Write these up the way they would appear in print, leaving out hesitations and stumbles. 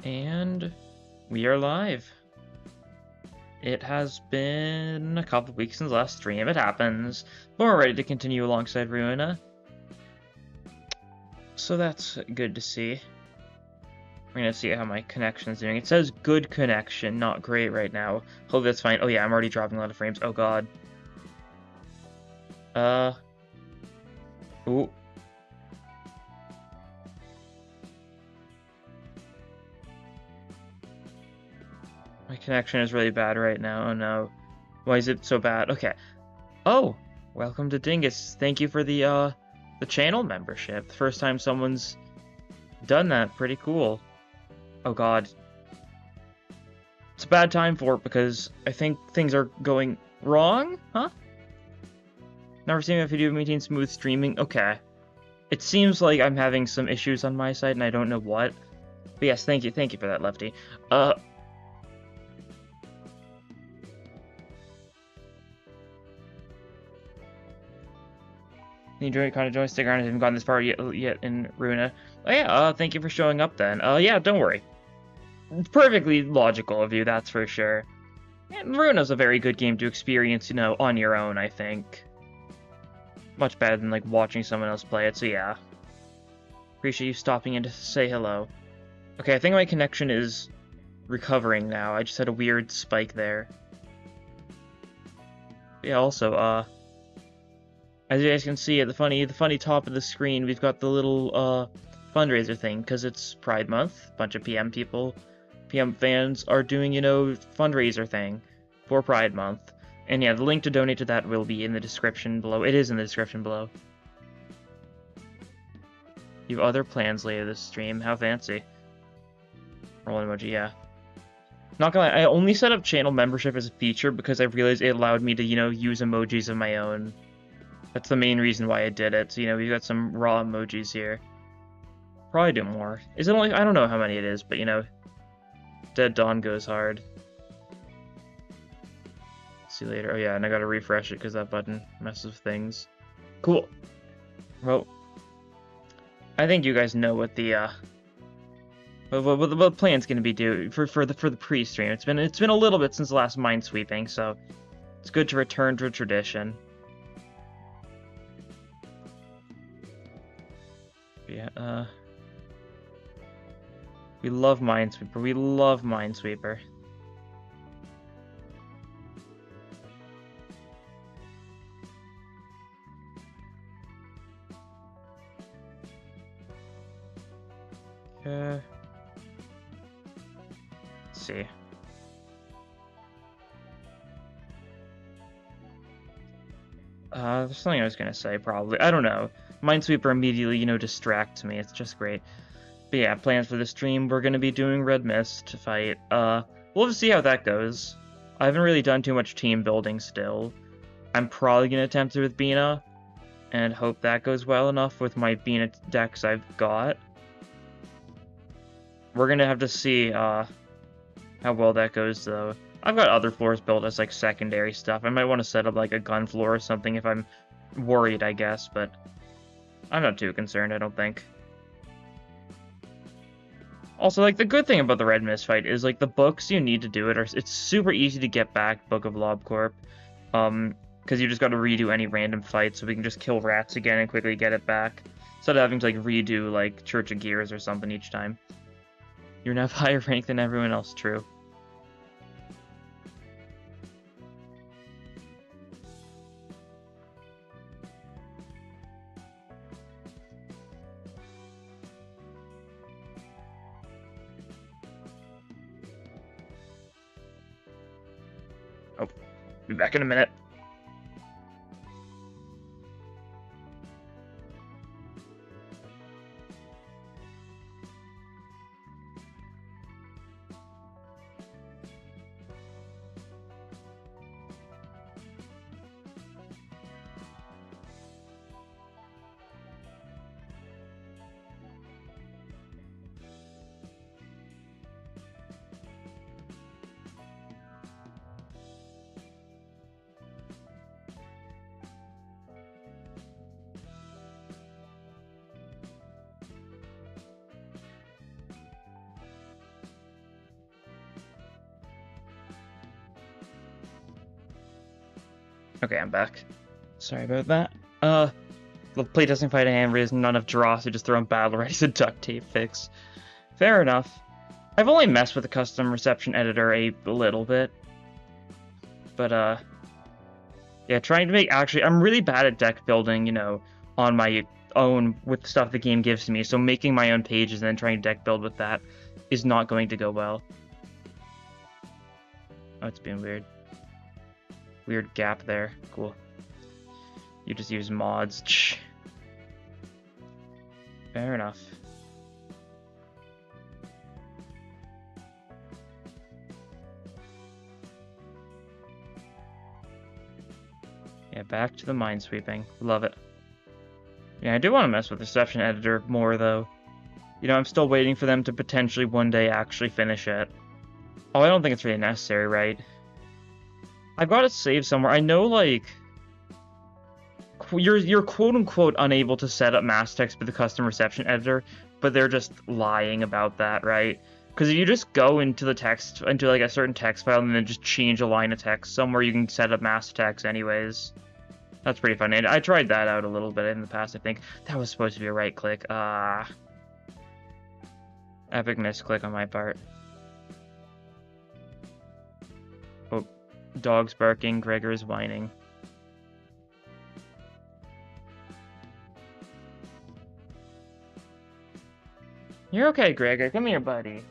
And we are live. It has been a couple weeks since last stream. It happens. But we're ready to continue alongside Ruina. So that's good to see. We're gonna see how my connection is doing. It says good connection, not great right now. Hope that's fine. Oh yeah, I'm already dropping a lot of frames. Oh god. Ooh. My connection is really bad right now. Oh no. Why is it so bad? Okay. Oh! Welcome to Dingus. Thank you for the channel membership. The first time someone's done that. Pretty cool. Oh god. It's a bad time for it because I think things are going wrong? Huh? Never seen a video maintain smooth streaming? Okay. It seems like I'm having some issues on my side and I don't know what. But yes, thank you for that, Lefty. You enjoy kind of join, stick around. I haven't gotten this far yet in Ruina. Oh yeah, thank you for showing up then. Yeah, don't worry. It's perfectly logical of you, that's for sure. And Ruina's a very good game to experience, you know, on your own, I think. Much better than, like, watching someone else play it, so yeah. Appreciate you stopping in to say hello. Okay, I think my connection is recovering now. I just had a weird spike there. Yeah, also, as you guys can see at the funny top of the screen, we've got the little, fundraiser thing, because it's Pride Month. A bunch of PM fans are doing, you know, fundraiser thing for Pride Month. And yeah, the link to donate to that will be in the description below. It is in the description below. You have other plans later this stream. How fancy. Roll emoji, yeah. Not gonna lie, I only set up channel membership as a feature because I realized it allowed me to, you know, use emojis of my own. That's the main reason why I did it. So, you know, we've got some raw emojis here. Probably do more. Is it only... I don't know how many it is, but, you know, Dead Dawn goes hard. See you later. Oh yeah, and I gotta refresh it because that button messes with things. Cool. Well, I think you guys know what the what the plan's gonna be due for the pre-stream. It's been a little bit since the last Minesweeping, so it's good to return to tradition. Yeah. We love Minesweeper. We love Minesweeper. Let's see. There's something I was gonna say, probably. I don't know. Minesweeper immediately, you know, distracts me. It's just great. But yeah, plans for the stream, we're gonna be doing Red Mist fight. We'll see how that goes. I haven't really done too much team building still. I'm probably gonna attempt it with Bina, and hope that goes well enough with my Bina decks I've got. We're gonna have to see, how well that goes, though. I've got other floors built as, like, secondary stuff. I might want to set up, like, a gun floor or something if I'm worried, I guess, but I'm not too concerned, I don't think. Also, like, the good thing about the Red Mist fight is, like, the books you need to do it it's super easy to get back, Book of Lob Corp. Because you just gotta redo any random fight, so we can just kill rats again and quickly get it back. Instead of having to, like, redo, like, Church of Gears or something each time. You're now higher rank than everyone else, true. Oh, be back in a minute. Okay, I'm back. Sorry about that. The playtesting fight hand is none of draw, so just throw in battle ready to duct tape fix. Fair enough. I've only messed with the custom reception editor a little bit. But, yeah, trying to make... Actually, I'm really bad at deck building, you know, on my own with stuff the game gives me, so making my own pages and then trying to deck build with that is not going to go well. Oh, it's being weird. Weird gap there. Cool. You just use mods. Shh. Fair enough. Yeah, back to the minesweeping. Love it. Yeah, I do want to mess with the reception editor more, though. You know, I'm still waiting for them to potentially one day actually finish it. Oh, I don't think it's really necessary, right? I've got it saved somewhere. I know, like... You're quote-unquote unable to set up mass text with the custom reception editor, but they're just lying about that, right? Because if you just go into the text, into like a certain text file, and then just change a line of text, somewhere you can set up mass text anyways. That's pretty funny. I tried that out a little bit in the past, I think. That was supposed to be a right click. Epic misclick on my part. Oh, dog's barking, Gregor's whining. You're okay, Gregor. Come here, buddy.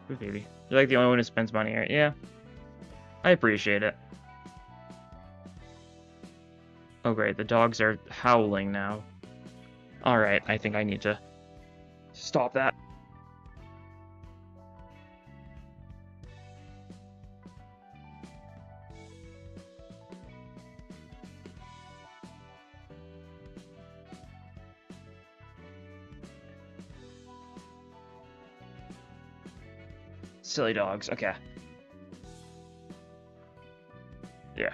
Good baby. You're like the only one who spends money here. Yeah. I appreciate it. Oh, great. The dogs are howling now. Alright, I think I need to stop that. Silly dogs. Okay. Yeah.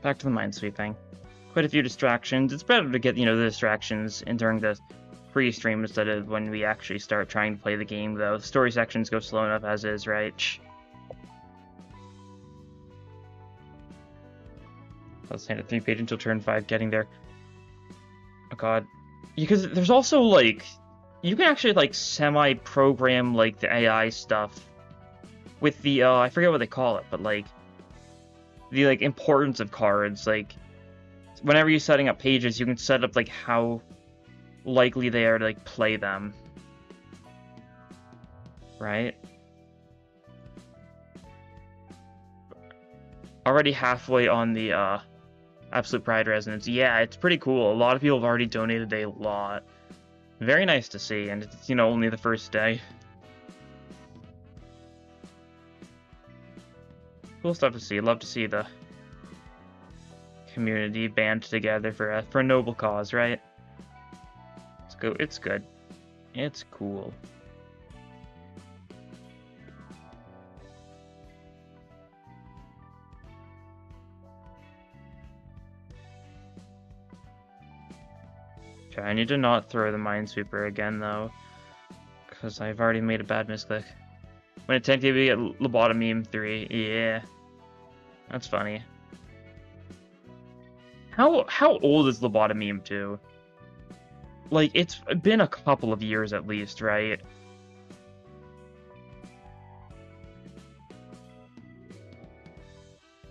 Back to the minesweeping. Quite a few distractions. It's better to get, you know, the distractions in during the pre-stream instead of when we actually start trying to play the game, though. The story sections go slow enough as is, right? Shh. Let's hand it 3-page until turn 5, getting there. Oh god. Because there's also, like... You can actually, like, semi-program, like, the AI stuff with the, I forget what they call it, but, like, the, like, importance of cards. Like, whenever you're setting up pages, you can set up, like, how likely they are to, like, play them. Right? Already halfway on the, Absolute Pride Resonance. Yeah, it's pretty cool. A lot of people have already donated a lot. Very nice to see, and it's, you know, only the first day. Cool stuff to see. Love to see the community band together for a noble cause, right? It's good. It's good. It's cool. Okay, I need to not throw the minesweeper again, though, because I've already made a bad misclick. When it 10 KB, we get lobotomy 3. Yeah, that's funny. How old is lobotomy 2? Like, it's been a couple of years at least, right?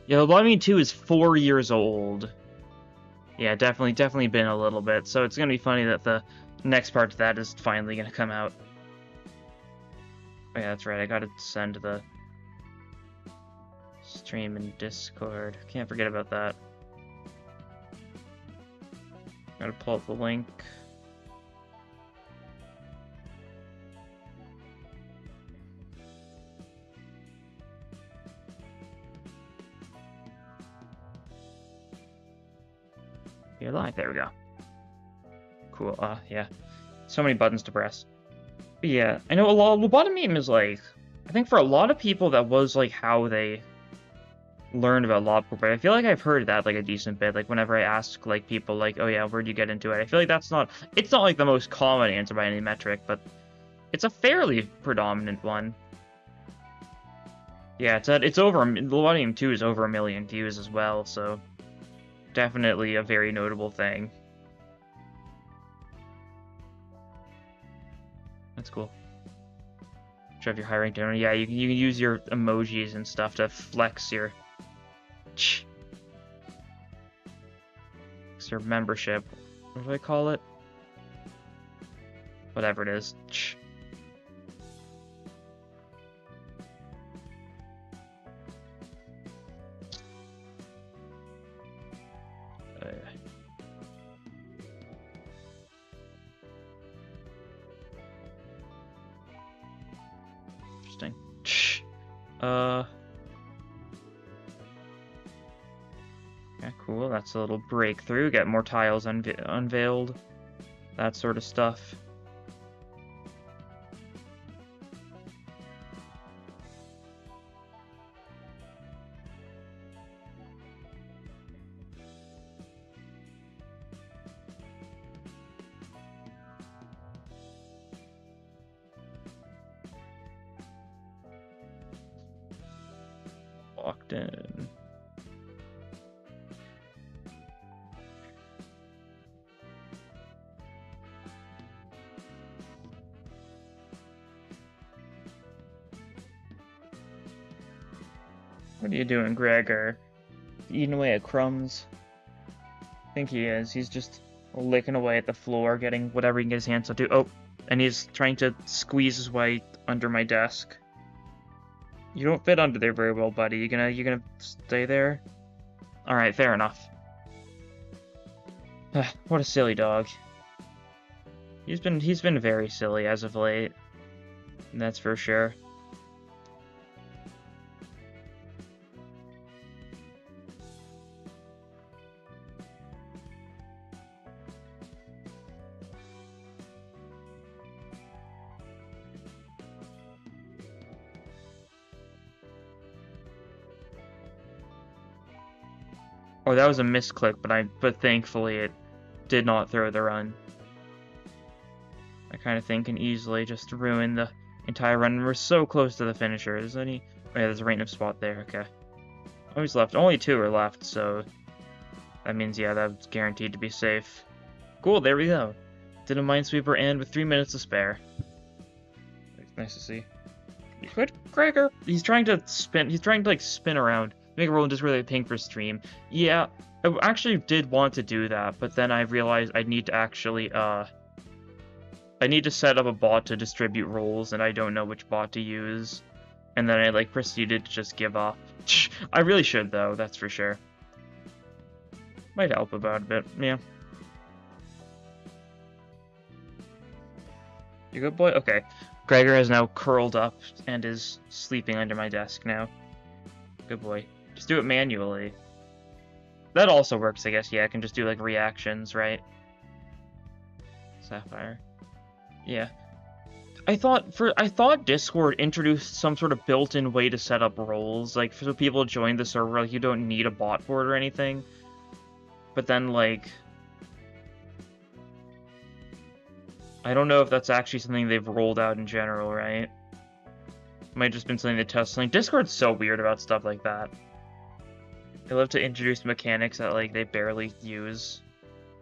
Yeah, lobotomy 2 is 4 years old. Yeah, definitely been a little bit, so it's gonna be funny that the next part to that is finally gonna come out. Oh yeah, that's right, I gotta send the stream in Discord. Can't forget about that. Gotta pull up the link. You're live. There we go. Cool. Yeah. So many buttons to press. But yeah, I know a lot of lobotomy is like, I think for a lot of people that was like how they learned about Lob Corp. I feel like I've heard that like a decent bit. Like whenever I ask like people like, oh yeah, where'd you get into it? I feel like it's not like the most common answer by any metric, but it's a fairly predominant one. Yeah, it's over. Millennium 2 is over 1 million views as well, so definitely a very notable thing. That's cool. Show your high rank donor. Yeah, you can use your emojis and stuff to flex your membership. What do I call it? Whatever it is. Interesting. Yeah, cool. That's a little breakthrough. Get more tiles unveiled. That sort of stuff. Locked in. What are you doing, Gregor? Eating away at crumbs? I think he is. He's just licking away at the floor, getting whatever he can get his hands to. Oh, and he's trying to squeeze his way under my desk. You don't fit under there very well, buddy. You gonna stay there? All right, fair enough. What a silly dog. He's been very silly as of late. That's for sure. Oh, that was a misclick, but thankfully it did not throw the run. That kind of thing can easily just ruin the entire run. We're so close to the finisher. Is there any? Oh, yeah, there's a random spot there. Okay. Always left. Only 2 are left, so that means, yeah, that's guaranteed to be safe. Cool, there we go. Did a Minesweeper and with 3 minutes to spare. Nice to see. Good, Gregor. He's trying to spin. He's trying to like spin around. Make a roll and just really ping for stream. Yeah, I actually did want to do that, but then I realized I need to actually, I need to set up a bot to distribute roles, and I don't know which bot to use. And then I, like, proceeded to just give up. I really should, though, that's for sure. Might help about a bit, yeah. You good, boy? Okay. Gregor has now curled up and is sleeping under my desk now. Good boy. Just do it manually. That also works, I guess. Yeah, I can just do, like, reactions, right? Sapphire. Yeah. I thought Discord introduced some sort of built-in way to set up roles, like, so people join the server, like, you don't need a bot for it or anything. But then, like, I don't know if that's actually something they've rolled out in general, right? Might have just been something they test. Like, Discord's so weird about stuff like that. They love to introduce mechanics that, like, they barely use,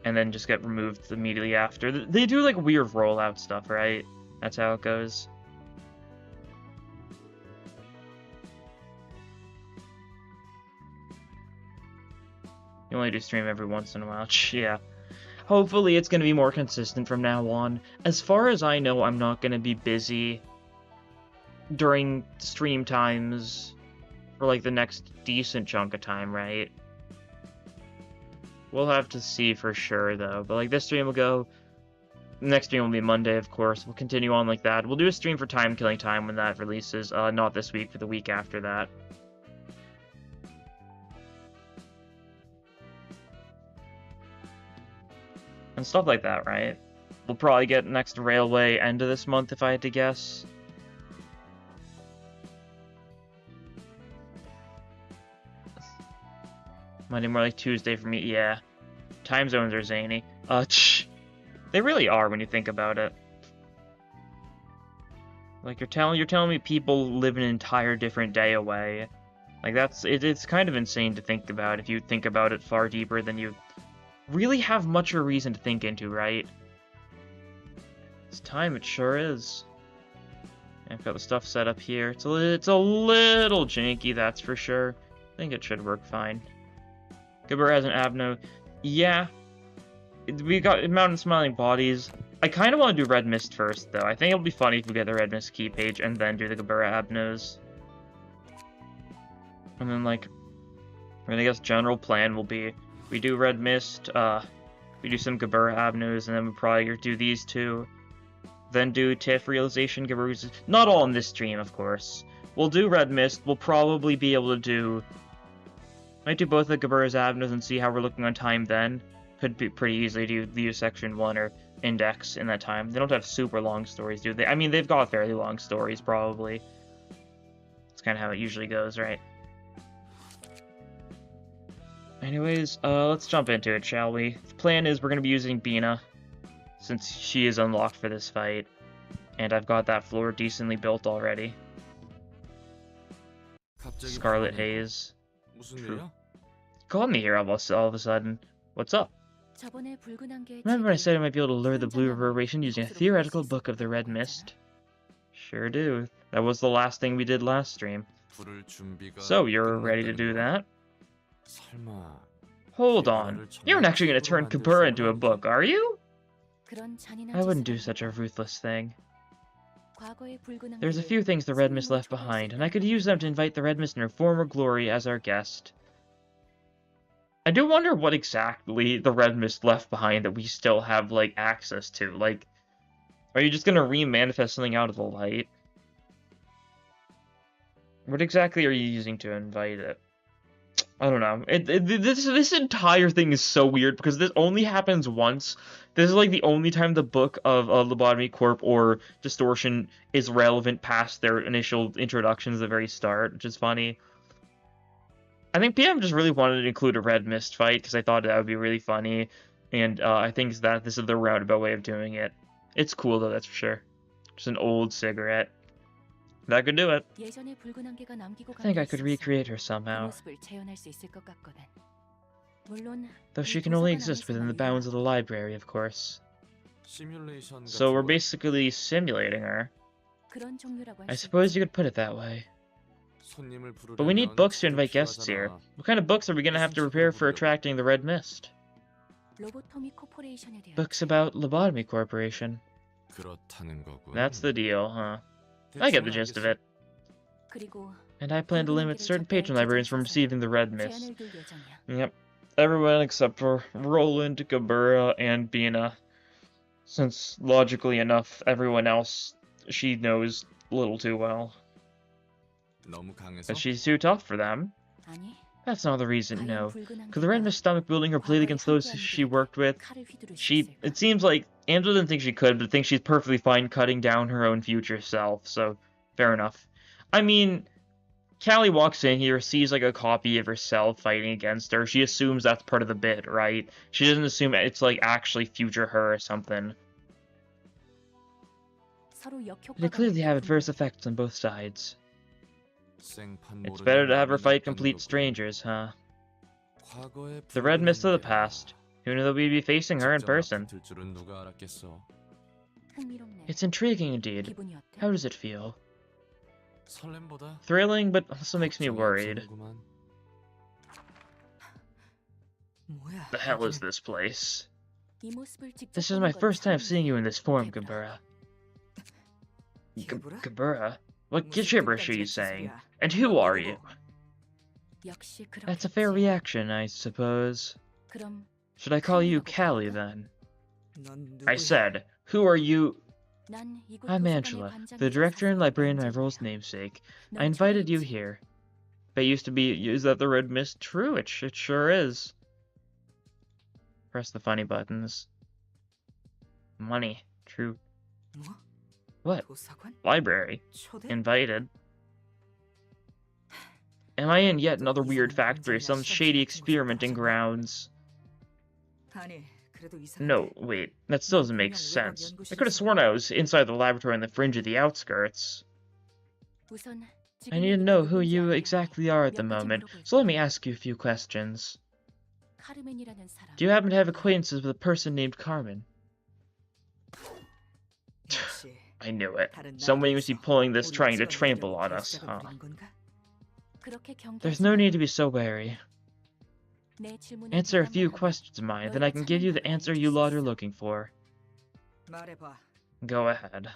and then just get removed immediately after. They do, like, weird rollout stuff, right? That's how it goes. You only do stream every once in a while. Yeah. Hopefully it's going to be more consistent from now on. As far as I know, I'm not going to be busy during stream times for, like, the next decent chunk of time, right? We'll have to see for sure, though. But, like, this stream will go... Next stream will be Monday, of course. We'll continue on like that. We'll do a stream for Time Killing Time when that releases. Not this week, for the week after that. And stuff like that, right? We'll probably get next Railway end of this month, if I had to guess. Monday, more like Tuesday for me. Yeah. Time zones are zany. They really are when you think about it. Like, you're telling me people live an entire different day away. Like, it's kind of insane to think about if you think about it far deeper than you really have much of a reason to think into, right? It's time, it sure is. I've got the stuff set up here. It's a little janky, that's for sure. I think it should work fine. Gibber has an Abno. Yeah. We got Mountain Smiling Bodies. I kind of want to do Red Mist first, though. I think it'll be funny if we get the Red Mist key page and then do the Gabura Abnos. And then, like, I guess general plan will be we do Red Mist, we do some Gabura Abnos, and then we probably do these two. Then do TIFF Realization, Gaburu's. Not all in this stream, of course. We'll do Red Mist. We'll probably be able to do. Might do both the Gabura's Abnos and see how we're looking on time then. Could be pretty easily do the section 1 or index in that time. They don't have super long stories, do they? I mean, they've got fairly long stories, probably. That's kind of how it usually goes, right? Anyways, let's jump into it, shall we? The plan is we're going to be using Bina, since she is unlocked for this fight. And I've got that floor decently built already. Scarlet Haze. True. Called me here all of a sudden. What's up? Remember when I said I might be able to lure the blue reverberation using a theoretical book of the Red Mist? Sure do. That was the last thing we did last stream. So, you're ready to do that? Hold on. You aren't actually going to turn Kabura into a book, are you? I wouldn't do such a ruthless thing. There's a few things the Red Mist left behind, and I could use them to invite the Red Mist in her former glory as our guest. I do wonder what exactly the Red Mist left behind that we still have, like, access to. Like, are you just gonna re-manifest something out of the light? What exactly are you using to invite it? I don't know. This entire thing is so weird because this only happens once. This is like the only time the book of Lobotomy Corp or Distortion is relevant past their initial introductions at the very start, which is funny. I think PM just really wanted to include a Red Mist fight because I thought that would be really funny, and I think that this is the roundabout way of doing it. It's cool though, that's for sure. Just an old cigarette. That could do it. I think I could recreate her somehow. Though she can only exist within the bounds of the library, of course. So we're basically simulating her. I suppose you could put it that way. But we need books to invite guests here. What kind of books are we going to have to prepare for attracting the Red Mist? Books about Lobotomy Corporation. That's the deal, huh? I get the gist of it. And I plan to limit certain patron librarians from receiving the Red Mist. Yep. Everyone except for Roland, Gabura, and Bina. Since, logically enough, everyone else she knows little too well. But she's too tough for them. That's not the reason, no. Could the Red Mist stomach building her blade against those she worked with? It seems like Angela didn't think she could, but thinks she's perfectly fine cutting down her own future self, so fair enough. I mean, Callie walks in here, sees like a copy of herself fighting against her. She assumes that's part of the bit, right? She doesn't assume it's like actually future her or something. They clearly have adverse effects on both sides. It's better to have her fight complete strangers, huh? The Red Mist of the past. Who knew that we'd be facing her in person? It's intriguing indeed. How does it feel? Thrilling, but also makes me worried. The hell is this place? This is my first time seeing you in this form, Gabura. Gabura? What gibberish are you saying? And who are you? That's a fair reaction, I suppose. Should I call you Callie, then? I said, who are you? I'm Angela, the director and librarian of my role's namesake. I invited you here. They used to be, is that the Red Mist? True, it sure is. Press the funny buttons. Money. True. What? Library. Invited. Am I in yet another weird factory, some shady experimenting grounds? No, wait, that still doesn't make sense. I could have sworn I was inside the laboratory on the fringe of the outskirts. I need to know who you exactly are at the moment, so let me ask you a few questions. Do you happen to have acquaintances with a person named Carmen? I knew it. Somebody must be pulling this, trying to trample on us, huh? There's no need to be so wary. Answer a few questions of mine, then I can give you the answer you lot are looking for. Go ahead.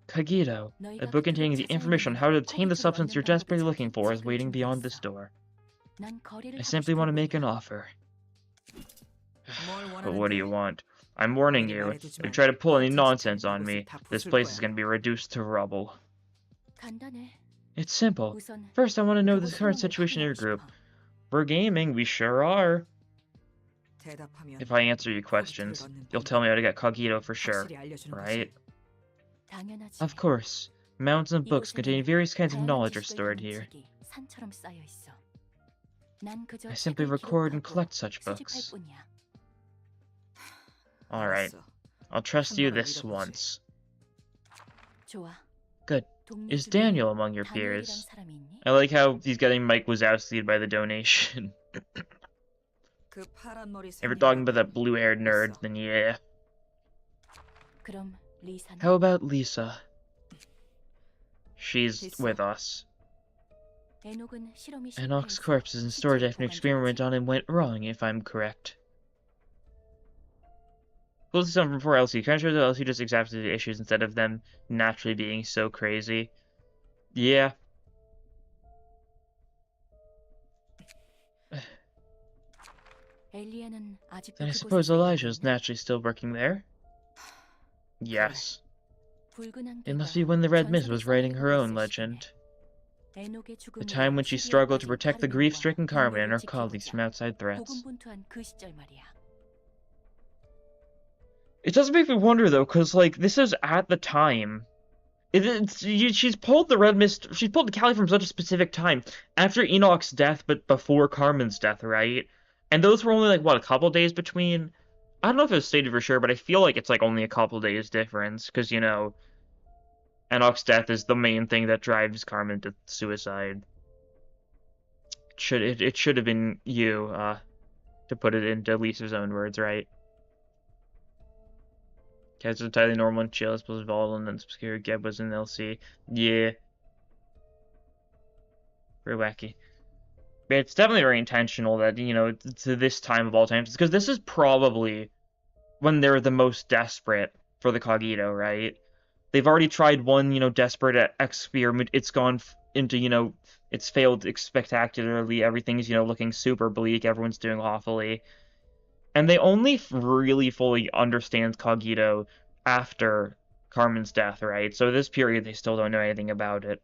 Kagito, a book containing the information on how to obtain the substance you're desperately looking for, is waiting beyond this door. I simply want to make an offer. But what do you want? I'm warning you, if you try to pull any nonsense on me, this place is going to be reduced to rubble. It's simple. First, I want to know the current situation in your group. For gaming, we sure are. If I answer your questions, you'll tell me how to get Kagito for sure, right? Of course. Mountains of books containing various kinds of knowledge are stored here. I simply record and collect such books. Alright. I'll trust you this once. Good. Is Daniel among your peers? I like how he's getting Mike Wazowski'd by the donation. If you're talking about that blue-haired nerd, then yeah. How about Lisa? She's with us. Enoch's corpse is in storage after an experiment on him went wrong, if I'm correct. We'll see something from 4LC. Can I show the LC just exacerbated the issues instead of them naturally being so crazy? Yeah. Then I suppose Elijah's naturally still working there? Yes. It must be when the Red Mist was writing her own legend. The time when she struggled to protect the grief-stricken Carmen and her colleagues from outside threats. It does make me wonder, though, because, like, this is at the time. She's pulled the Red Mist, she's pulled the Callie from such a specific time. After Enoch's death, but before Carmen's death, right? And those were only, like, what, a couple days between? I don't know if it was stated for sure, but I feel like it's, like, only a couple days difference, because, you know, Enoch's death is the main thing that drives Carmen to suicide. It should have been you, to put it into Lisa's own words, right? Cats are entirely normal and chill, as opposed to volatile and obscure. Geb was in LC. Yeah. Very wacky. But it's definitely very intentional that, you know, to this time of all times, because this is probably when they're the most desperate for the Kagito, right? They've already tried one, you know, desperate experiment. It's gone into, you know, it's failed spectacularly. Everything's, you know, looking super bleak. Everyone's doing awfully. And they only really fully understand Kagito after Carmen's death, right? So this period, they still don't know anything about it.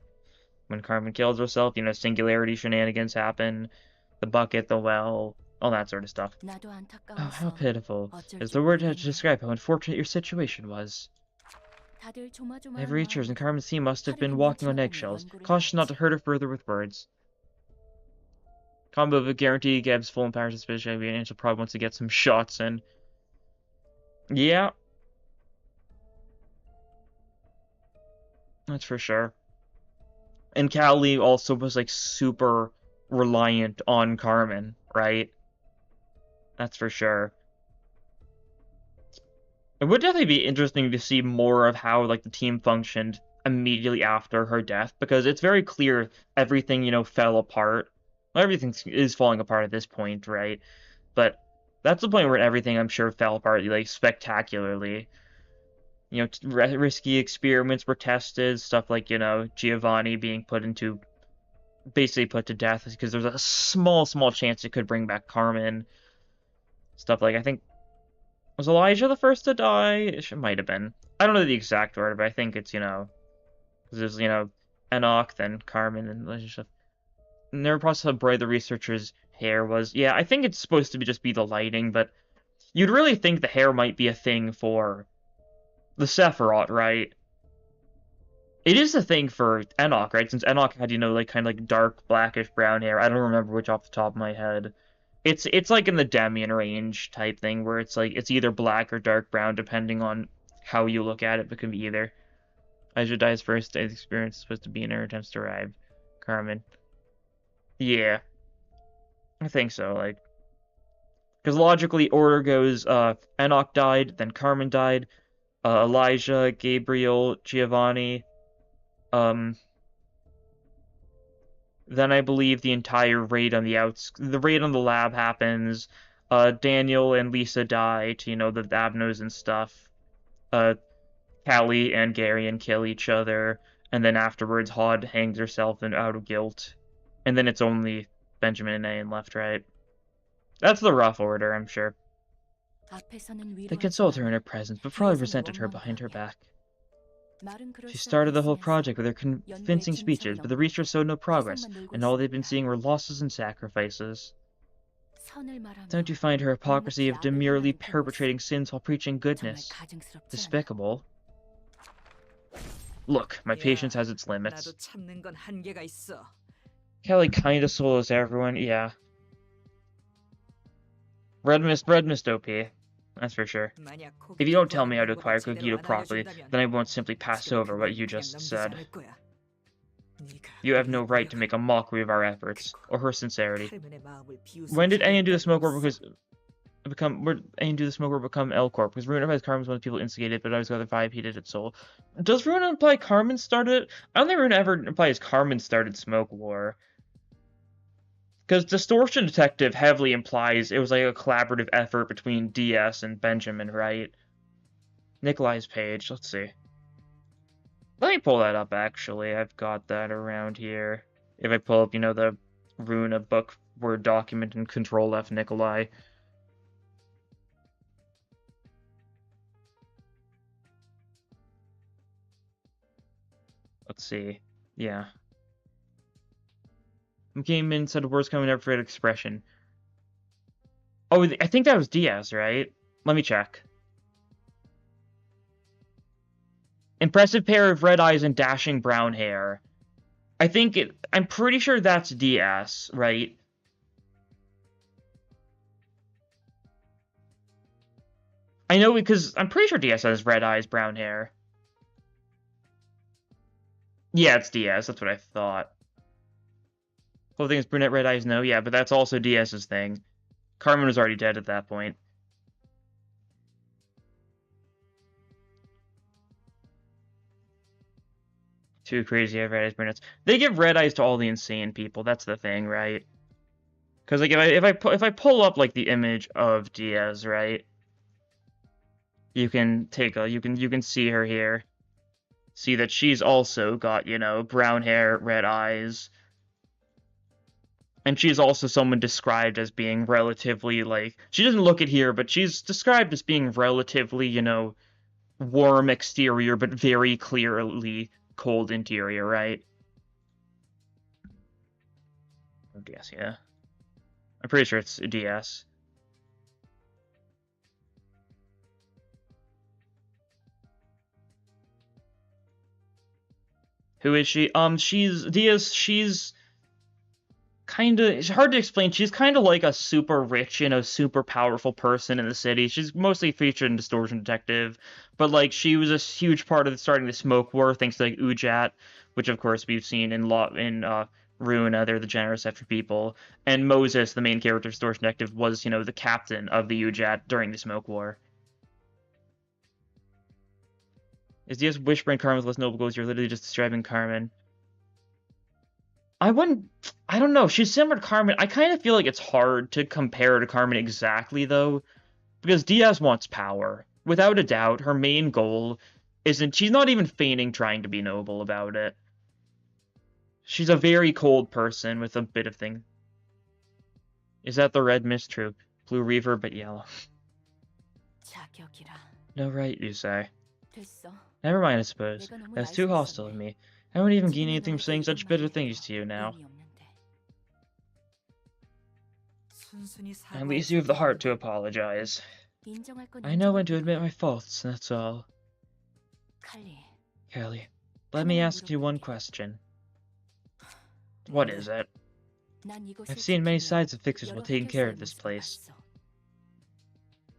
When Carmen kills herself, you know, singularity shenanigans happen. The bucket, the well, all that sort of stuff. Oh, how pitiful. Is the word to describe how unfortunate your situation was. Every creature in Carmen's team must have been walking on eggshells, cautious not to hurt her further with words. Combo would guarantee Gab's full empowered suspicion and she'll probably wants to get some shots in. Yeah. That's for sure. And Callie also was like super reliant on Carmen, right? That's for sure. It would definitely be interesting to see more of how like the team functioned immediately after her death, because it's very clear everything, you know, fell apart. Well, everything is falling apart at this point, right? But that's the point where everything, I'm sure, fell apart, like, spectacularly. You know, risky experiments were tested, stuff like, you know, Giovanni being basically put to death because there's a small chance it could bring back Carmen. Stuff like, I think, was Elijah the first to die? It might have been. I don't know the exact order, but I think it's, you know, because there's, you know, Enoch, then Carmen, and Elijah stuff. And there were process how bright the researcher's hair was. Yeah, I think it's supposed to just be the lighting, but you'd really think the hair might be a thing for the Sephiroth, right? It is a thing for Enoch, right? Since Enoch had, you know, like kind of like dark blackish brown hair. I don't remember which off the top of my head. It's like in the Demian range type thing, where it's like it's either black or dark brown depending on how you look at it, but it can be either. Aizudai's first day's experience is supposed to be in her attempts to arrive. Carmen. Yeah, I think so, like. Because logically, order goes, Enoch died, then Carmen died, Elijah, Gabriel, Giovanni, then I believe the entire raid on the raid on the lab happens, Daniel and Lisa die to, the Abnos and stuff, Callie and Garion kill each other, and then afterwards Hod hangs herself out of guilt, and then it's only Benjamin and Ayn left, right? That's the rough order, I'm sure. They consoled her in her presence, but probably resented her behind her back. She started the whole project with her convincing speeches, but the research showed no progress, and all they'd been seeing were losses and sacrifices. Don't you find her hypocrisy of demurely perpetrating sins while preaching goodness despicable? Look, my patience has its limits. Kelly kinda solos everyone, yeah. Red Mist OP. That's for sure. If you don't tell me how to acquire Kogito properly, then I won't simply pass over what you just said. You have no right to make a mockery of our efforts, or her sincerity. When did Ayan do the Smoke Orb become L Corp? Because Ruina implies Carmen's one of the people instigated, but I was the other vibe he did it Soul. Does Ruina imply Carmen started it? I don't think Ruina ever implies Carmen started Smoke War. Because Distortion Detective heavily implies it was like a collaborative effort between DS and Benjamin, right? Nikolai's page, let's see. Let me pull that up, actually. I've got that around here. If I pull up, the Runa book Word document and Control F Nikolai. Let's see. Yeah. Came in, said words coming up for an expression. Oh, I think that was Diaz, right? Let me check. Impressive pair of red eyes and dashing brown hair. I'm pretty sure that's Diaz, right? I know because I'm pretty sure Diaz has red eyes, brown hair. Yeah, it's Diaz. That's what I thought. Whole thing is brunette, red eyes, no. Yeah, but that's also Diaz's thing. Carmen was already dead at that point. Too crazy, I have red eyes, brunettes. They give red eyes to all the insane people. That's the thing, right? Because like if I pull up like the image of Diaz, right? You can you can see her here. See that she's also got, brown hair, red eyes. And she's also someone described as being relatively, like, she doesn't look it here, but she's described as being relatively, warm exterior, but very clearly cold interior, right? Oh, DS, yeah. I'm pretty sure it's DS. Who is she? She's kinda, it's hard to explain. She's kinda like a super rich, super powerful person in the city. She's mostly featured in Distortion Detective, but like she was a huge part of starting the Smoke War, thanks to like Ujat, which of course we've seen in Ruina, they're the generous after people. And Moses, the main character of Distortion Detective, was, the captain of the Ujat during the Smoke War. Is Diaz whispering Carmen's less noble goals? You're literally just describing Carmen. I don't know. She's similar to Carmen. I kind of feel like it's hard to compare to Carmen exactly, though, because Diaz wants power. Without a doubt, her main goal she's not even feigning trying to be noble about it. She's a very cold person with a bit of thing. Is that the Red Mist troop? Blue Reaver, but yellow. No right, you say. Never mind, I suppose. That's too hostile of me. I won't even gain anything from saying such bitter things to you now. At least you have the heart to apologize. I know when to admit my faults, that's all. Kelly, let me ask you one question. What is it? I've seen many sides of fixers while taking care of this place.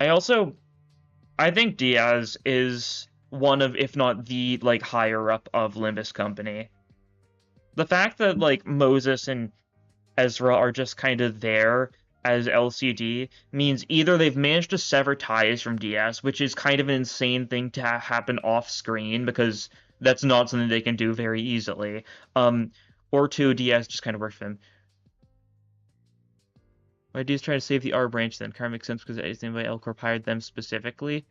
I think Diaz is one of, if not the, like, higher up of Limbus Company. The fact that, like, Moses and Ezra are just kind of there as LCD means either they've managed to sever ties from Diaz, which is kind of an insane thing to happen off-screen, because that's not something they can do very easily, or two, Diaz just kind of works for him. Why Diaz try to save the R branch then? Kind of makes sense because it's named by L Corp hired them specifically.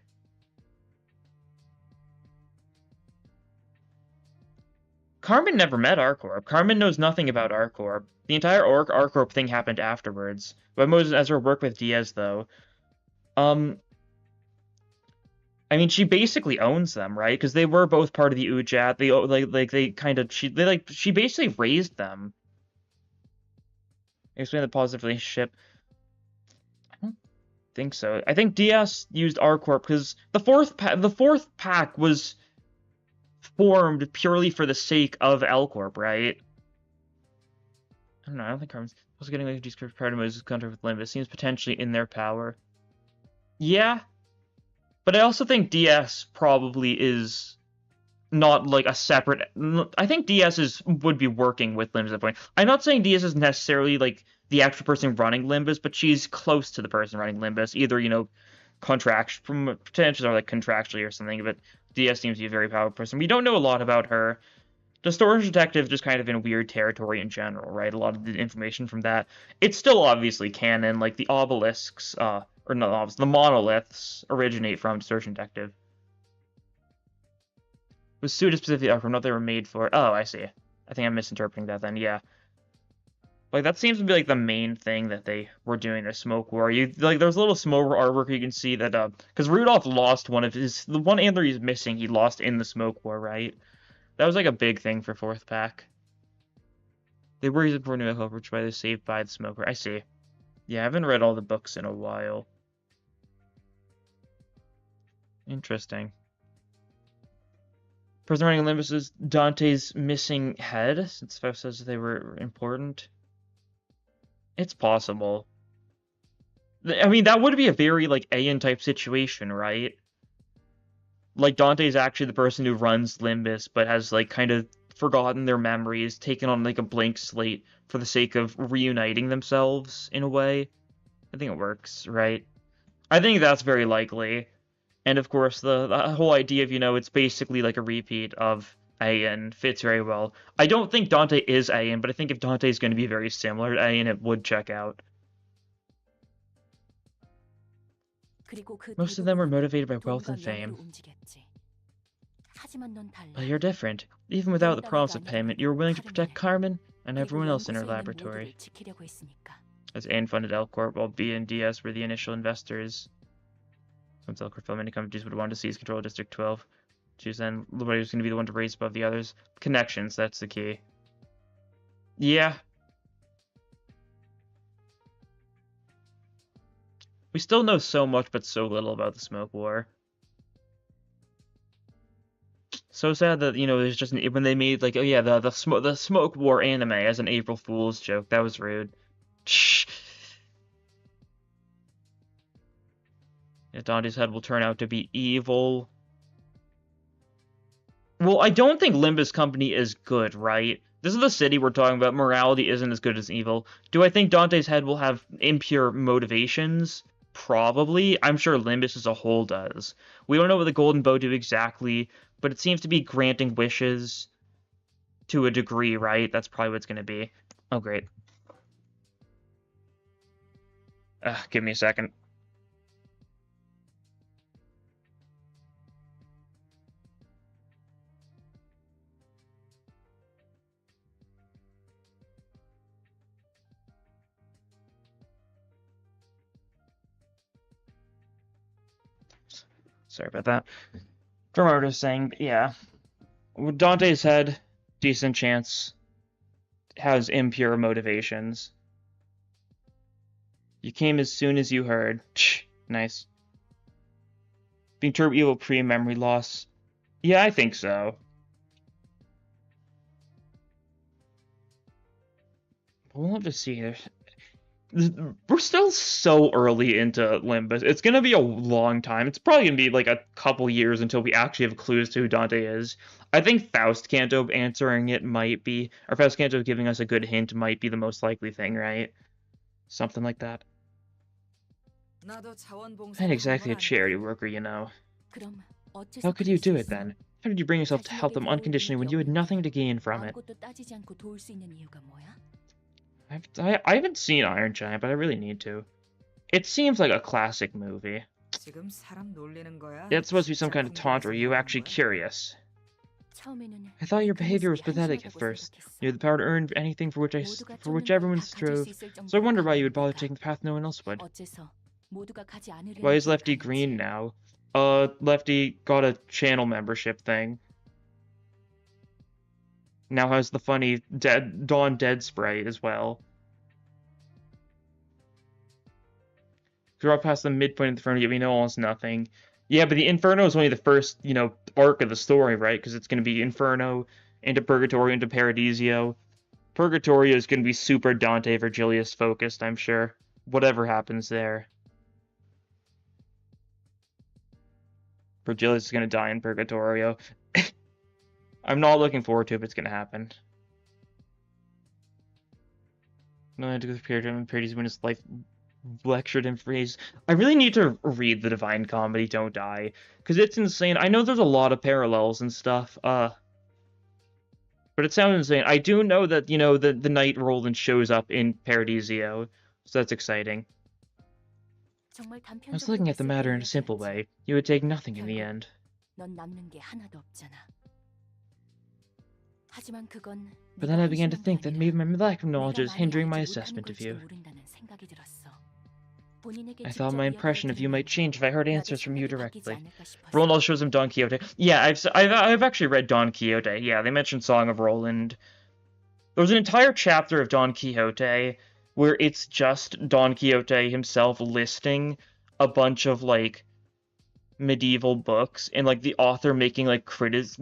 Carmen never met R Corp. Carmen knows nothing about R Corp. The entire R Corp thing happened afterwards. But Moses and Ezra work with Diaz though. I mean, she basically owns them, right? Because they were both part of the Ujat. She basically raised them. Explain the positive relationship. I don't think so. I think Diaz used R Corp because the fourth pack was formed purely for the sake of L Corp, right? I don't know. I don't think Carmen's also getting like descriptive part of Moses' contract with Limbus seems potentially in their power. Yeah, but I also think DS probably is not like a separate. I think DS would be working with Limbus at that point. I'm not saying DS is necessarily like the actual person running Limbus, but she's close to the person running Limbus, either potentially or like contractually or something. But DS seems to be a very powerful person. We don't know a lot about her. The Storage Detective just kind of in weird territory in general, right? A lot of the information from that. It's still obviously canon, like the obelisks, or not obelisks, the monoliths originate from Storage Detective. It was suited specifically from what they were made for. Oh, I see. I think I'm misinterpreting that then, yeah. Like, that seems to be, like, the main thing that they were doing, the Smoke War. There's a little Smoke War artwork you can see that, because Rudolph lost the one antler he's missing, he lost in the Smoke War, right? That was like a big thing for fourth pack. They were using for New Hope, which by the saved by the smoker. I see. Yeah, I haven't read all the books in a while. Interesting. Person running Olympus is Dante's missing head, since Feff says they were important. It's possible. I mean, that would be a very, like, Aeon type situation, right? Like, Dante's actually the person who runs Limbus, but has, like, kind of forgotten their memories, taken on, like, a blank slate for the sake of reuniting themselves, in a way. I think it works, right? I think that's very likely. And, of course, the whole idea of, it's basically, like, a repeat of Aeon fits very well. I don't think Dante is Aeon, but I think if Dante is going to be very similar to Aeon, it would check out. Most of them were motivated by wealth and fame. But you're different. Even without the promise of payment, you were willing to protect Carmen and everyone else in her laboratory. As Aeon funded L Corp, while B and DS were the initial investors. Once L Corp fell, many companies would want to seize control of District 12. Choose then, nobody was going to be the one to raise above the others. Connections, that's the key. Yeah. We still know so much, but so little about the Smoke War. So sad that, there's just when they made, like, oh yeah, the Smoke War anime as an April Fool's joke. That was rude. Yeah, Dante's head will turn out to be evil. Well, I don't think Limbus Company is good, right? This is the city we're talking about. Morality isn't as good as evil. Do I think Dante's head will have impure motivations? Probably. I'm sure Limbus as a whole does. We don't know what the Golden Bow do exactly, but it seems to be granting wishes to a degree, right? That's probably what it's going to be. Oh, great. Give me a second. Sorry about that. From what I was saying, yeah. Dante's head, decent chance, has impure motivations. You came as soon as you heard. Nice. Being turbo evil pre-memory loss. Yeah, I think so. We'll have to see. We're still so early into Limbus. It's gonna be a long time. It's probably gonna be like a couple years until we actually have clues to who Dante is. I think Faust Canto answering it might be, or Faust Canto giving us a good hint might be the most likely thing, right? Something like that. I ain't exactly a charity worker, you know. How could you do it then? How did you bring yourself to help them unconditionally when you had nothing to gain from it? I haven't seen Iron Giant, but I really need to. It seems like a classic movie. It's supposed to be some kind of taunt, or are you actually curious? I thought your behavior was pathetic at first. You had the power to earn anything for which everyone strove, so I wonder why you would bother taking the path no one else would. Why is Lefty green now? Lefty got a channel membership thing. Now has the funny Dawn Dead Sprite as well. Draw past the midpoint of the Inferno, yet we know almost nothing. Yeah, but the Inferno is only the first, arc of the story, right? Because it's going to be Inferno, into Purgatorio, into Paradisio. Purgatorio is going to be super Dante Virgilius focused, I'm sure. Whatever happens there. Virgilius is going to die in Purgatorio. I'm not looking forward to it, but it's going to happen. No, I had to go through Paradis when his life lectured him for his... I really need to read the Divine Comedy, Don't Die, because it's insane. I know there's a lot of parallels and stuff, but it sounds insane. I do know that, the Knight Roland shows up in Paradisio, so that's exciting. I was looking at the matter in a simple way. You would take nothing in the end. But then I began to think that maybe my lack of knowledge is hindering my assessment of you. I thought my impression of you might change if I heard answers from you directly. Roland shows him Don Quixote. Yeah, I've actually read Don Quixote. Yeah, they mentioned Song of Roland. There's an entire chapter of Don Quixote where it's just Don Quixote himself listing a bunch of, medieval books and, the author making,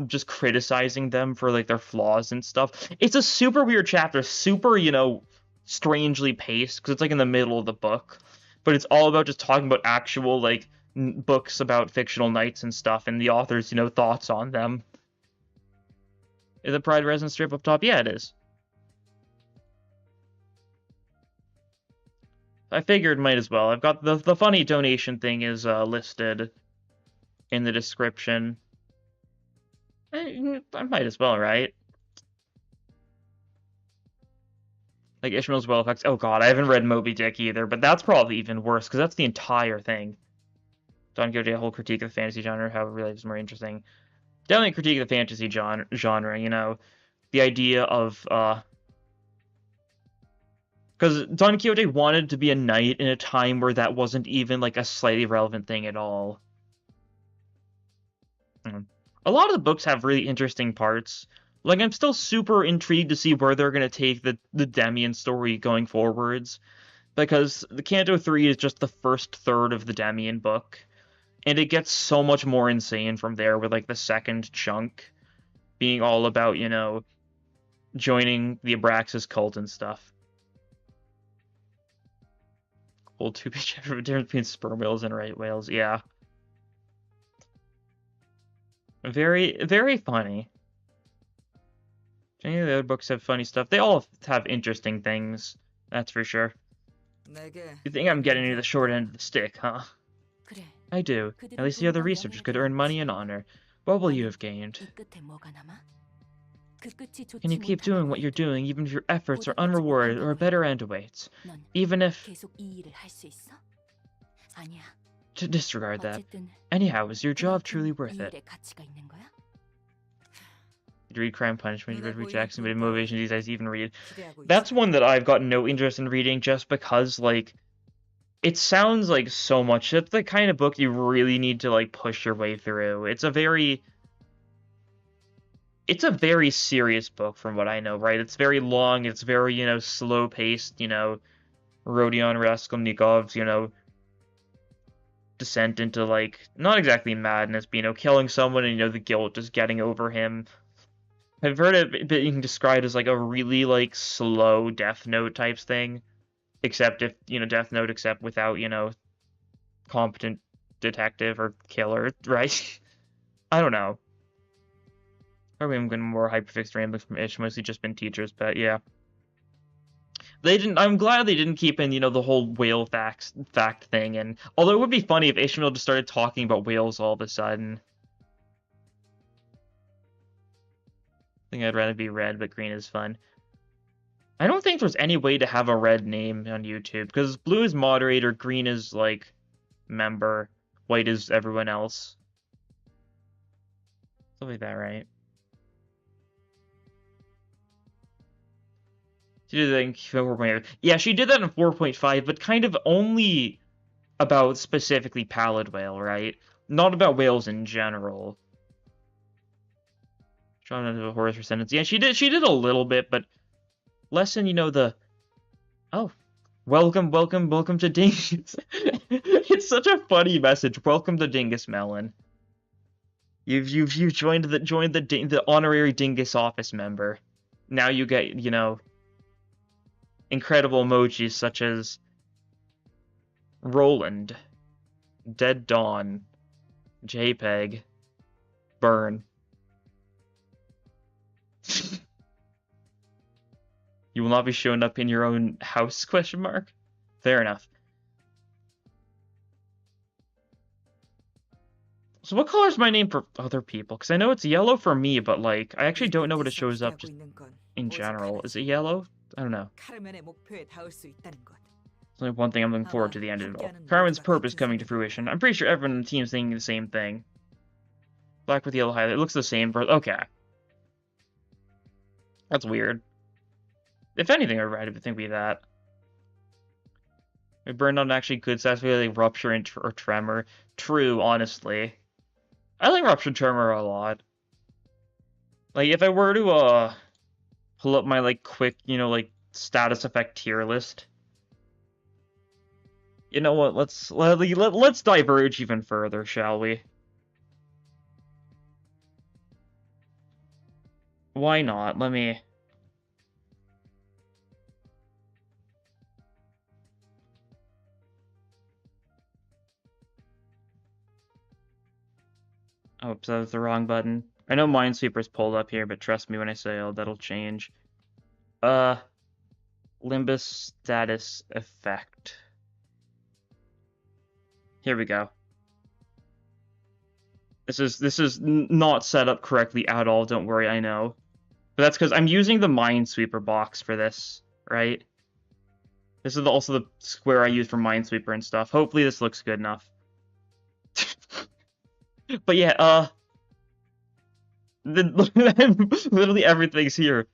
just criticizing them for, their flaws and stuff. It's a super weird chapter, super, strangely paced, because it's, in the middle of the book. But it's all about just talking about actual, books about fictional knights and stuff, and the author's, thoughts on them. Is the Pride resin strip up top? Yeah, it is. I figured might as well. I've got the funny donation thing is listed in the description. I might as well, right? Ishmael's Well Effects. Oh god, I haven't read Moby Dick either, but that's probably even worse, because that's the entire thing. Don Quixote, a whole critique of the fantasy genre, how it really is more interesting. Definitely a critique of the fantasy genre, the idea of, because Don Quixote wanted to be a knight in a time where that wasn't even, a slightly relevant thing at all. A lot of the books have really interesting parts. I'm still super intrigued to see where they're going to take the Demian story going forwards. Because the Canto 3 is just the first third of the Demian book. And it gets so much more insane from there with, the second chunk being all about, joining the Abraxas cult and stuff. Old two-page difference between sperm whales and right whales, yeah. Very, very funny. Any of the other books have funny stuff. They all have interesting things, that's for sure. You think I'm getting you the short end of the stick, huh? I do. At least the other researchers could earn money and honor. What will you have gained? Can you keep doing what you're doing even if your efforts are unrewarded or a better end awaits? Even if... To disregard that. Anyhow, is your job truly worth it? You read Crime Punishment, you read Jackson, but Motivation these guys even read. That's one that I've got no interest in reading just because, it sounds like so much. It's the kind of book you really need to, push your way through. It's a very serious book from what I know, right? It's very long, it's very, slow-paced, Rodion Raskolnikov's, descent into, not exactly madness, but, killing someone and, the guilt just getting over him. I've heard it being described as like a really like slow Death Note types thing, except if Death Note, except without competent detective or killer, right? I don't know. Probably I'm getting more hyperfixed ramblings from Ish, mostly just been teachers, but yeah. They didn't. I'm glad they didn't keep in, the whole whale fact thing. And although it would be funny if Ishmael just started talking about whales all of a sudden. I think I'd rather be red, but green is fun. I don't think there's any way to have a red name on YouTube because blue is moderator, green is like member, white is everyone else. Something like that, right? She did that in 4.5. Yeah, she did that in 4.5, but kind of only about specifically pallid whale, right? Not about whales in general. Trying into a horse for sentence. Yeah, she did a little bit, but less than oh, welcome to Dingus. It's such a funny message. Welcome to Dingus Melon. You've joined the honorary Dingus office member. Now you get, incredible emojis such as Roland, Dead Dawn, JPEG, Burn. You will not be showing up in your own house, question mark? Fair enough. So what color is my name for other people? Because I know it's yellow for me, but like, I actually don't know what it shows up just in general. Is it yellow? I don't know. There's only one thing I'm looking forward to the end of it all. Carmen's purpose coming to fruition. I'm pretty sure everyone in the team is thinking the same thing. Black with yellow highlight. It looks the same, but okay. That's weird. If anything, I'd rather think be that. We burned on actually good stats, like Rupture or Tremor. True, honestly. I like Rupture Tremor a lot. Like, if I were to, pull up my, like, quick, like, status effect tier list. You know what, let's diverge even further, shall we? Why not? Let me... Oops, that was the wrong button. I know Minesweeper's pulled up here, but trust me when I say, oh, that'll change. Limbus status effect. Here we go. This is not set up correctly at all, don't worry, I know. But that's because I'm using the Minesweeper box for this, right? This is also the square I use for Minesweeper and stuff. Hopefully this looks good enough. But yeah, literally everything's here.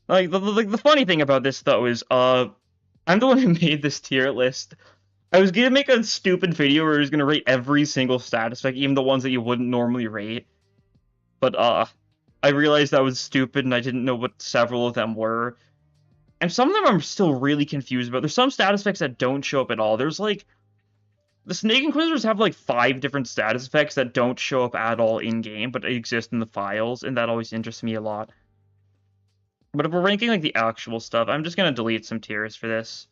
Like, the funny thing about this, though, is, I'm the one who made this tier list. I was gonna make a stupid video where I was gonna rate every single status effect, even the ones that you wouldn't normally rate. But, I realized that was stupid, and I didn't know what several of them were. And some of them I'm still really confused about. There's some status effects that don't show up at all. There's, like... The Snake Inquisitors have, like, 5 different status effects that don't show up at all in-game, but exist in the files, and that always interests me a lot. But if we're ranking, like, the actual stuff, I'm just gonna delete some tiers for this.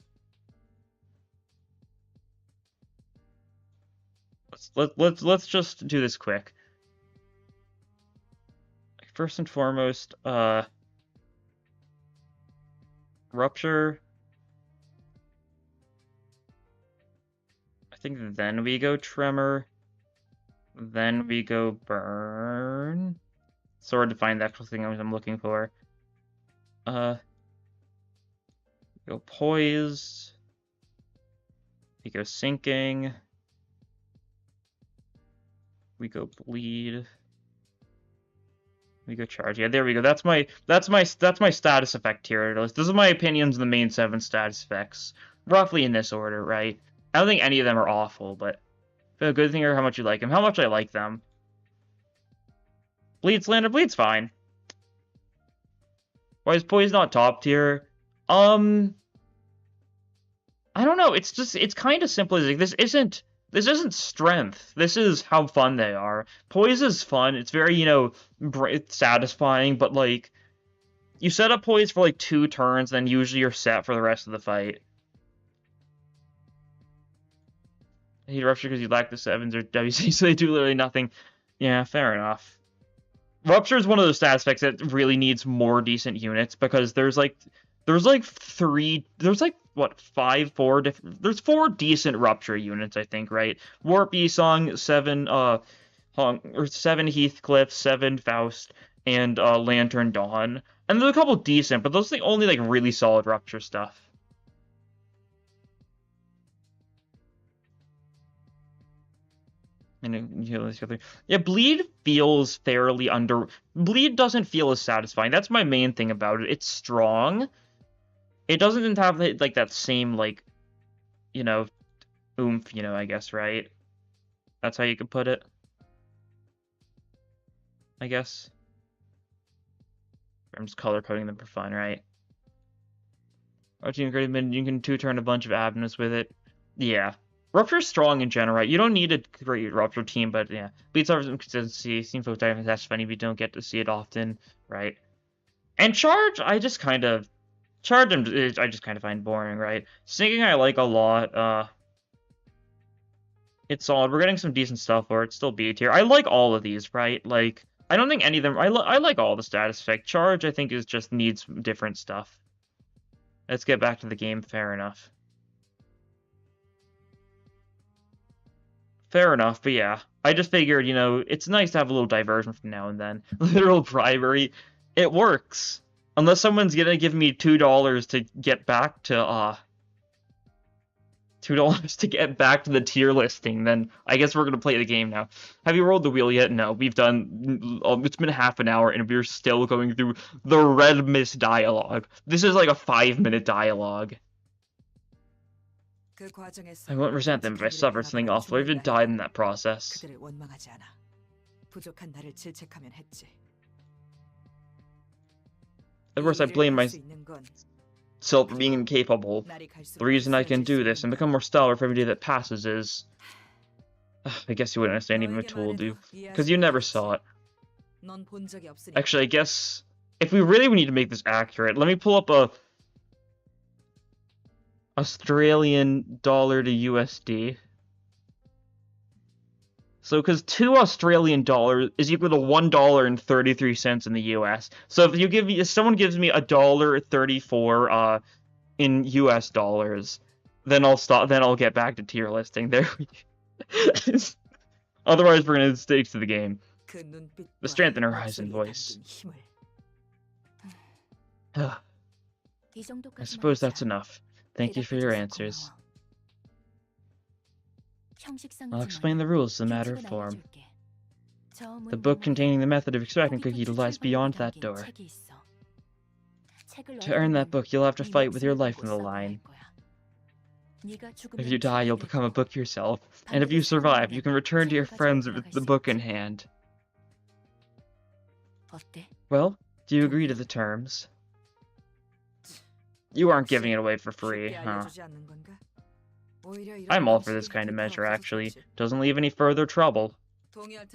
Let's just do this quick. First and foremost, Rupture. I think then we go Tremor. Then we go Burn. It's hard to find the actual thing I'm looking for. Go Poise. We go Sinking. We go Bleed. We go Charge. Yeah, there we go. That's my status effect tier list. This is my opinions on the main 7 status effects, roughly in this order, right? I don't think any of them are awful, but a good thing or how much you like them. How much I like them. Bleed Slander. Bleed's fine. Why is Poise not top tier? I don't know. It's kind of simple as like this isn't This isn't strength. This is how fun they are. Poise is fun. It's very, you know, it's satisfying, but, like, you set up poise for, like, 2 turns, then usually you're set for the rest of the fight. Heat Rupture because you lack the 7s or WC, so they do literally nothing. Yeah, fair enough. Rupture is one of those stat effects that really needs more decent units, because there's like what, 4 different, there's 4 decent Rupture units, I think, right? Warp Song, 7 or 7 Heathcliff, 7 Faust, and Lantern Dawn. And there's a couple decent, but those are the only like really solid Rupture stuff. And yeah, Bleed feels fairly Bleed doesn't feel as satisfying. That's my main thing about it. It's strong. It doesn't have like that same, like, you know, oomph, you know, I guess, right? That's how you could put it, I guess. I'm just color coding them for fun, right? You can 2-turn a bunch of Abnus with it. Yeah. Rupture's strong in general, right? You don't need a great Rupture team, but yeah. Beats over some consistency. Seems like that's funny if you don't get to see it often, right? And Charge, I just kind of find boring, right? Singing I like a lot. It's solid. We're getting some decent stuff for it. It's still B tier. I like all of these, right? Like, I don't think any of them... I like all the status effect. Charge, I think, just needs different stuff. Let's get back to the game. Fair enough. Fair enough, but yeah. I just figured, you know, it's nice to have a little diversion from now and then. Literal bribery. It works. Unless someone's gonna give me $2 to get back to, $2 to get back to the tier listing, then I guess we're gonna play the game now. Have you rolled the wheel yet? No, we've done... It's been half an hour, and we're still going through the Red Mist dialogue. This is like a 5-minute dialogue. I won't resent them if I suffer something awful or even died in that process. Of course, I blame myself for being incapable. The reason I can do this and become more stellar for every day that passes is... I guess you wouldn't understand even if I told you, because you never saw it. Actually, I guess if we really need to make this accurate, let me pull up a Australian dollar to USD. So, because 2 Australian dollars is equal to $1.33 in the US. So if someone gives me $1.34 in US dollars, then I'll stop. Then I'll get back to tier listing. There. Otherwise, we're gonna stick to the game. The strength in her eyes and voice. I suppose that's enough. Thank you for your answers. I'll explain the rules as a matter of form. The book containing the method of extracting cookie lies beyond that door. To earn that book, you'll have to fight with your life on the line. If you die, you'll become a book yourself, and if you survive, you can return to your friends with the book in hand. Well, do you agree to the terms? You aren't giving it away for free, huh? I'm all for this kind of measure, actually. Doesn't leave any further trouble.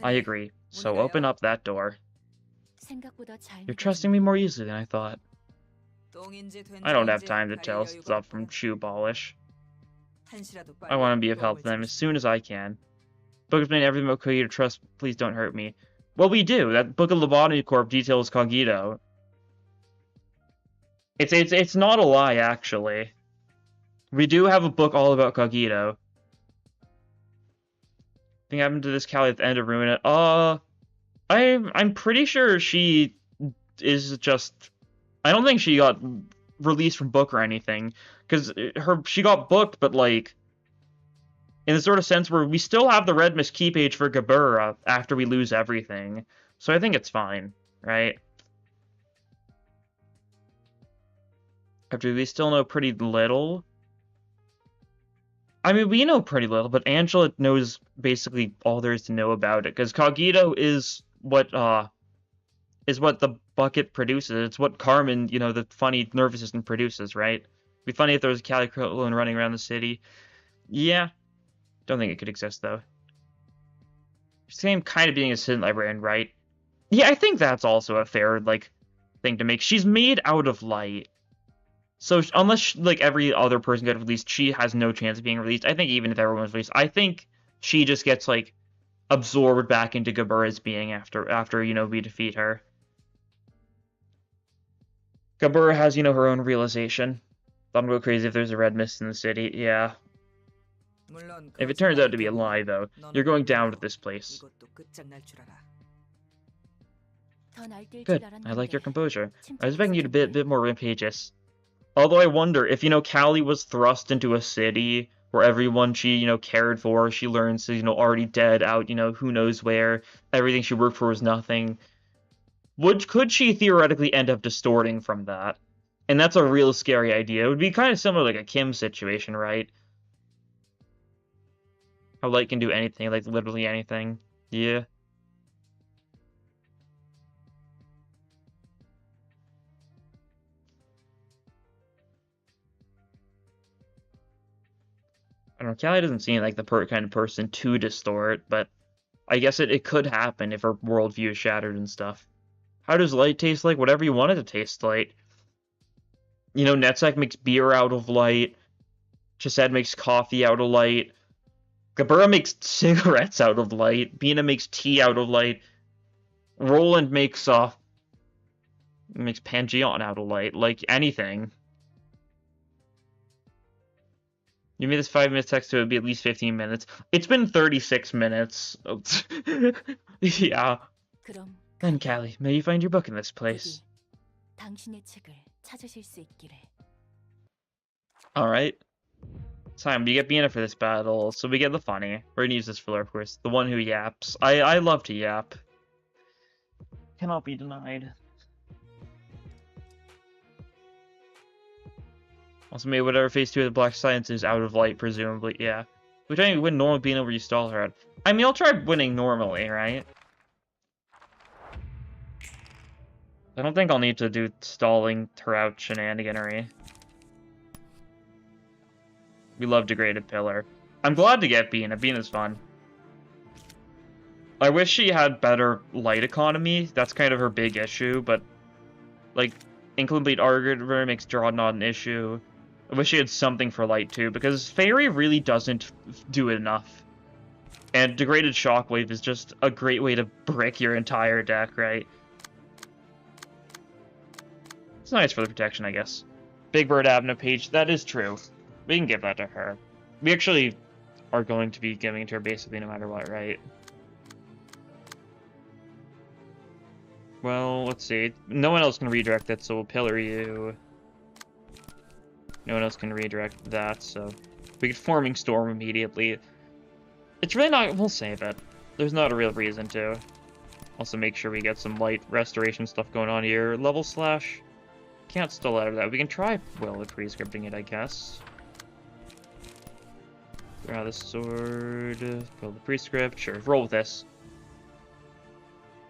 I agree. So open up that door. You're trusting me more easily than I thought. I don't have time to tell stuff from shoe polish. I want to be of help to them as soon as I can. Book explaining everything about Cogito Trust, please don't hurt me. Well, we do. That book of Lob Corp details Cogito. It's not a lie, actually. We do have a book all about Cogito. Thing happened to this Callie at the end of Ruina. I'm pretty sure she is just... I don't think she got released from book or anything, because she got booked, but like in the sort of sense where we still have the Red Mist key page for Gabura after we lose everything, so I think it's fine, right? After we still know pretty little. I mean, we know pretty little, but Angela knows basically all there is to know about it, because Cogito is what the bucket produces. It's what Carmen, you know, the funny nervous system produces, right? It'd be funny if there was a Cali clone running around the city. Yeah. Don't think it could exist, though. Same kind of being a Assistant Librarian, right? Yeah, I think that's also a fair, like, thing to make. She's made out of light. So unless, like, every other person gets released, she has no chance of being released. I think even if everyone's released, I think she just gets, like, absorbed back into Gabura's being after you know, we defeat her. Gabura has, you know, her own realization. Don't go crazy if there's a red mist in the city. Yeah. If it turns out to be a lie, though, you're going down with this place. Good. I like your composure. I was expecting you to be a bit more rampageous. Although I wonder if, you know, Callie was thrust into a city where everyone she, you know, cared for, she learns is, you know, already dead out, you know, who knows where. Everything she worked for was nothing. Could she theoretically end up distorting from that? And that's a real scary idea. It would be kind of similar like a Kim situation, right? How light can do anything, like literally anything. Yeah. I don't know, Callie doesn't seem like the kind of person to distort, but I guess it could happen if her worldview is shattered and stuff. How does light taste like? Whatever you want it to taste like. You know, Netzak makes beer out of light. Chesed makes coffee out of light. Gabura makes cigarettes out of light. Bina makes tea out of light. Roland makes Pangeon out of light. Like anything. You made this 5 minutes text, so it would be at least 15 minutes. It's been 36 minutes. Yeah. Then, Callie, may you find your book in this place. Alright. Time, we get Bina for this battle, so we get the funny. We're gonna use this filler, of course. The one who yaps. I love to yap. Cannot be denied. Also made whatever phase 2 of the Black Science is out of light, presumably, yeah. We're trying to win normal Bina where you stall her at. I mean, I'll try winning normally, right? I don't think I'll need to do stalling her out shenaniganery. We love Degraded Pillar. I'm glad to get Bina. Bina's fun. I wish she had better light economy. That's kind of her big issue, but like Incomplete Arbiter makes Dreadnought an issue. I wish she had something for light too, because Fairy really doesn't do it enough. And Degraded Shockwave is just a great way to brick your entire deck, right? It's nice for the protection, I guess. Big Bird Abna page, that is true. We can give that to her. We actually are going to be giving it to her basically no matter what, right? Well, let's see. No one else can redirect it, so we'll pillar you. No one else can redirect that, so we get Forming Storm immediately. It's really not... We'll save it. There's not a real reason to. Also make sure we get some light restoration stuff going on here. Level Slash. Can't still out of that. We can try Will of Prescripting it, I guess. Draw the sword. Pull the Prescript. Sure, roll with this.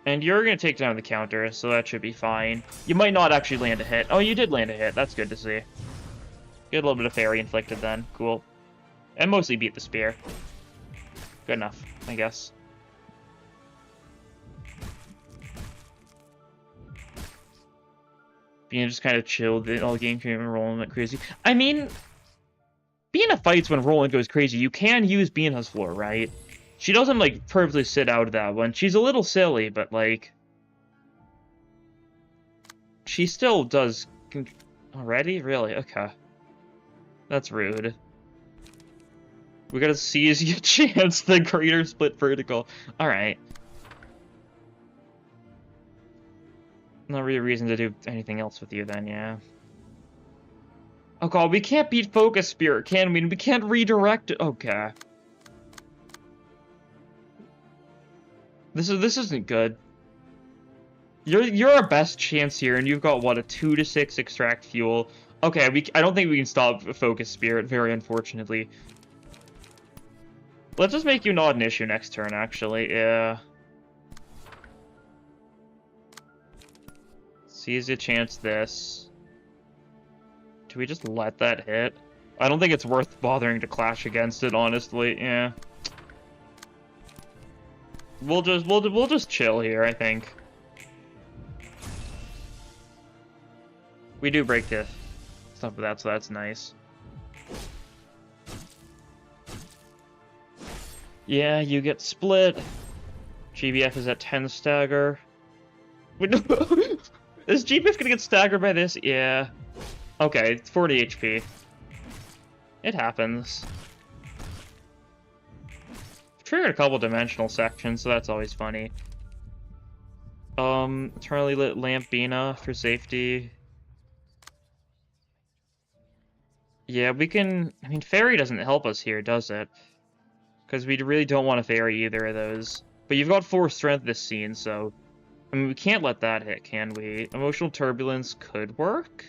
And you're going to take down the counter, so that should be fine. You might not actually land a hit. Oh, you did land a hit. That's good to see. Get a little bit of Fairy Inflicted then. Cool. And mostly beat the Spear. Good enough, I guess. Being just kind of chilled all game, Roland went crazy. I mean, Bina fights when Roland goes crazy. You can use Bina's floor, right? She doesn't, like, perfectly sit out of that one. She's a little silly, but, like... She still does... Already? Really? Okay. That's rude. We gotta seize your chance, the greater split vertical. Alright. Not really a reason to do anything else with you then, yeah. Oh god, we can't beat Focus Spirit, can we? We can't redirect it. Okay. This isn't good. You're our best chance here, and you've got what, a 2 to 6 extract fuel. Okay, I don't think we can stop Focus Spirit, very unfortunately. Let's just make you not an issue next turn, actually. Yeah. Seize a chance this. Do we just let that hit? I don't think it's worth bothering to clash against it, honestly. Yeah. We'll just chill here, I think. We do break the stuff with that, so that's nice. Yeah, you get split. GBF is at 10 stagger. Is GBF gonna get staggered by this? Yeah. Okay, it's 40 HP. It happens. Triggered a couple dimensional sections, so that's always funny. Eternally lit Lampina for safety. Yeah, we can... I mean, Fairy doesn't help us here, does it? Because we really don't want to Fairy either of those. But you've got 4 strength this scene, so... I mean, we can't let that hit, can we? Emotional Turbulence could work?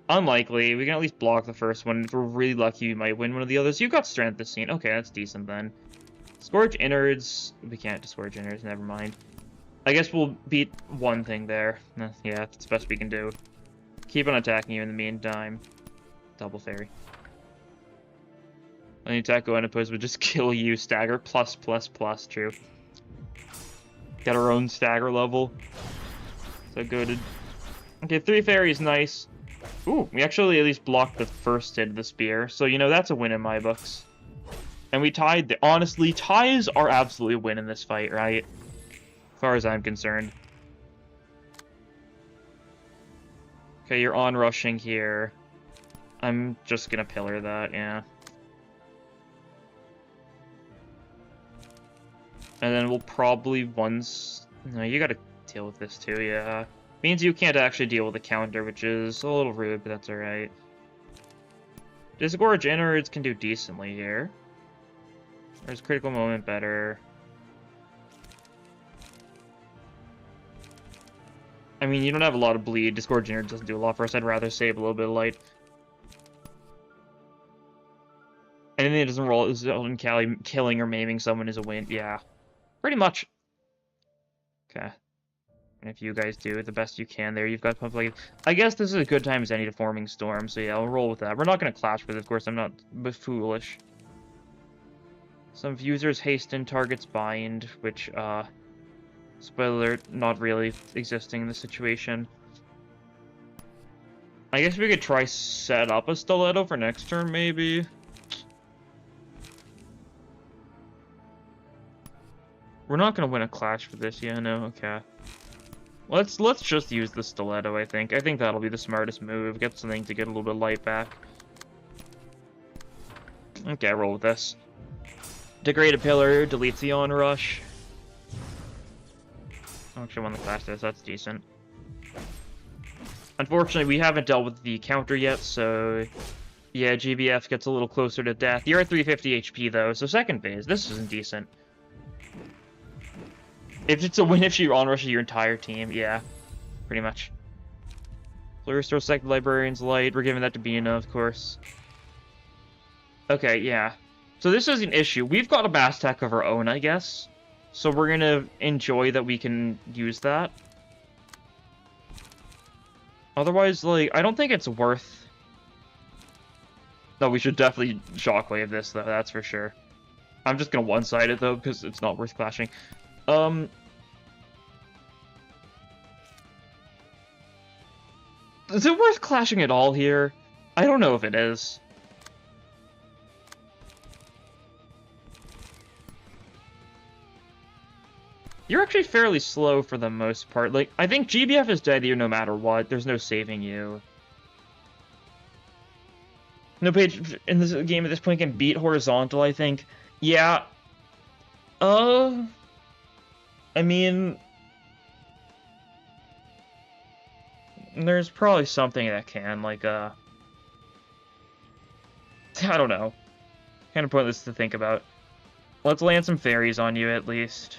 Unlikely. We can at least block the first one. If we're really lucky, we might win one of the others. You've got strength this scene. Okay, that's decent then. Scourge Innards. We can't Discourage Innards, never mind. I guess we'll beat one thing there. Yeah, that's the best we can do. Keep on attacking you in the meantime. Double Fairy. Any attack Oedipus would just kill you. Stagger plus. True. Got our own stagger level. So good. Okay, 3 Fairies, nice. Ooh, we actually at least blocked the first hit of the spear. So, you know, that's a win in my books. And we tied. Honestly, ties are absolutely a win in this fight, right? As far as I'm concerned. Okay, you're on-rushing here. I'm just gonna pillar that, yeah. And then we'll probably once... No, you gotta deal with this too, yeah. Means you can't actually deal with the counter, which is a little rude, but that's alright. Disgorge Innards can do decently here. There's Critical Moment better. I mean, you don't have a lot of bleed. Disgorge Innards doesn't do a lot for us. I'd rather save a little bit of light. Anything that doesn't roll is killing or maiming someone is a win. Yeah. Pretty much. Okay. And if you guys do the best you can there, you've got public... I guess this is a good time as any to Forming Storm, so yeah, I'll roll with that. We're not going to clash with it, of course, I'm not foolish. Some users hasten targets bind, which, spoiler alert, not really existing in this situation. I guess we could try set up a Stiletto for next turn, maybe? We're not going to win a clash for this, yeah, no, okay. Let's just use the Stiletto, I think. I think that'll be the smartest move. Get something to get a little bit of light back. Okay, roll with this. Degrade a pillar, deletes the on-rush. Actually won the clash this, that's decent. Unfortunately, we haven't dealt with the counter yet, so... Yeah, GBF gets a little closer to death. You're at 350 HP, though, so second phase. This isn't decent. If it's a win if you on-rush your entire team, yeah. Pretty much. So restore second Librarian's Light. We're giving that to Bina, of course. Okay, yeah. So this is an issue. We've got a Bass Tech of our own, I guess. So we're gonna enjoy that we can use that. Otherwise, like, I don't think it's worth... No, we should definitely Shockwave this, though, that's for sure. I'm just gonna one-side it, though, because it's not worth clashing. Is it worth clashing at all here? I don't know if it is. You're actually fairly slow for the most part. Like, I think GBF is dead here no matter what. There's no saving you. No page in this game at this point can beat horizontal, I think. Yeah. I mean... There's probably something that can, like, I don't know. Kind of pointless to think about. Let's land some fairies on you, at least.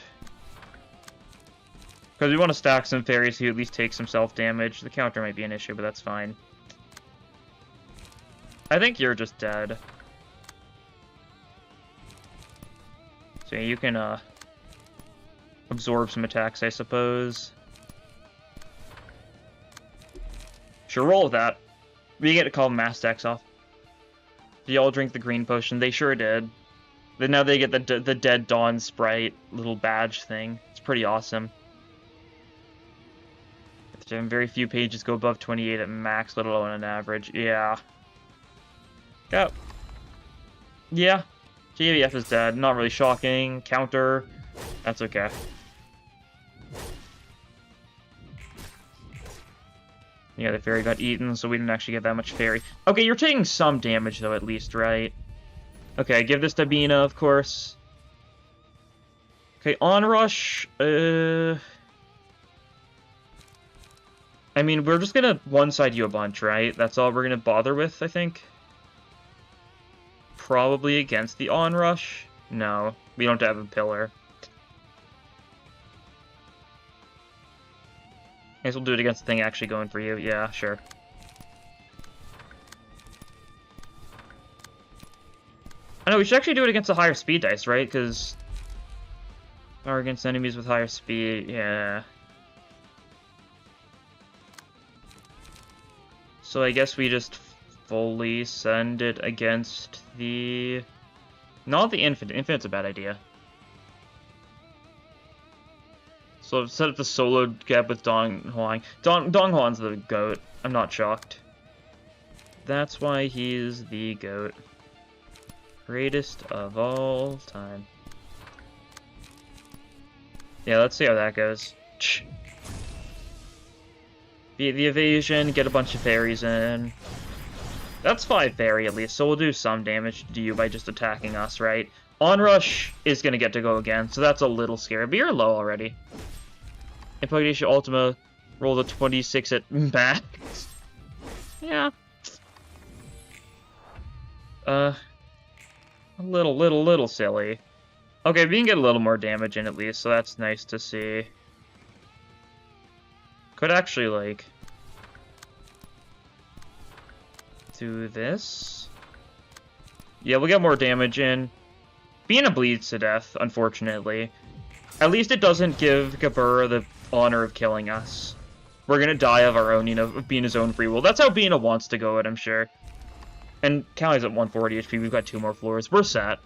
Because we want to stack some fairies so you at least take some self-damage. The counter might be an issue, but that's fine. I think you're just dead. So you can, absorb some attacks, I suppose. Sure, roll with that. We get to call mass stacks off. Did y'all drink the green potion? They sure did. Then now they get the Dead Dawn Sprite little badge thing. It's pretty awesome. Very few pages go above 28 at max, let alone an average. Yeah. Go. Yeah. GAVF is dead. Not really shocking. Counter. That's okay. Yeah, the fairy got eaten, so we didn't actually get that much fairy. Okay, you're taking some damage, though, at least, right? Okay, give this to Bina, of course. Okay, Onrush. I mean, we're just gonna one-side you a bunch, right? That's all we're gonna bother with, I think. Probably against the Onrush. No, we don't have a pillar. I guess we'll do it against the thing actually going for you. Yeah, sure. I know, we should actually do it against a higher speed dice, right? Because... Or against enemies with higher speed, yeah. So I guess we just fully send it against the... Not the Infinite. Infinite's a bad idea. So set up the solo gap with Dong Huang. Dong Huang's the GOAT. I'm not shocked. That's why he's the GOAT. Greatest of all time. Yeah, let's see how that goes. The evasion, get a bunch of fairies in. That's 5 fairy at least, so we'll do some damage to you by just attacking us, right? Onrush is gonna get to go again, so that's a little scary, but you're low already. Impugnation Ultima, roll the 26 at max. Yeah. A little silly. Okay, we can get a little more damage in at least, so that's nice to see. Could actually, like... do this. Yeah, we'll get more damage in. Bina bleeds to death, unfortunately. At least it doesn't give Gabura the honor of killing us. We're gonna die of our own, you know, of Bina's own free will. That's how Bina wants to go it, I'm sure. And Callie's at 140 HP, we've got 2 more floors. We're set.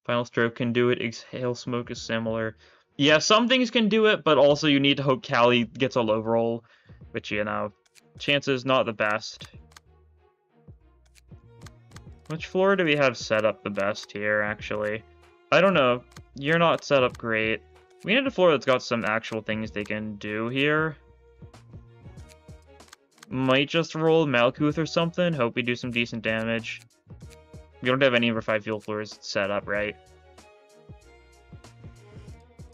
Final Stroke can do it, Exhale Smoke is similar. Yeah, some things can do it, but also you need to hope Callie gets a low roll. Which, you know, chances not the best. Which floor do we have set up the best here, actually? I don't know. You're not set up great. We need a floor that's got some actual things they can do here. Might just roll Malkuth or something. Hope we do some decent damage. We don't have any of our 5 fuel floors set up, right?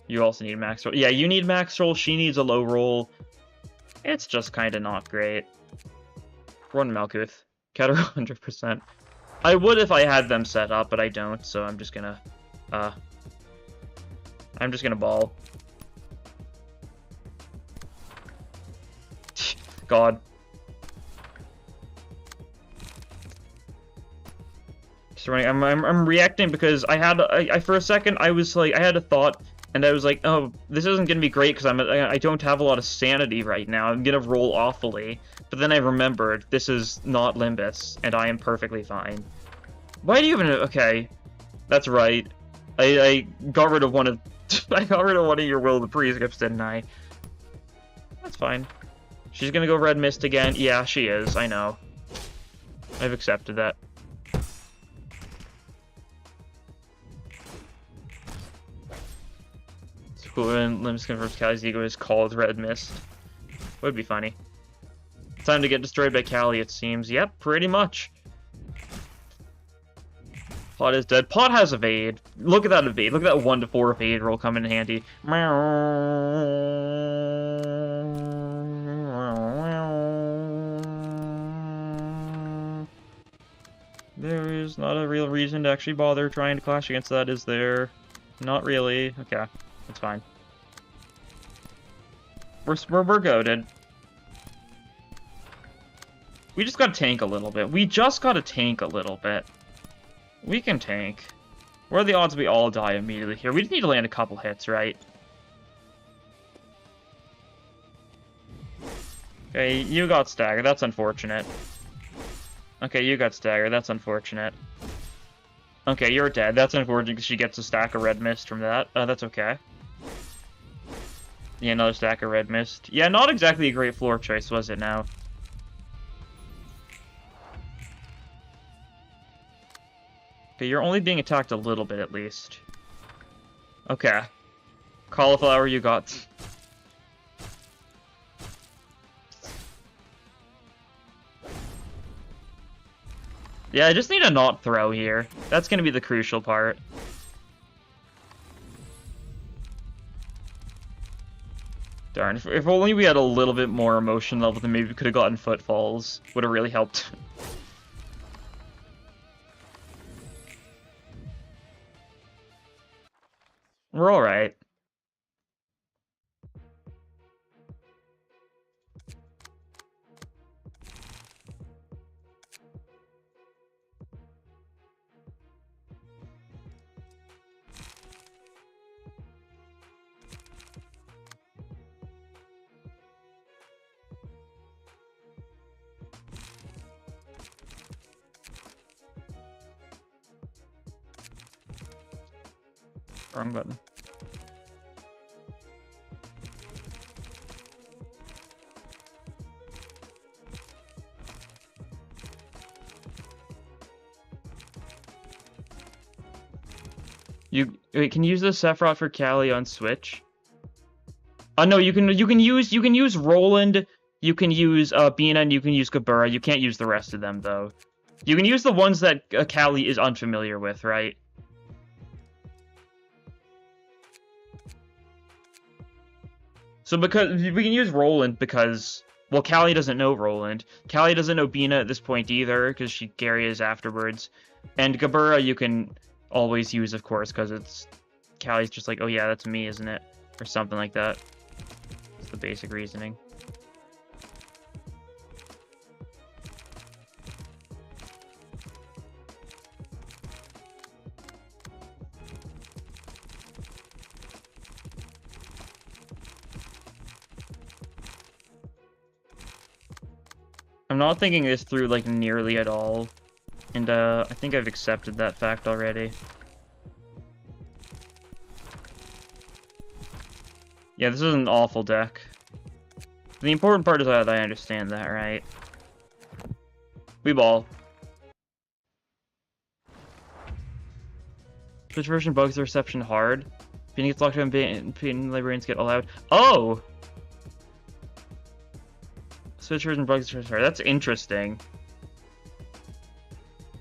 You also need max roll. Yeah, you need max roll. She needs a low roll. It's just kind of not great. Run Malkuth. Cut her 100%. I would if I had them set up, but I don't, so I'm just gonna ball. God. Just running. I'm reacting because I for a second I was like I had a thought. And I was like, oh, this isn't going to be great because I don't have a lot of sanity right now. I'm going to roll awfully. But then I remembered, this is not Limbus, and I am perfectly fine. Why do you even... Okay, that's right. I got rid of one of... I got rid of one of your Will of the Prescripts, didn't I? That's fine. She's going to go Red Mist again. Yeah, she is. I know. I've accepted that. When Limbus confirms Callie's ego is called Red Mist. Would be funny. Time to get destroyed by Callie, it seems. Yep, pretty much. Pot is dead. Pot has evade. Look at that evade. Look at that 1 to 4 evade roll coming in handy. There is not a real reason to actually bother trying to clash against that, is there? Not really. Okay. That's fine. We're goated. We just gotta tank a little bit. We just gotta tank a little bit. We can tank. What are the odds we all die immediately here? We just need to land a couple hits, right? Okay, you got staggered. That's unfortunate. Okay, you got staggered. That's unfortunate. Okay, you're dead. That's unfortunate because she gets a stack of red mist from that. That's okay. Yeah, another stack of red mist. Yeah, not exactly a great floor choice, was it now? Okay, you're only being attacked a little bit at least. Okay. Cauliflower, you got. Yeah, I just need a not throw here. That's gonna be the crucial part. Darn, if only we had a little bit more emotion level, then maybe we could have gotten footfalls. Would have really helped. We're alright. Wrong button. Wait, can you use the Sephiroth for Callie on Switch? No, you can use Roland, you can use Bina, and you can use Gabura. You can't use the rest of them though. You can use the ones that Callie is unfamiliar with, right? So because we can use Roland because, well, Callie doesn't know Roland. Callie doesn't know Bina at this point either because she Gary is afterwards. And Gabura you can always use, of course, because it's Callie's just like, oh yeah, that's me, isn't it? Or something like that. It's the basic reasoning. I'm not thinking this through, like, nearly at all. And, I think I've accepted that fact already. Yeah, this is an awful deck. The important part is that I understand that, right? We ball. Switch version bugs the reception hard. Being gets locked down and librarians get allowed. Oh! Switch version bugs the hard. That's interesting.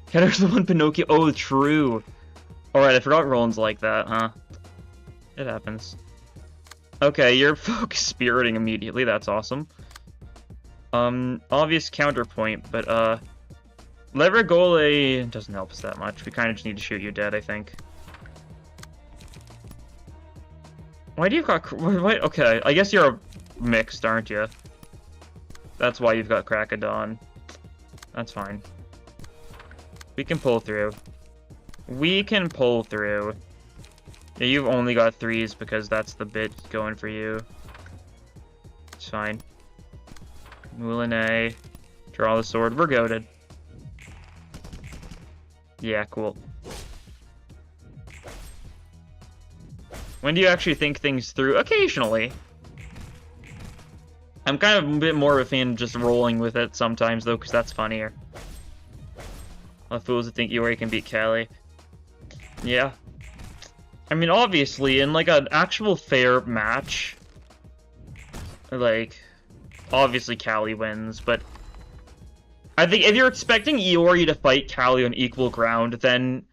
Catter's the one Pinocchio. Oh, true. Alright, I forgot Roland's like that, huh? It happens. Okay, you're focus spiriting immediately. That's awesome. Obvious counterpoint, but, Levergole doesn't help us that much. We kind of just need to shoot you dead, I think. Why do you got... Why, okay, I guess you're mixed, aren't you? That's why you've got Crackadon. That's fine. We can pull through. We can pull through. Yeah, you've only got 3s because that's the bit going for you. It's fine. Moulinet. Draw the sword. We're goated. Yeah, cool. When do you actually think things through? Occasionally. I'm kind of a bit more of a fan of just rolling with it sometimes, though, because that's funnier. All the fools that think Iori can beat Callie. Yeah. I mean, obviously, in, like, an actual fair match, like, obviously Callie wins, but I think if you're expecting Iori to fight Callie on equal ground, then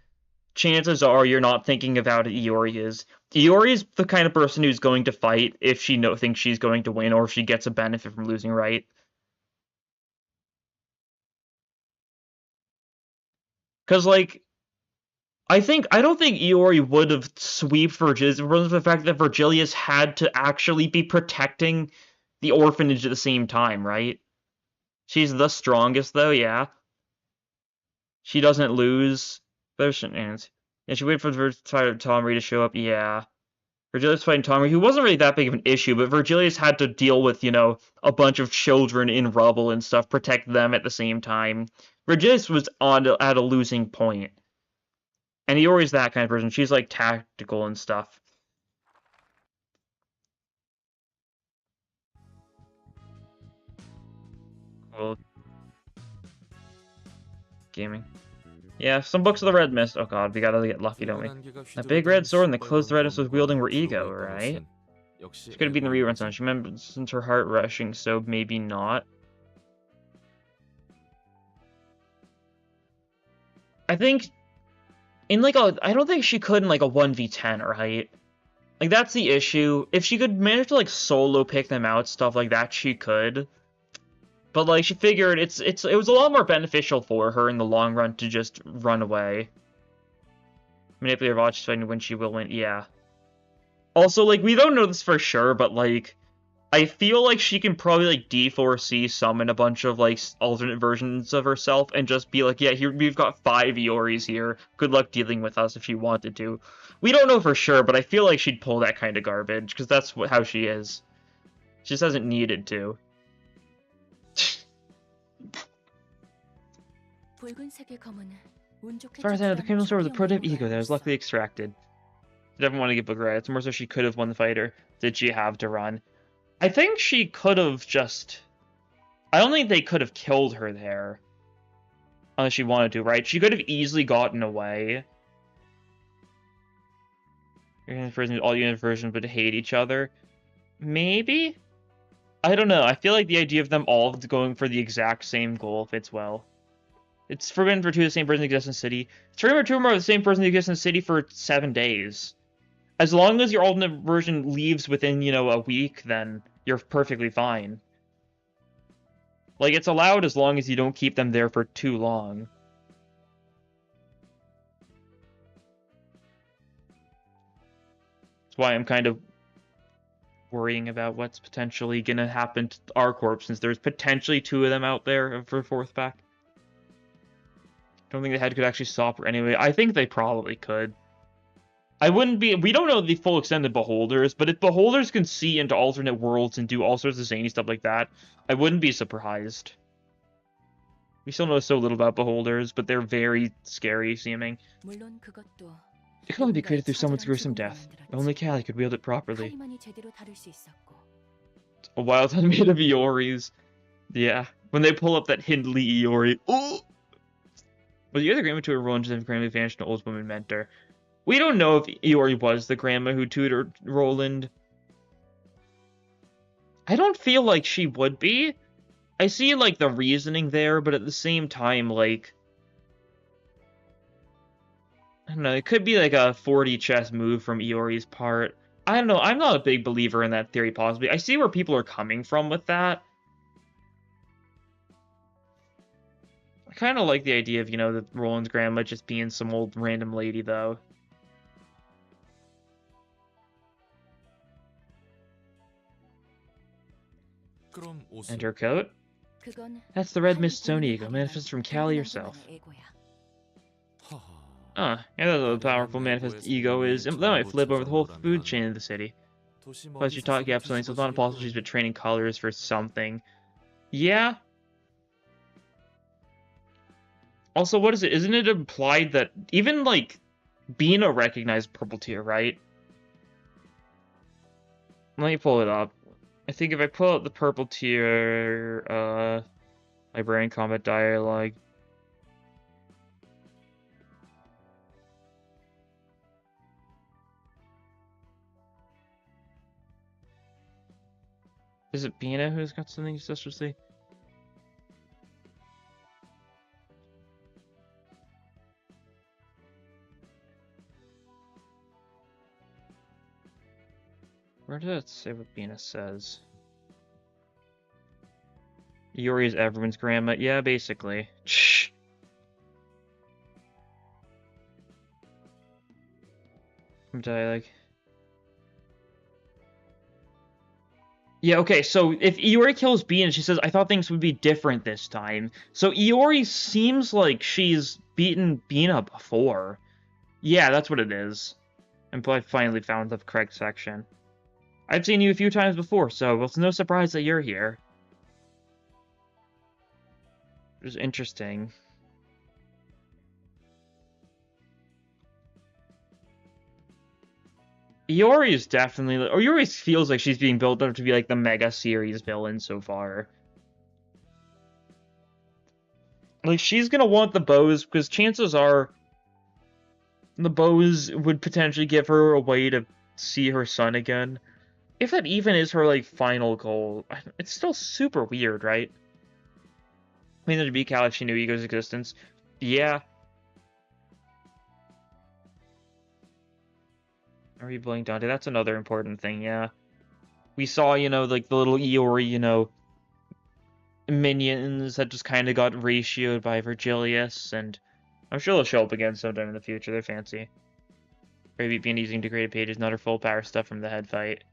chances are you're not thinking about it Iori is. Iori is the kind of person who's going to fight if she thinks she's going to win or if she gets a benefit from losing, right? Because, like, I don't think Iori would have sweeped Vergilius for the fact that Vergilius had to actually be protecting the orphanage at the same time, right? She's the strongest, though, yeah. She doesn't lose. There's shenanigans. Yeah, she waited for Tom Reed to show up, yeah. Virgilius fighting Tommy, who wasn't really that big of an issue, but Virgilius had to deal with, you know, a bunch of children in rubble and stuff, protect them at the same time. Virgilius was at a losing point. And Iori's that kind of person. She's, like, tactical and stuff. Cool. Gaming. Yeah, some books of the Red Mist. Oh god, we gotta get lucky, don't we? That big red sword and the clothes the Red Mist was wielding were ego, right? She could have been the rerun song. She remembers her heart rushing, so maybe not. I think in like I don't think she could in like a 1v10, right? Like that's the issue. If she could manage to like solo pick them out, stuff like that, she could. But like she figured it was a lot more beneficial for her in the long run to just run away. Manipulate her watch when she will win. Yeah. Also, like we don't know this for sure, but like I feel like she can probably like D4C summon a bunch of like alternate versions of herself and just be like, yeah, here we've got 5 Ioris here. Good luck dealing with us if she wanted to. We don't know for sure, but I feel like she'd pull that kind of garbage because that's how she is. She just hasn't needed to. As far as I know, the criminal sword was a prototype ego that was luckily extracted. I definitely want to get book right. It's more so she could have won the fighter. Did she have to run? I think she could have just... I don't think they could have killed her there. Unless she wanted to, right? She could have easily gotten away. All unit versions would hate each other. Maybe? I don't know. I feel like the idea of them all going for the exact same goal fits well. It's forbidden for 2 of the same person to exist in the city. It's forbidden for 2 or more of the same person to exist in the city for 7 days. As long as your alternate version leaves within, you know, a week, then you're perfectly fine. Like, it's allowed as long as you don't keep them there for too long. That's why I'm kind of worrying about what's potentially gonna happen to our corp, since there's potentially 2 of them out there for 4th pack. Don't think the head could actually stop her anyway. I think they probably could. I wouldn't be... We don't know the full extent of Beholders, but if Beholders can see into alternate worlds and do all sorts of zany stuff like that, I wouldn't be surprised. We still know so little about Beholders, but they're very scary seeming. It can only be created through someone's gruesome death. Only Callie could wield it properly. A wild hunt made of Ioris. Yeah. When they pull up that Hindley Iori. Oh! Was the other grandma to her role into the grandma vanished an old woman mentor? We don't know if Iori was the grandma who tutored Roland. I don't feel like she would be. I see, like, the reasoning there, but at the same time, like... I don't know, it could be like a 40 chess move from Iori's part. I don't know, I'm not a big believer in that theory, possibly. I see where people are coming from with that. I kind of like the idea of, you know, the Roland's grandma just being some old random lady, though. And her coat? That's the Red Mist Zone Ego, manifested from Callie herself. Yeah, the powerful manifest ego is... That might flip over the whole food chain of the city. Plus, you're talking absolutely, so it's not impossible she's been training colors for something. Yeah. Also, what is it? Isn't it implied that even, like, Bina recognized Purple Tear, right? Let me pull it up. I think if I pull out the Purple Tear, Librarian Combat Dialogue... Is it Bina who's got something suspiciously? Where does it say what Bina says? Iori is everyone's grandma. Yeah, basically. Shh. Dialogue. Yeah, okay, so if Iori kills Bina, she says, I thought things would be different this time. So Iori seems like she's beaten Bina before. Yeah, that's what it is. And I finally found the correct section. I've seen you a few times before, so it's no surprise that you're here. It's interesting. Iori is definitely... Or Iori feels like she's being built up to be like the mega series villain so far. Like, she's gonna want the bows, because chances are the bows would potentially give her a way to see her son again. If that even is her, like, final goal, it's still super weird, right? I mean, there'd be Cal if she knew Ego's existence. Yeah. Are you blank Dante? That's another important thing, yeah. We saw, you know, like, the little Iori, you know, minions that just kind of got ratioed by Virgilius, and I'm sure they'll show up again sometime in the future. They're fancy. Maybe being using degraded pages, not her full power stuff from the head fight.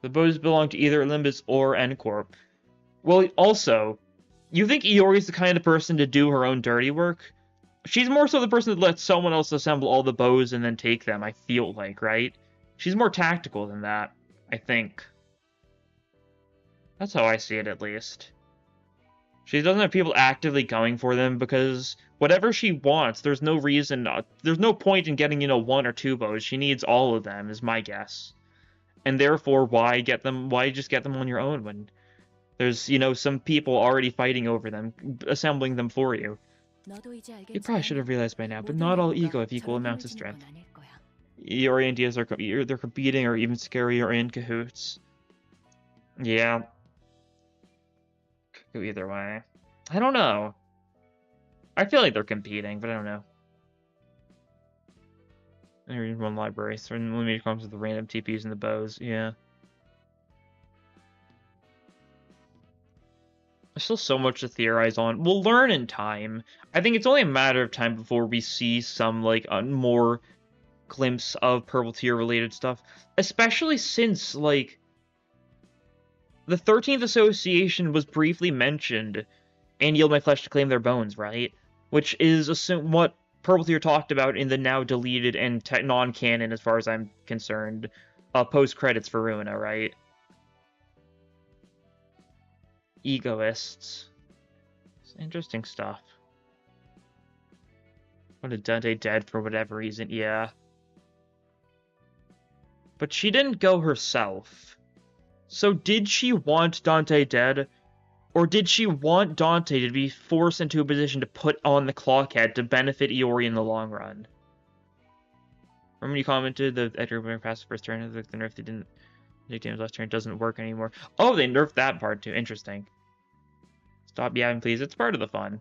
The bows belong to either Olympus or N Corp. Well, also, you think Iori's the kind of person to do her own dirty work? She's more so the person that lets someone else assemble all the bows and then take them, I feel like, right? She's more tactical than that, I think. That's how I see it, at least. She doesn't have people actively going for them because whatever she wants, there's no reason, there's no point in getting, you know, 1 or 2 bows. She needs all of them, is my guess. And therefore, why just get them on your own when there's, you know, some people already fighting over them, assembling them for you. You probably should have realized by now, but not all ego have equal amounts of strength. Iori and Diaz are they're competing or even scary or in cahoots. Yeah. Could go either way. I don't know. I feel like they're competing, but I don't know. There's one library, so limited comes with the random TPs and the bows, yeah. There's still so much to theorize on. We'll learn in time. I think it's only a matter of time before we see some, like, more glimpse of Purple Tear related stuff. Especially since, like, the 13th Association was briefly mentioned and Yield My Flesh to Claim Their Bones, right? Which is what Purple Tear talked about in the now deleted and non-canon, as far as I'm concerned, post-credits for Ruina, right? Egoists. It's interesting stuff. Wanted Dante dead for whatever reason, yeah. But she didn't go herself. So did she want Dante dead? Or did she want Dante to be forced into a position to put on the clockhead to benefit Iori in the long run? Remember when you commented that Edgar when past the first turn, the nerf they didn't take damage last turn doesn't work anymore. Oh, they nerfed that part too. Interesting. Stop yapping, please. It's part of the fun.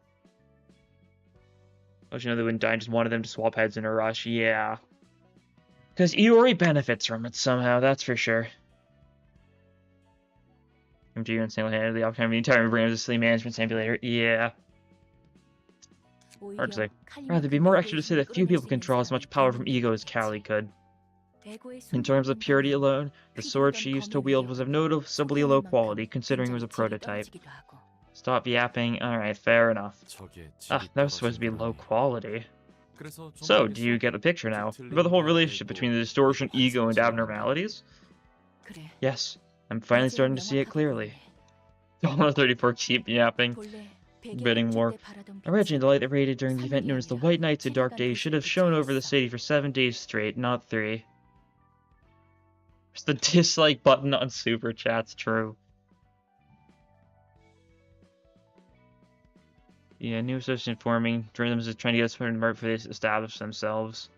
Oh, you know they wouldn't die. Just wanted them to swap heads in a rush. Yeah. Because Iori benefits from it somehow, that's for sure. MG and single-handedly optimizing the entire brand as a sleep management simulator. Yeah. Hard to say. Rather, it'd be more accurate to say that few people can draw as much power from ego as Callie could. In terms of purity alone, the sword she used to wield was of noticeably low quality, considering it was a prototype. Stop yapping. Alright, fair enough. Ah, that was supposed to be low quality. So, do you get the picture now? About the whole relationship between the distortion, ego, and abnormalities? Yes, I'm finally starting to see it clearly. Dollar 34, keep yapping. Bidding war. Originally, the light that radiated during the event known as the White Nights and Dark Days should have shone over the city for 7 days straight, not 3. There's the dislike button on Super Chats, true. Yeah, new association forming. Journalism is trying to get us put in the market for they establish themselves.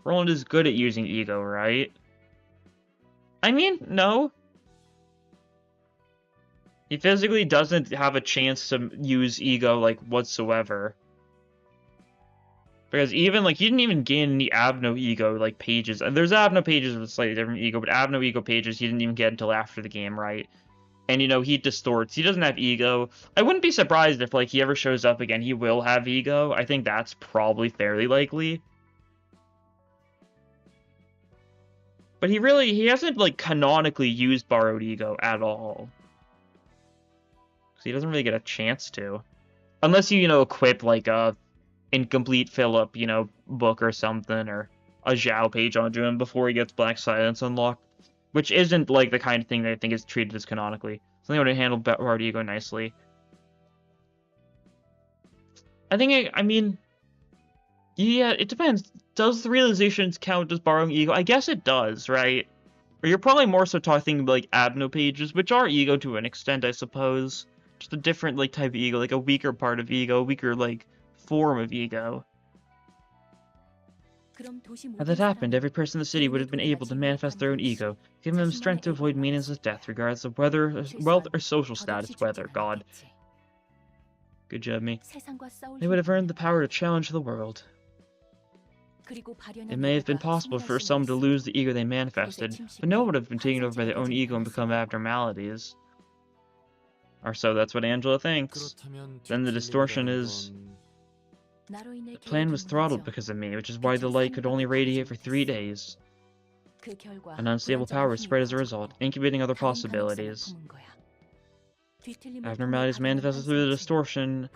Roland is good at using ego, right? I mean, no. He physically doesn't have a chance to use ego, like, whatsoever. Because even, like, he didn't even gain any Abno ego, like, pages. And there's Abno pages with slightly different ego, but Abno ego pages he didn't even get until after the game, right? And, you know, he distorts. He doesn't have ego. I wouldn't be surprised if, like, he ever shows up again, he will have ego. I think that's probably fairly likely. But he hasn't, like, canonically used borrowed ego at all. Because he doesn't really get a chance to. Unless you, you know, equip, like, incomplete fill-up, you know, book or something, or a Zhao page onto him before he gets Black Silence unlocked, which isn't, like, the kind of thing that I think is treated as canonically. So they would have handled Hard Ego nicely. I think, I mean, yeah, it depends. Does the realizations count as borrowing ego? I guess it does, right? Or you're probably more so talking like Abno pages, which are ego to an extent, I suppose. Just a different like type of ego, like a weaker part of ego, a weaker like form of ego. Had that happened, every person in the city would have been able to manifest their own ego, giving them strength to avoid meaningless death, regardless of whether wealth or social status, whether God. Good job, me. They would have earned the power to challenge the world. It may have been possible for some to lose the ego they manifested, but no one would have been taken over by their own ego and become abnormalities. Or so that's what Angela thinks. Then the distortion is... The plan was throttled because of me, which is why the light could only radiate for 3 days. An unstable power spread as a result, incubating other possibilities. Abnormalities manifested through the distortion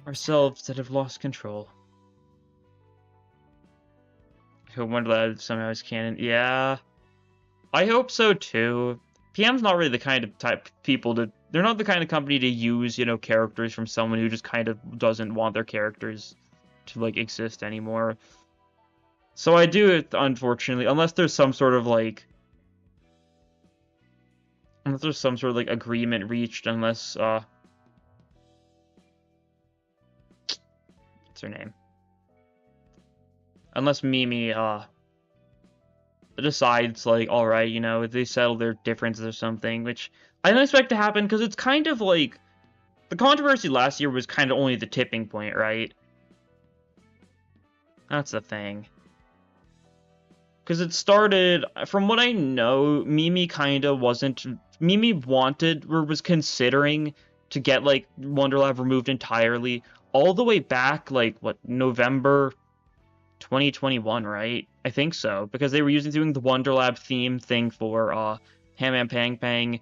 are selves that have lost control. I hope Wonderlab somehow is canon. Yeah, I hope so too. PM's not really the kind of type people to... They're not the kind of company to use, you know, characters from someone who just kind of doesn't want their characters to, like, exist anymore. So I do it, unfortunately, unless there's some sort of, like... Unless there's some sort of, like, agreement reached, unless, what's her name? Unless Mimi, decides, like, alright, you know, they settle their differences or something, which I don't expect to happen, because it's kind of, like... The controversy last year was kind of only the tipping point, right? That's the thing. Because it started, from what I know, Mimi kind of wasn't... Mimi wanted, or was considering, to get, like, Wonderlab removed entirely, all the way back, like, what, November 2021, right? I think so, because they were doing the Wonderlab theme thing for, Ham Ham Pang Pang.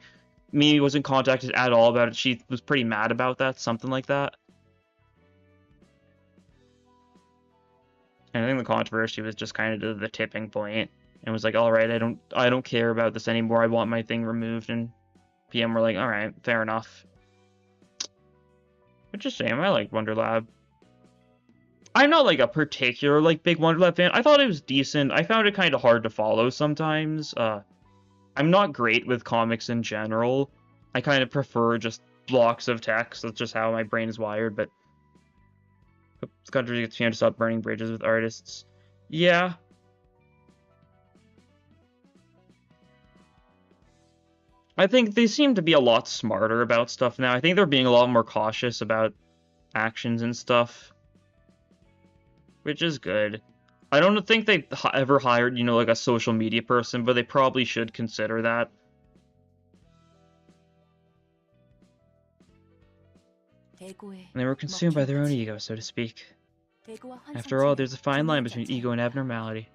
Mimi wasn't contacted at all about it. She was pretty mad about that, something like that. And I think the controversy was just kind of the tipping point, and was like, all right, I don't care about this anymore. I want my thing removed. And PM were like, all right, fair enough. Which is a shame. I like Wonderlab. I'm not like a particular like big Wonderlab fan. I thought it was decent. I found it kind of hard to follow sometimes. I'm not great with comics in general. I kind of prefer just blocks of text. That's just how my brain is wired. But this country gets to stop burning bridges with artists. Yeah. I think they seem to be a lot smarter about stuff now. I think they're being a lot more cautious about actions and stuff, which is good. I don't think they ever hired, you know, like a social media person, but they probably should consider that. And they were consumed by their own ego, so to speak. After all, there's a fine line between ego and abnormality.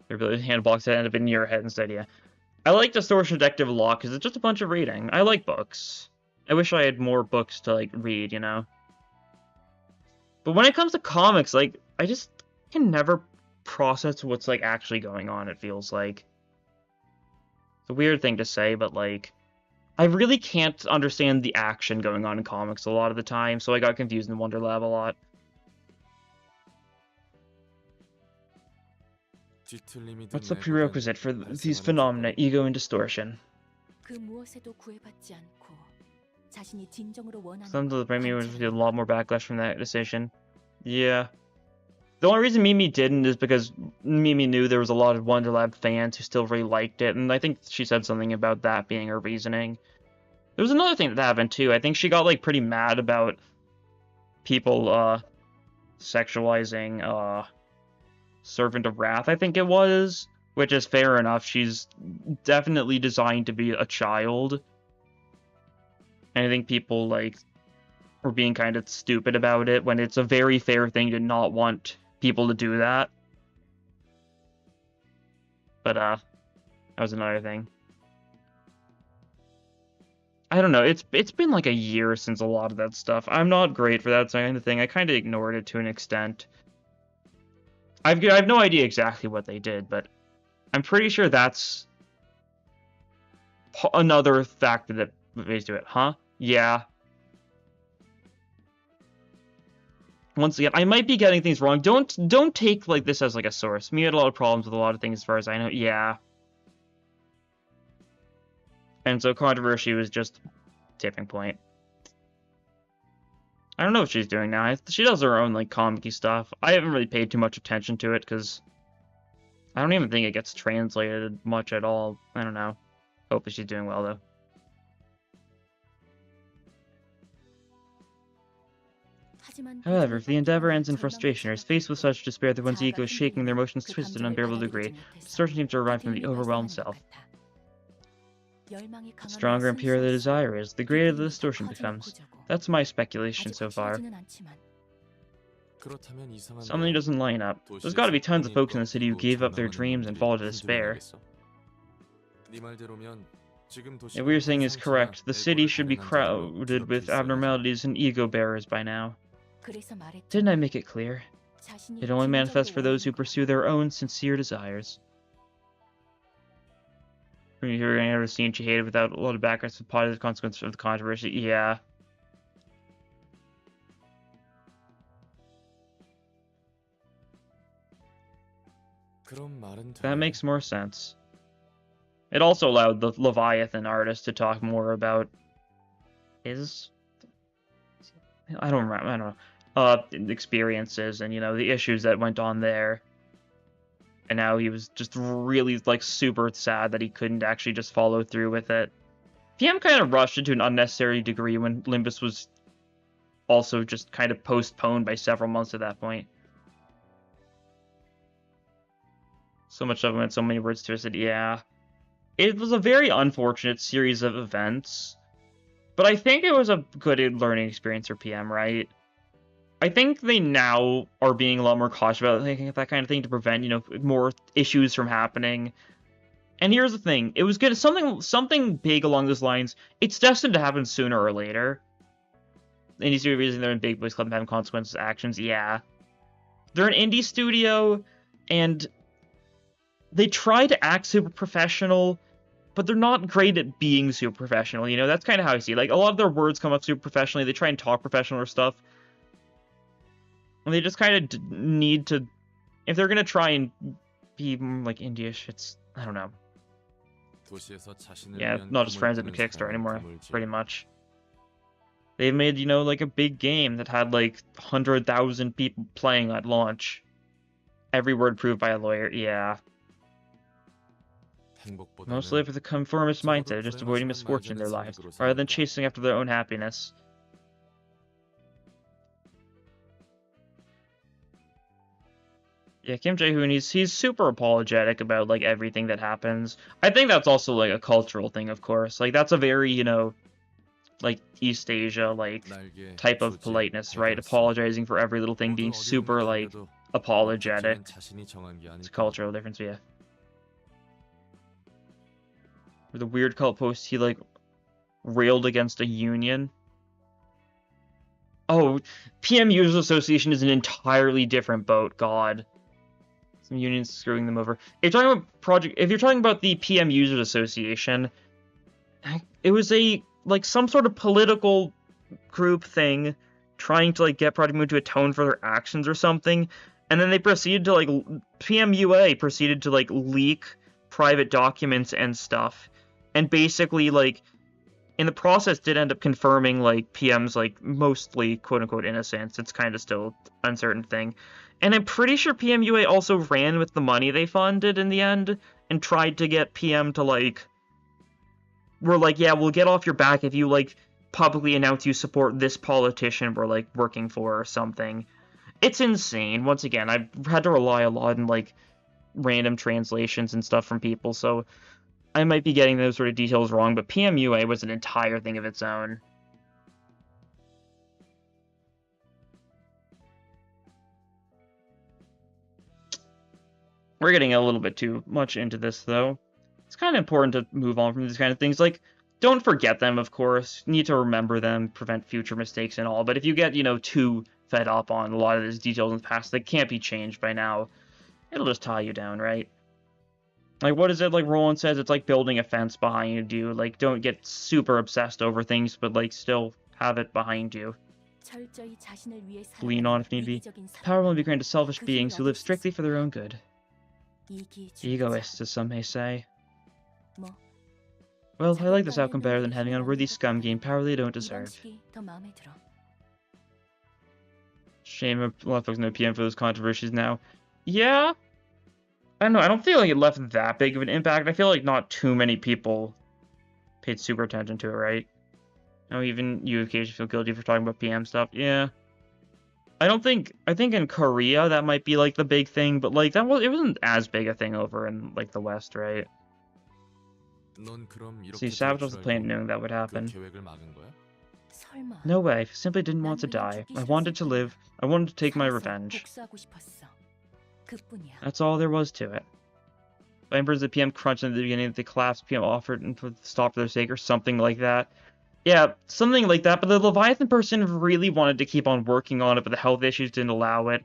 Their ability to hand blocks that end up in your head instead, yeah. I like Distortion Detective a lot, because it's just a bunch of reading. I like books. I wish I had more books to, like, read, you know? But when it comes to comics, like, I just can never process what's, like, actually going on, it feels like. It's a weird thing to say, but, like, I really can't understand the action going on in comics a lot of the time, so I got confused in Wonderlab a lot. What's the prerequisite for these phenomena, ego and distortion? Some of the Mimi would feel a lot more backlash from that decision. Yeah. The only reason Mimi didn't is because Mimi knew there was a lot of Wonderlab fans who still really liked it, and I think she said something about that being her reasoning. There was another thing that happened too. I think she got like pretty mad about people sexualizing Servant of Wrath, I think it was, which is fair enough. She's definitely designed to be a child. And I think people, like, were being kind of stupid about it when it's a very fair thing to not want people to do that. But, that was another thing. I don't know. It's been like a year since a lot of that stuff. I'm not great for that kind of thing. I kind of ignored it to an extent. I have no idea exactly what they did, but I'm pretty sure that's another factor that plays to it. Huh? Yeah. Once again, I might be getting things wrong. Don't take like this as like a source. Me had a lot of problems with a lot of things as far as I know. Yeah. And so controversy was just tipping point. I don't know what she's doing now. She does her own like comic-y stuff. I haven't really paid too much attention to it because I don't even think it gets translated much at all. I don't know. Hopefully she's doing well though. However, if the endeavor ends in frustration or is faced with such despair that one's ego is shaking, their emotions twisted in an unbearable degree, distortion seems to arrive from the overwhelmed self. The stronger and purer the desire is, the greater the distortion becomes. That's my speculation so far. Something doesn't line up. There's gotta be tons of folks in the city who gave up their dreams and fall to despair. If what you're saying is correct, the city should be crowded with abnormalities and ego bearers by now. Didn't I make it clear? It only manifests for those who pursue their own sincere desires. You're going to have a scene she hated without a lot of background with positive consequences of the controversy. Yeah. That makes more sense. It also allowed the Leviathan artist to talk more about his... I don't know. Experiences and, you know, the issues that went on there. And now he was just really, like, super sad that he couldn't actually just follow through with it. PM kind of rushed it to an unnecessary degree when Limbus was also just kind of postponed by several months at that point. So much of it went so many words twisted, yeah. It was a very unfortunate series of events, but I think it was a good learning experience for PM, right? I think they now are being a lot more cautious about thinking that kind of thing to prevent, you know, more issues from happening. And here's the thing, it was good. Something big along those lines. It's destined to happen sooner or later. Indie studio reason they're in Big Boys Club and having consequences actions, yeah. They're an indie studio, and they try to act super professional, but they're not great at being super professional, you know? That's kind of how I see it. Like, a lot of their words come up super professionally, they try and talk professional or stuff. And they just kind of need to... If they're gonna try and be, like, indie-ish, it's... I don't know. Yeah, not just friends at the Kickstarter anymore, pretty much. They've made, you know, like, a big game that had, like, 100,000 people playing at launch. Every word proved by a lawyer, yeah. Mostly for the conformist mindset, just avoiding misfortune in their lives, rather than chasing after their own happiness. Yeah, Kim Jae-hoon, he's super apologetic about, like, everything that happens. I think that's also, like, a cultural thing, of course. Like, that's a very, you know, like, East Asia, like, type of politeness, right? Apologizing for every little thing, being super, like, apologetic. It's a cultural difference, yeah. For the weird cult post, he, like, railed against a union. Oh, PM Users Association is an entirely different boat, god. Some unions screwing them over. If you're talking about the PM Users Association, it was a, like, some sort of political group thing trying to, like, get Project Moon to atone for their actions or something, and then they proceeded to, like, PMUA proceeded to, like, leak private documents and stuff, and basically, like, in the process did end up confirming, like, PM's, like, mostly quote-unquote innocence. It's kind of still an uncertain thing. And I'm pretty sure PMUA also ran with the money they funded in the end, and tried to get PM to, like, we're like, yeah, we'll get off your back if you, like, publicly announce you support this politician we're, like, working for or something. It's insane. Once again, I've had to rely a lot on, like, random translations and stuff from people, so I might be getting those sort of details wrong, but PMUA was an entire thing of its own. We're getting a little bit too much into this, though. It's kind of important to move on from these kind of things. Like, don't forget them, of course. You need to remember them, prevent future mistakes and all. But if you get, you know, too fed up on a lot of these details in the past that can't be changed by now, it'll just tie you down, right? Like, what is it, like Roland says, it's like building a fence behind you, dude. Like, don't get super obsessed over things, but, like, still have it behind you. Lean on if need be. Power will only be granted to selfish beings who live strictly for their own good. Egoists, as some may say. Well, I like this outcome better than having unworthy scum gain power they don't deserve. Shame a lot of folks know PM for those controversies now. Yeah? I don't know, I don't feel like it left that big of an impact. I feel like not too many people paid super attention to it, right? No, even you occasionally feel guilty for talking about PM stuff. Yeah. I think in Korea that might be like the big thing, but like it wasn't as big a thing over in like the West, right? See, Savage was the plan knowing that would happen. No way, I simply didn't want to die. I wanted to live. I wanted to take my revenge. That's all there was to it. I remember the PM crunched in the beginning that the collapsed PM offered and put the stop for their sake or something like that. Yeah, something like that, but the Leviathan person really wanted to keep on working on it, but the health issues didn't allow it.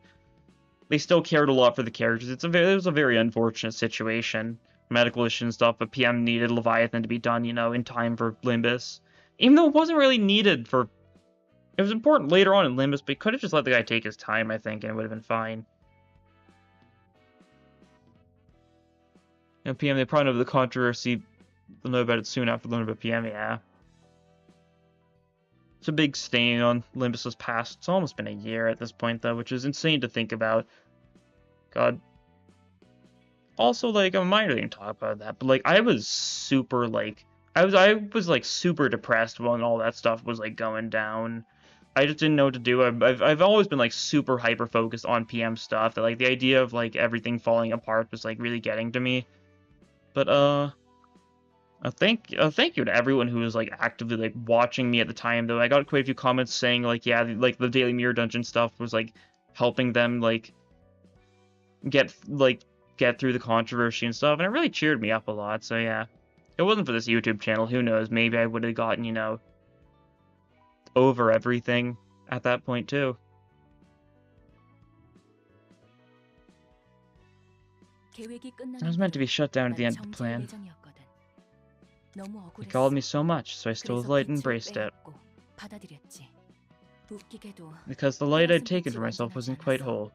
They still cared a lot for the characters. It was a very unfortunate situation. Medical issues and stuff, but PM needed Leviathan to be done, you know, in time for Limbus. Even though it wasn't really needed for... It was important later on in Limbus, but he could have just let the guy take his time, I think, and it would have been fine. You know, PM, they probably know the controversy. They'll know about it soon after learning about PM, yeah. It's a big stain on Limbus's past. It's almost been a year at this point, though, which is insane to think about. God. Also, like, I'm not even talk about that, but, like, I was super, like... I was like, super depressed when all that stuff was, like, going down. I just didn't know what to do. I've always been, like, super hyper-focused on PM stuff. That, like, the idea of, like, everything falling apart was, like, really getting to me. But, thank you to everyone who was, like, actively, like, watching me at the time, though. I got quite a few comments saying, like, yeah, like, the Daily Mirror Dungeon stuff was, like, helping them, like, get through the controversy and stuff, and it really cheered me up a lot, so yeah. If it wasn't for this YouTube channel, who knows, maybe I would have gotten, you know, over everything at that point, too. I was meant to be shut down at the end of the plan. He called me so much, so I stole the light and embraced it. Because the light I'd taken for myself wasn't quite whole.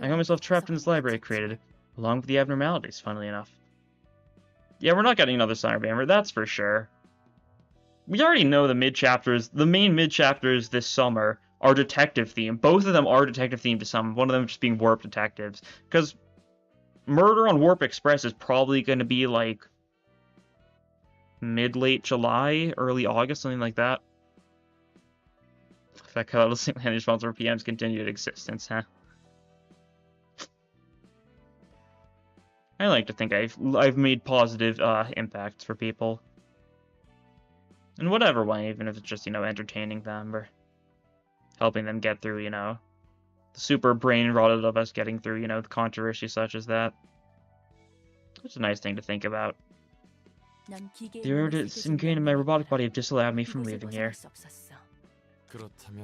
I got myself trapped in this library I created, along with the abnormalities, funnily enough. Yeah, we're not getting another Cyberbammer, that's for sure. We already know the mid-chapters, the main mid-chapters this summer are detective themed. Both of them are detective themed to some, one of them just being Warp Detectives. Because Murder on Warp Express is probably going to be like mid-late July, early August, something like that. If that cut out a single-handed responsible for PM's continued existence, huh? I like to think I've made positive impacts for people. In whatever way, even if it's just, you know, entertaining them or helping them get through, you know, the super brain-rotted of us getting through, you know, the controversy such as that. It's a nice thing to think about. The orders ingrained in my robotic body have disallowed me from leaving here.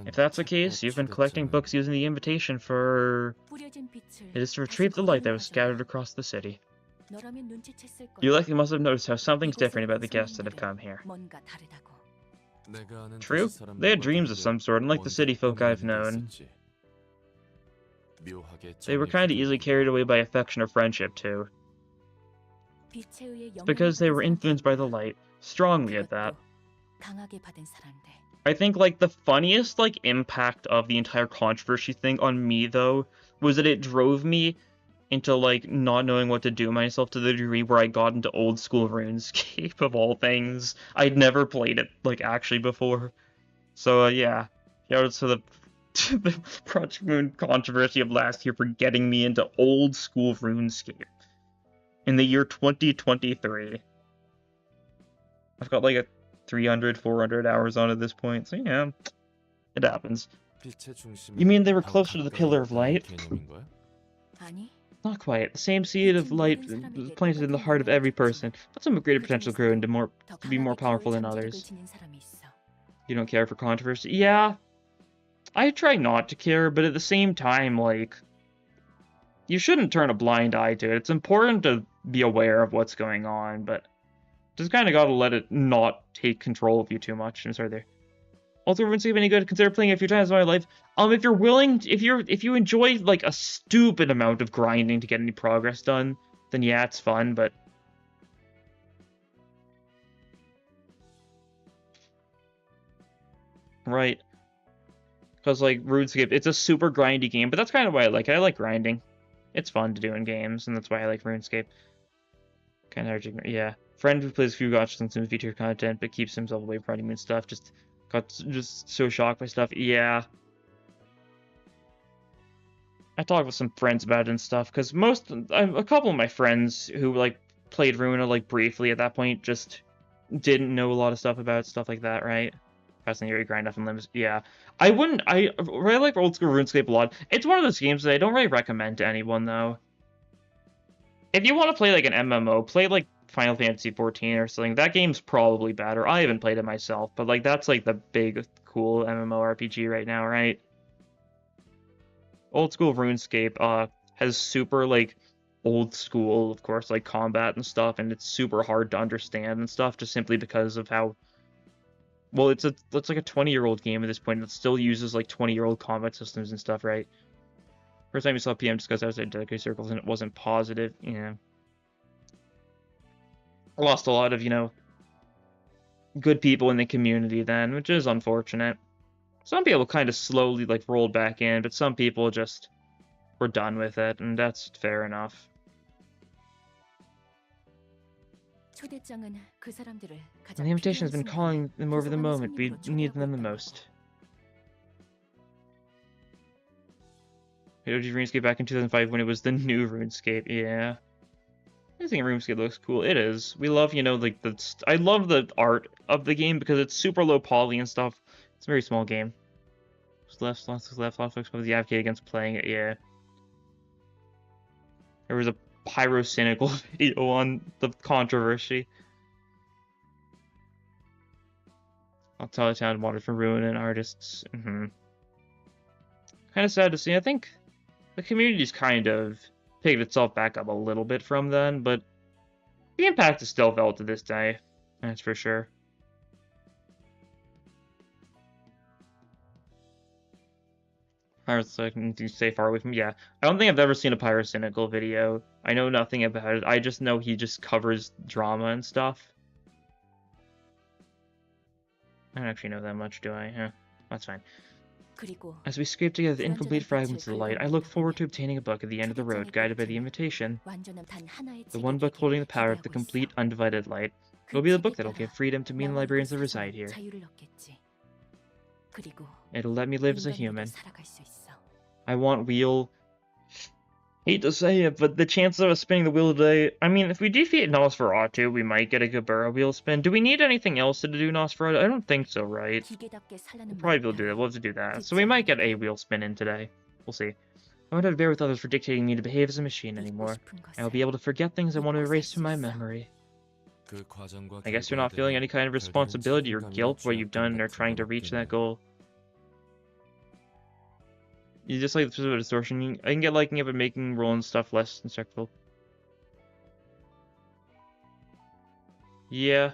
If that's the case, you've been collecting books using the invitation for... It is to retrieve the light that was scattered across the city. You likely must have noticed how something's different about the guests that have come here. True, they had dreams of some sort, unlike the city folk I've known. They were kinda easily carried away by affection or friendship, too. It's because they were influenced by the light, strongly at that. I think, like, the funniest, like, impact of the entire controversy thing on me, though, was that it drove me into, like, not knowing what to do myself to the degree where I got into old school RuneScape, of all things. I'd never played it, like, actually before. So, yeah. Shout out to the Project Moon controversy of last year for getting me into old school RuneScape. In the year 2023. I've got, like, a 300, 400 hours on at this point, so yeah. It happens. You mean they were closer to the Pillar of Light? Not quite. The same seed of light planted in the heart of every person, but some with greater potential grow to be more powerful than others. You don't care for controversy? Yeah, I try not to care, but at the same time, like, you shouldn't turn a blind eye to it. It's important to be aware of what's going on, but just kind of gotta let it not take control of you too much. I'm sorry there. Also, if you any good, consider playing it a few times in my life. If you're willing, if you enjoy like a stupid amount of grinding to get any progress done, then yeah, it's fun. But right, because like RuneScape, it's a super grindy game, but that's kind of why I like it. I like grinding. It's fun to do in games, and that's why I like RuneScape. Kind of yeah. Friend who plays few gotchas and some featured content, but keeps himself away from running and stuff. Got just so shocked by stuff. Yeah. I talked with some friends about it and stuff, because a couple of my friends who, like, played Runa, like, briefly at that point, just didn't know a lot of stuff about stuff like that, right? Passing your grind up and limits. Yeah. I really like old school RuneScape a lot. It's one of those games that I don't really recommend to anyone, though. If you want to play, like, an MMO, play, like, Final Fantasy 14 or something. That game's probably better. I haven't played it myself, but, like, that's, like, the big, cool MMORPG right now, right? Old school RuneScape has super like old school, of course, like combat and stuff, and it's super hard to understand and stuff just simply because of how well it's like a 20-year-old game at this point that still uses like 20-year-old combat systems and stuff, right? First time you saw PM discuss outside dedicated circles and it wasn't positive, I lost a lot of, good people in the community then, which is unfortunate. Some people kind of slowly like rolled back in, but some people just were done with it, and that's fair enough. And the invitation has been calling them over the moment we need them the most. OG RuneScape back in 2005 when it was the new RuneScape, yeah. I think RuneScape looks cool. It is. We love, like I love the art of the game because it's super low poly and stuff. It's a very small game. Lots of folks probably advocate against playing it, yeah. There was a pyrocynical video on the controversy. I'll tell the town wanted from Ruin and artists. Kind of sad to see. I think the community's kind of picked itself back up a little bit from then, but the impact is still felt to this day. That's for sure. Pirates, I can stay far away from. Yeah, I don't think I've ever seen a pyrocynical video. I know nothing about it. I just know he just covers drama and stuff. I don't actually know that much, do I? Yeah, that's fine. As we scrape together the incomplete fragments of the light, I look forward to obtaining a book at the end of the road, guided by the invitation. The one book holding the power of the complete, undivided light. It will be the book that will give freedom to me and the librarians that reside here. It'll let me live as a human. I want wheel. Hate to say it, but the chances of us spinning the wheel today... I mean, if we defeat Nosferatu, we might get a Gabura wheel spin. Do we need anything else to do Nosferatu? I don't think so, right? We'll probably will do that. We'll have to do that. So we might get a wheel spin in today. We'll see. I won't have to bear with others for dictating me to behave as a machine anymore. I will be able to forget things I want to erase from my memory. I guess you're not feeling any kind of responsibility or guilt for what you've done or trying to reach that goal. You just like the physical distortion. I can get liking it, but making rolling stuff less instructful. Yeah.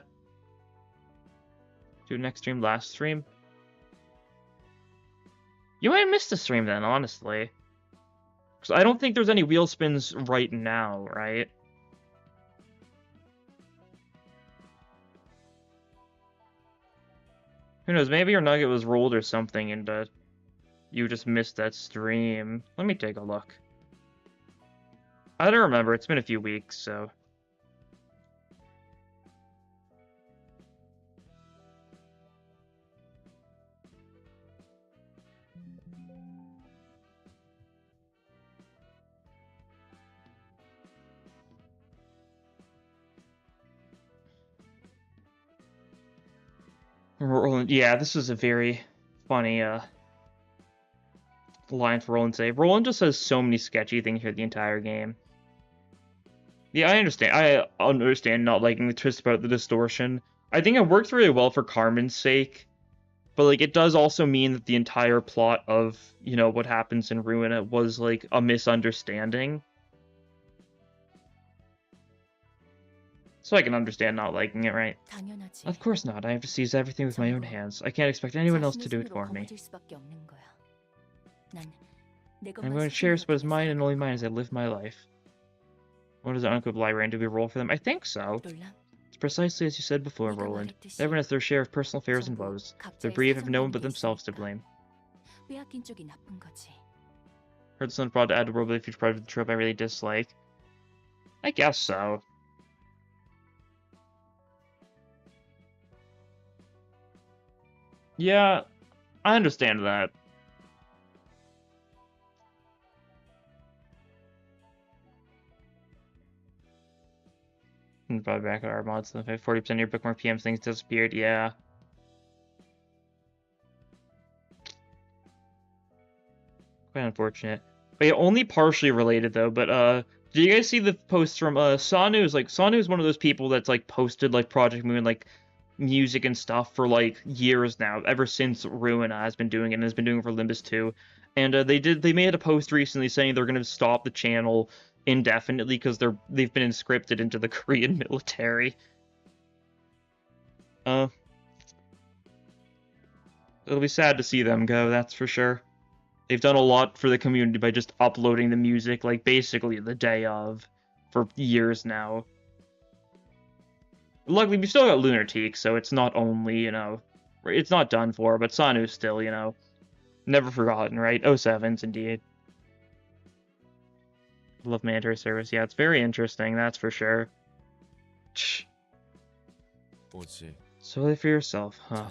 Do next stream, last stream. You might miss the stream then, honestly. Because I don't think there's any wheel spins right now, right? Who knows, maybe your nugget was rolled or something and you just missed that stream. Let me take a look. I don't remember, it's been a few weeks, so... Yeah, this was a very funny line for Roland say. Roland just says so many sketchy things here the entire game. Yeah, I understand. I understand not liking the twist about the distortion. I think it works really well for Carmen's sake. But, like, it does also mean that the entire plot of, you know, what happens in Ruina was, like, a misunderstanding. So I can understand not liking it, right? Of course not. I have to seize everything with my own hands. I can't expect anyone else to do it for me. I'm going to cherish what is mine and only mine as I live my life. What does the unequipped librarian do? We roll for them? I think so. It's precisely as you said before, Roland. Everyone has their share of personal affairs and woes. The bereaved have no one but themselves to blame. Heard someone brought to add to world with a future part of the trope I really dislike. I guess so. Yeah, I understand that. Probably back at our mods, 40% of your bookmark PMs things disappeared, yeah. Quite unfortunate. But yeah, only partially related though, but do you guys see the posts from Sanu's? Like, Sanu's one of those people that's like posted like Project Moon, like music and stuff for like years now, ever since Ruina has been doing it and has been doing it for Limbus 2. And they made a post recently saying they're gonna stop the channel indefinitely because they've been inscripted into the Korean military. It'll be sad to see them go, that's for sure. They've done a lot for the community by just uploading the music, like, basically the day of, for years now. Luckily, we still got Lunartique, so it's not only, you know, it's not done for, but Sanu's still, you know, never forgotten, right? 07s, indeed. Love mandatory service. Yeah, it's very interesting, that's for sure. Solely for yourself, huh?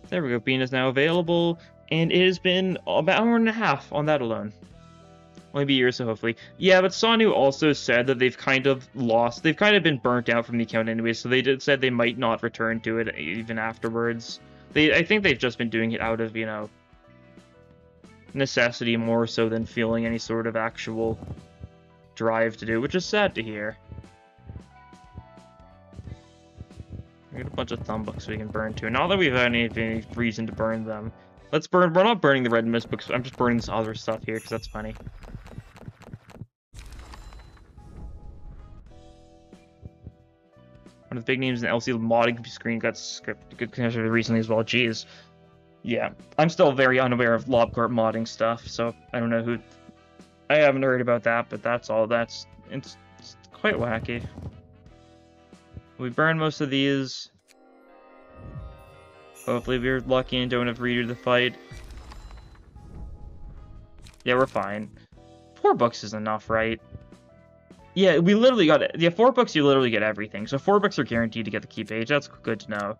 There we go, Bean is now available, and it has been about an hour and a half on that alone. Maybe a year or so, hopefully. Yeah, but Sanu also said that they've kind of been burnt out from the account anyway, so they said they might not return to it even afterwards. I think they've just been doing it out of, you know, necessity more so than feeling any sort of actual drive to do, which is sad to hear. We got a bunch of thumb books we can burn too. Not that we've had any reason to burn them. Let's burn. We're not burning the red mist books. I'm just burning this other stuff here because that's funny. One of the big names in the LC modding screen got good connection recently as well. Jeez. Yeah, I'm still very unaware of Lob Corp modding stuff, so I don't know who. I haven't heard about that, but that's all. It's quite wacky. We burn most of these. Hopefully we're lucky and don't have to redo the fight. Yeah, we're fine. 4 books is enough, right? Yeah, we literally got it. Yeah, 4 books, you literally get everything. So 4 books are guaranteed to get the key page. That's good to know.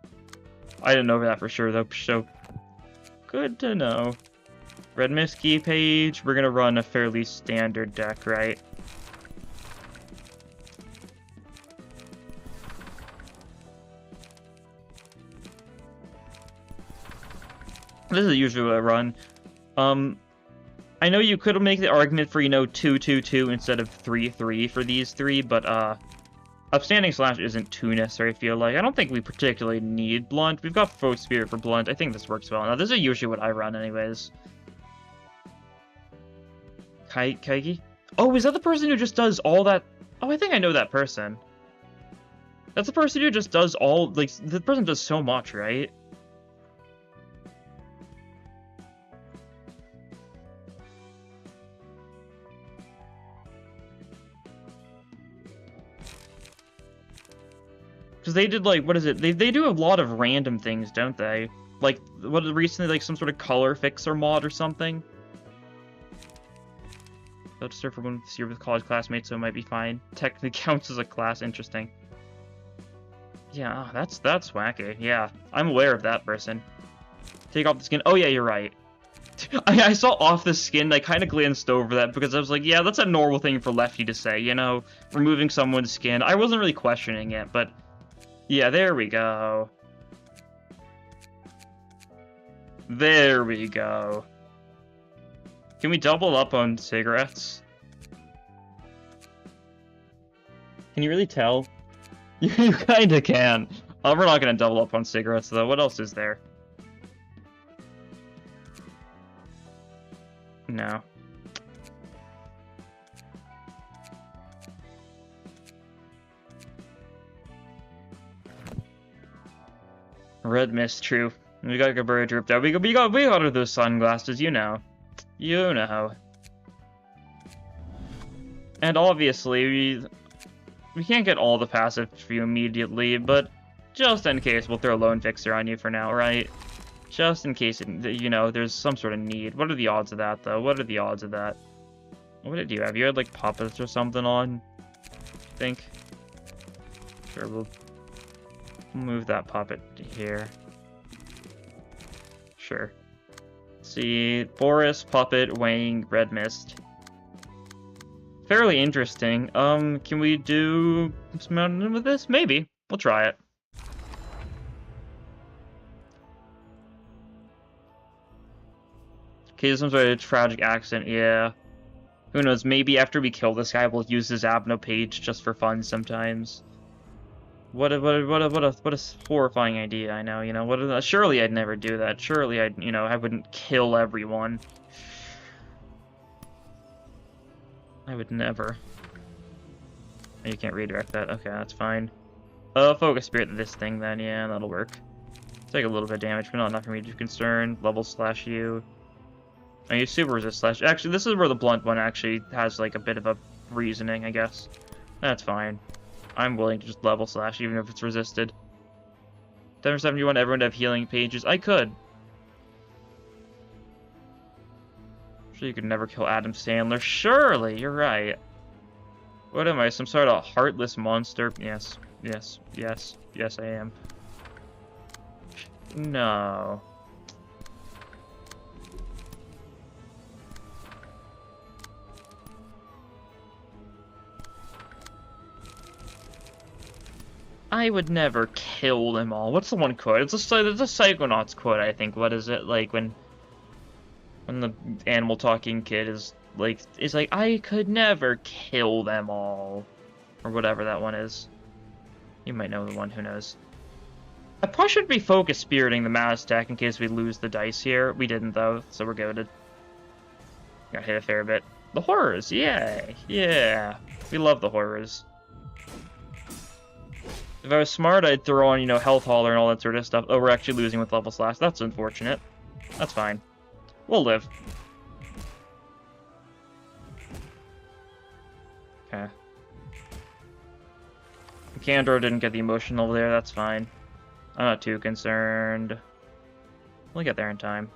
I didn't know that for sure, though, so good to know. Red Mist key page. We're gonna run a fairly standard deck, right? This is usually what I run. I know you could make the argument for, you know, 2-2-2 instead of 3-3 for these 3, but Upstanding Slash isn't too necessary, I feel like. I don't think we particularly need Blunt. We've got Folk Spirit for Blunt. I think this works well. Now, this is usually what I run anyways. Kaigi? Oh, is that the person who just does all that? Oh, I think I know that person. That's the person who just does all, like, the person does so much, right? Because they did, like, what is it? They do a lot of random things, don't they? Like, what recently, like, some sort of color fixer mod or something? They'll just serve for one this year with college classmates, so it might be fine. Technically counts as a class, interesting. Yeah, that's wacky. Yeah, I'm aware of that person. Take off the skin. Oh yeah, you're right. I saw off the skin, I kind of glanced over that because I was like, yeah, that's a normal thing for Lefty to say, you know? Removing someone's skin. I wasn't really questioning it, but... yeah, there we go. There we go. Can we double up on cigarettes? Can you really tell? You kinda can. We're not gonna double up on cigarettes, though. What else is there? No. Red mist, true. We got a bird droop there. We got those sunglasses, you know. You know. And obviously, we can't get all the passive for you immediately, but just in case, we'll throw Lone Fixer on you for now, right? Just in case, you know, there's some sort of need. What are the odds of that, though? What are the odds of that? What did you have? You had, like, puppets or something on? I think. Sure, we'll move that puppet here. Sure. Let's see, Boris, puppet, weighing, red mist. Fairly interesting. Can we do some mountain with this? Maybe. We'll try it. Okay, some sort of tragic accident, yeah. Who knows, maybe after we kill this guy, we'll use his Abno page just for fun sometimes. What a horrifying idea, I know, you know, surely I'd never do that. Surely I wouldn't kill everyone. I would never. You can't redirect that. Okay, that's fine. Focus spirit this thing then. Yeah, that'll work. Take a little bit of damage, but not enough for me to be concerned. Level slash you. I use super resist slash. Actually, this is where the blunt one actually has like a bit of a reasoning, I guess. That's fine. I'm willing to just level slash even if it's resisted. 7 you want everyone to have healing pages? I could. Sure, you could never kill Adam Sandler. Surely, you're right. What am I, some sort of heartless monster? Yes, yes, yes, yes I am. No. I would never kill them all. What's the one quote? It's a Psychonauts quote, I think. What is it? Like, when the animal talking kid is like, I could never kill them all. Or whatever that one is. You might know the one, who knows. I probably should be focus spiriting the Maztec in case we lose the dice here. We didn't, though, so we're good. Got hit a fair bit. The horrors, yay! Yeah! We love the horrors. If I was smart, I'd throw on, you know, health hauler and all that sort of stuff. Oh, we're actually losing with level slash. That's unfortunate. That's fine. We'll live. Okay. Candor didn't get the emotion over there. That's fine. I'm not too concerned. We'll get there in time.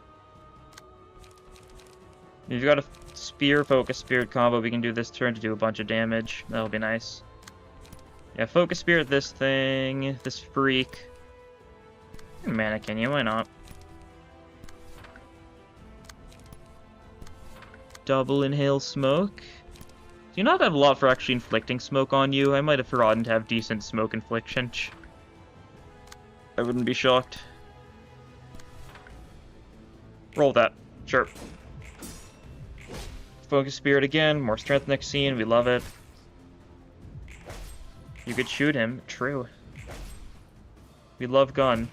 If you've got a spear, focus, spirit combo, we can do this turn to do a bunch of damage. That'll be nice. Yeah, focus spirit this thing, this freak. Mannequin, you, why not? Double inhale smoke. Do you not have a lot for actually inflicting smoke on you? I might have forgotten to have decent smoke infliction. I wouldn't be shocked. Roll that. Sure. Focus spirit again, more strength next scene, we love it. You could shoot him, true. We love gun.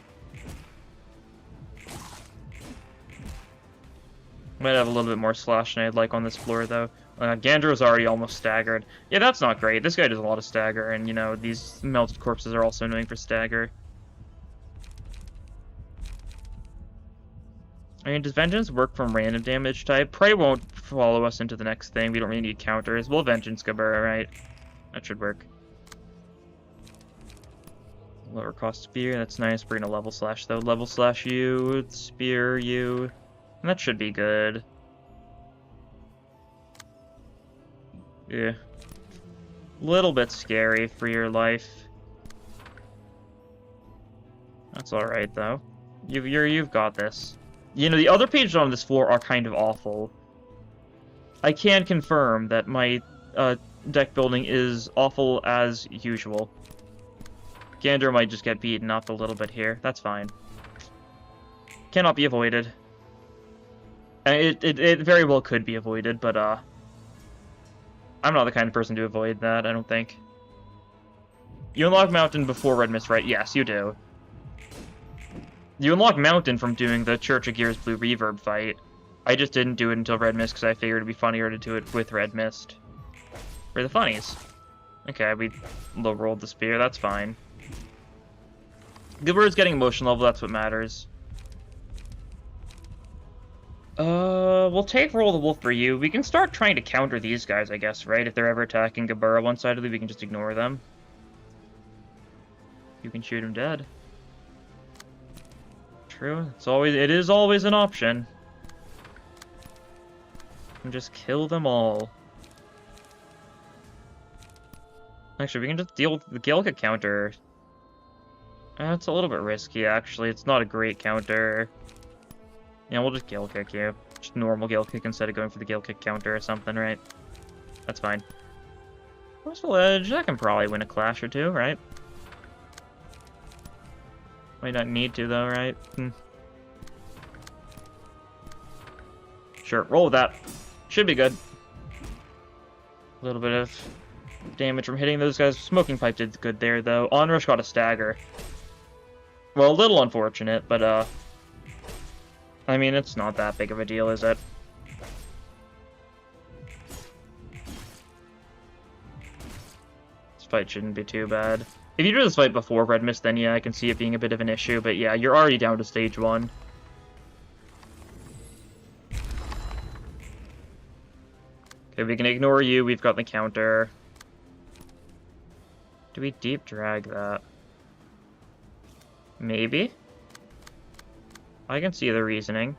Might have a little bit more slash than I'd like on this floor, though. Gandro's already almost staggered. Yeah, that's not great. This guy does a lot of stagger, and, you know, these melted corpses are also annoying for stagger. I mean, does Vengeance work from random damage type? Prey won't follow us into the next thing. We don't really need counters. We'll Vengeance Gabura, right? That should work. Lower cost spear, that's nice. We're gonna level slash, though. Level slash you, spear you. And that should be good. Yeah. Little bit scary for your life. That's alright, though. You've got this. You know, the other pages on this floor are kind of awful. I can confirm that my deck building is awful as usual. Gander might just get beaten up a little bit here. That's fine. Cannot be avoided. It very well could be avoided, but I'm not the kind of person to avoid that, I don't think. You unlock Mountain before Red Mist, right? Yes, you do. You unlock Mountain from doing the Church of Gears Blue Reverb fight. I just didn't do it until Red Mist because I figured it'd be funnier to do it with Red Mist. For the funnies. Okay, we low-rolled the spear, that's fine. Gilbert's getting emotion level, that's what matters. We'll take Roll the Wolf for you. We can start trying to counter these guys, I guess, right? If they're ever attacking Gabura one-sidedly, we can just ignore them. You can shoot him dead. True. It is always an option. And just kill them all. Actually, we can just deal with the Gilka counter. It's a little bit risky, actually. It's not a great counter. Yeah, we'll just Gale Kick you. Just normal Gale Kick instead of going for the Gale Kick counter or something, right? That's fine. Forceful Edge, that can probably win a clash or two, right? Might not need to, though, right? Sure, roll with that. Should be good. A little bit of damage from hitting those guys. Smoking Pipe did good there, though. Onrush got a stagger. Well, a little unfortunate, but, I mean, it's not that big of a deal, is it? This fight shouldn't be too bad. If you do this fight before Red Mist, then yeah, I can see it being a bit of an issue, but yeah, you're already down to stage 1. Okay, we can ignore you, we've got the counter. Do we deep drag that? Maybe? I can see the reasoning.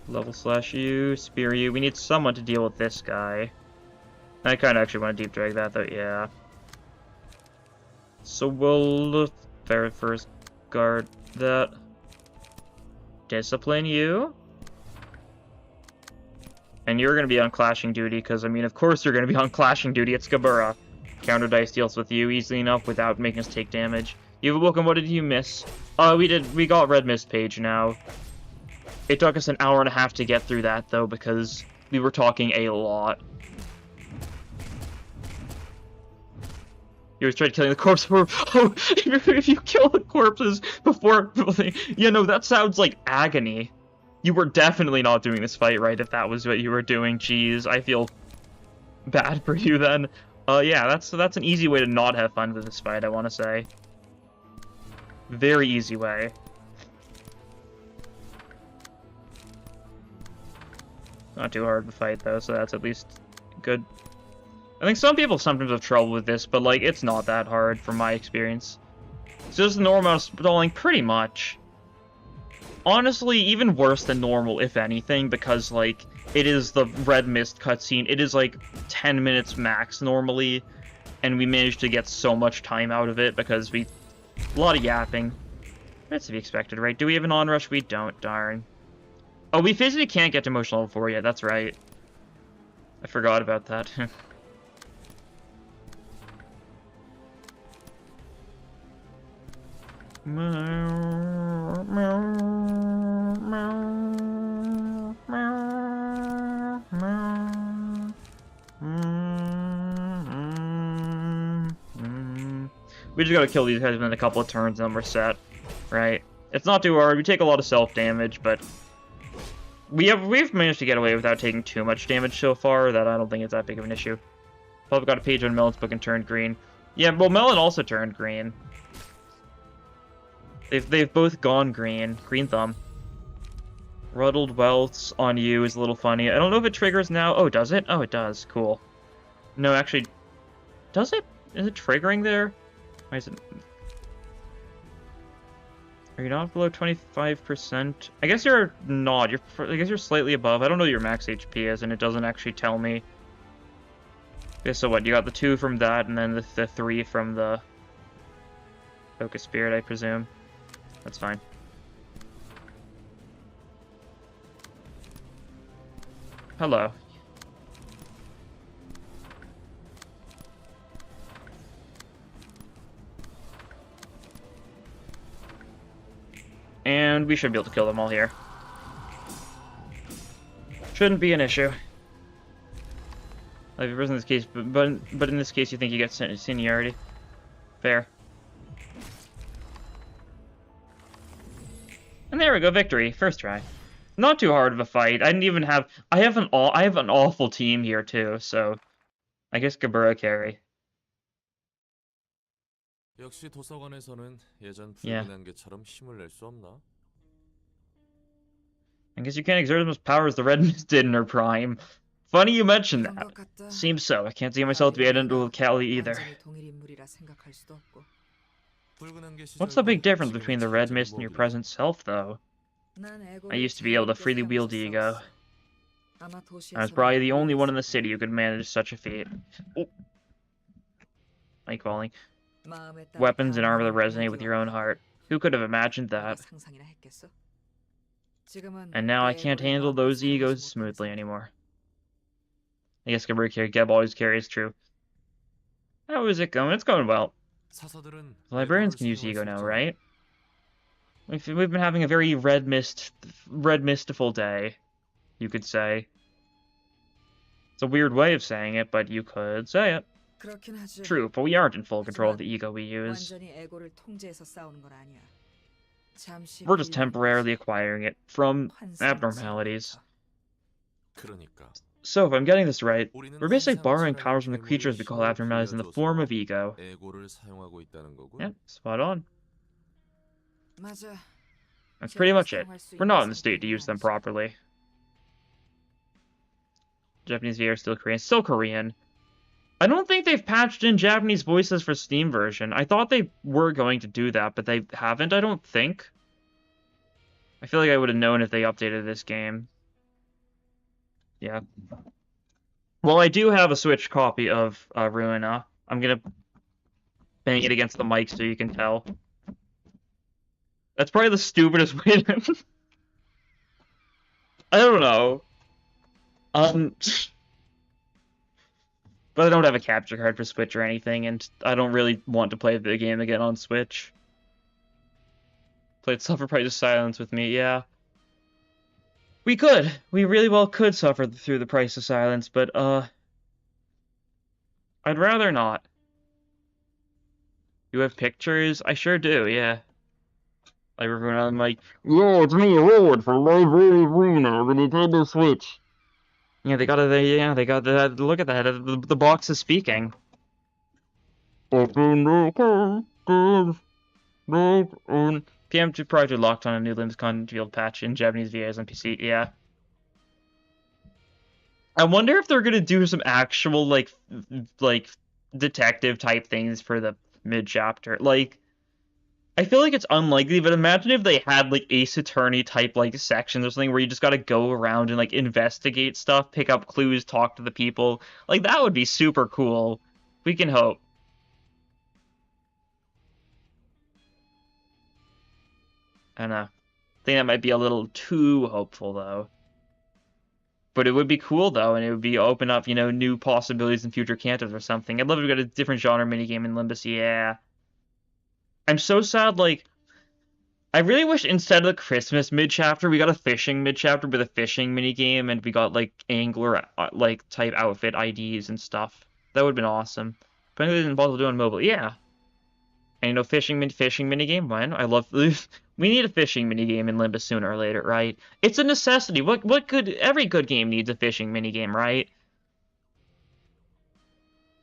Level slash you, spear you. We need someone to deal with this guy. I kind of actually want to deep drag that, though, yeah. So we'll first guard that. Discipline you. And you're going to be on clashing duty, because, I mean, of course you're going to be on clashing duty. It's Gabura. Counter dice deals with you easily enough without making us take damage. You've awoken, what did you miss? We got Red Mist page now. It took us an hour and a half to get through that, though, because we were talking a lot. You always tried killing the corpse before. Oh, if you kill the corpses before... Yeah, no, that sounds like agony. You were definitely not doing this fight right if that was what you were doing. Jeez, I feel bad for you then. Yeah, that's an easy way to not have fun with this fight, I want to say. Very easy way. Not too hard to fight, though, so that's at least good. I think some people sometimes have trouble with this, but, like, it's not that hard from my experience. It's just the normal amount of stalling, pretty much. Honestly, even worse than normal, if anything, because, like, it is the Red Mist cutscene. It is, like, 10 minutes max normally, and we managed to get so much time out of it because a lot of yapping. That's to be expected, right? Do we have an onrush? We don't, darn. Oh, we physically can't get to emotional level 4 yet, that's right. I forgot about that. We just gotta kill these guys within a couple of turns and then we're set, right? It's not too hard, we take a lot of self-damage, but we've managed to get away without taking too much damage so far that I don't think it's that big of an issue. Probably got a page on Melon's book and turned green. Yeah, well, Melon also turned green. They've both gone green. Green thumb. Ruddled Wealths on you is a little funny. I don't know if it triggers now. Oh, does it? Oh, it does. Cool. No, actually, does it? Is it triggering there? Why is it... Are you not below 25%? I guess you're not. I guess you're slightly above. I don't know what your max HP is, and it doesn't actually tell me. Okay, so what? You got the 2 from that, and then the 3 from the Focus Spirit, I presume. That's fine. Hello. And we should be able to kill them all here. Shouldn't be an issue. Like, if it was in this case, but in this case, you think you get seniority. Fair. And there we go, victory. First try. Not too hard of a fight. I didn't even have... I have an awful team here, too, so... I guess Gabura carry. 역시 도서관에서는 예전 Yeah. 불문한개처럼 힘을 낼 수 없나? I guess you can't exert as much power as the Red Mist did in her prime. Funny you mentioned that. Seems so. I can't see myself to be identical with Callie either. What's the big difference between the Red Mist and your present self, though? I used to be able to freely wield ego. I was probably the only one in the city who could manage such a feat. Oh. Mic falling. Weapons and armor that resonate with your own heart. Who could have imagined that? And now I can't handle those egos smoothly anymore. I guess Geb always carries true. How is it going? It's going well. The librarians can use ego now, right? We've been having a very red mistful day, you could say. It's a weird way of saying it, but you could say it. True, but we aren't in full control of the ego we use. We're just temporarily acquiring it from abnormalities. So, if I'm getting this right, we're basically borrowing powers from the creatures we call abnormalities in the form of ego. Yep, spot on. That's pretty much it. We're not in the state to use them properly. Japanese VA are still Korean. Still Korean. I don't think they've patched in Japanese voices for Steam version. I thought they were going to do that, but they haven't, I don't think. I feel like I would have known if they updated this game. Yeah. Well, I do have a Switch copy of Ruina. I'm gonna bang it against the mic so you can tell. That's probably the stupidest way to... I don't know. But I don't have a capture card for Switch or anything, and I don't really want to play the game again on Switch. Played Suffer Price of Silence with me, yeah. We could. We really well could suffer through the Price of Silence, but, I'd rather not. You have pictures? I sure do, yeah. I'm like, yeah, it's me, Lord, for Library of Ruina, the Nintendo Switch. Yeah, they got that. Look at that. The box is speaking. PM2 Project locked on a new Limbs Confield patch in Japanese VAs on PC. Yeah. I wonder if they're gonna do some actual like detective type things for the mid chapter. Like, I feel like it's unlikely, but imagine if they had, like, Ace Attorney type, like, sections or something where you just gotta go around and, like, investigate stuff, pick up clues, talk to the people. Like, that would be super cool. We can hope. I don't know. I think that might be a little too hopeful, though. But it would be cool, though, and it would be open up, you know, new possibilities in future cantos or something. I'd love to get a different genre minigame in Limbus, yeah. I'm so sad, like, I really wish instead of the Christmas mid-chapter, we got a fishing mid-chapter with a fishing minigame, and we got, like, angler, like, type outfit IDs and stuff. That would have been awesome. But it's impossible to do on mobile. Yeah. And, you know, fishing minigame, when? I love... We need a fishing minigame in Limbus sooner or later, right? It's a necessity. Every good game needs a fishing minigame, right?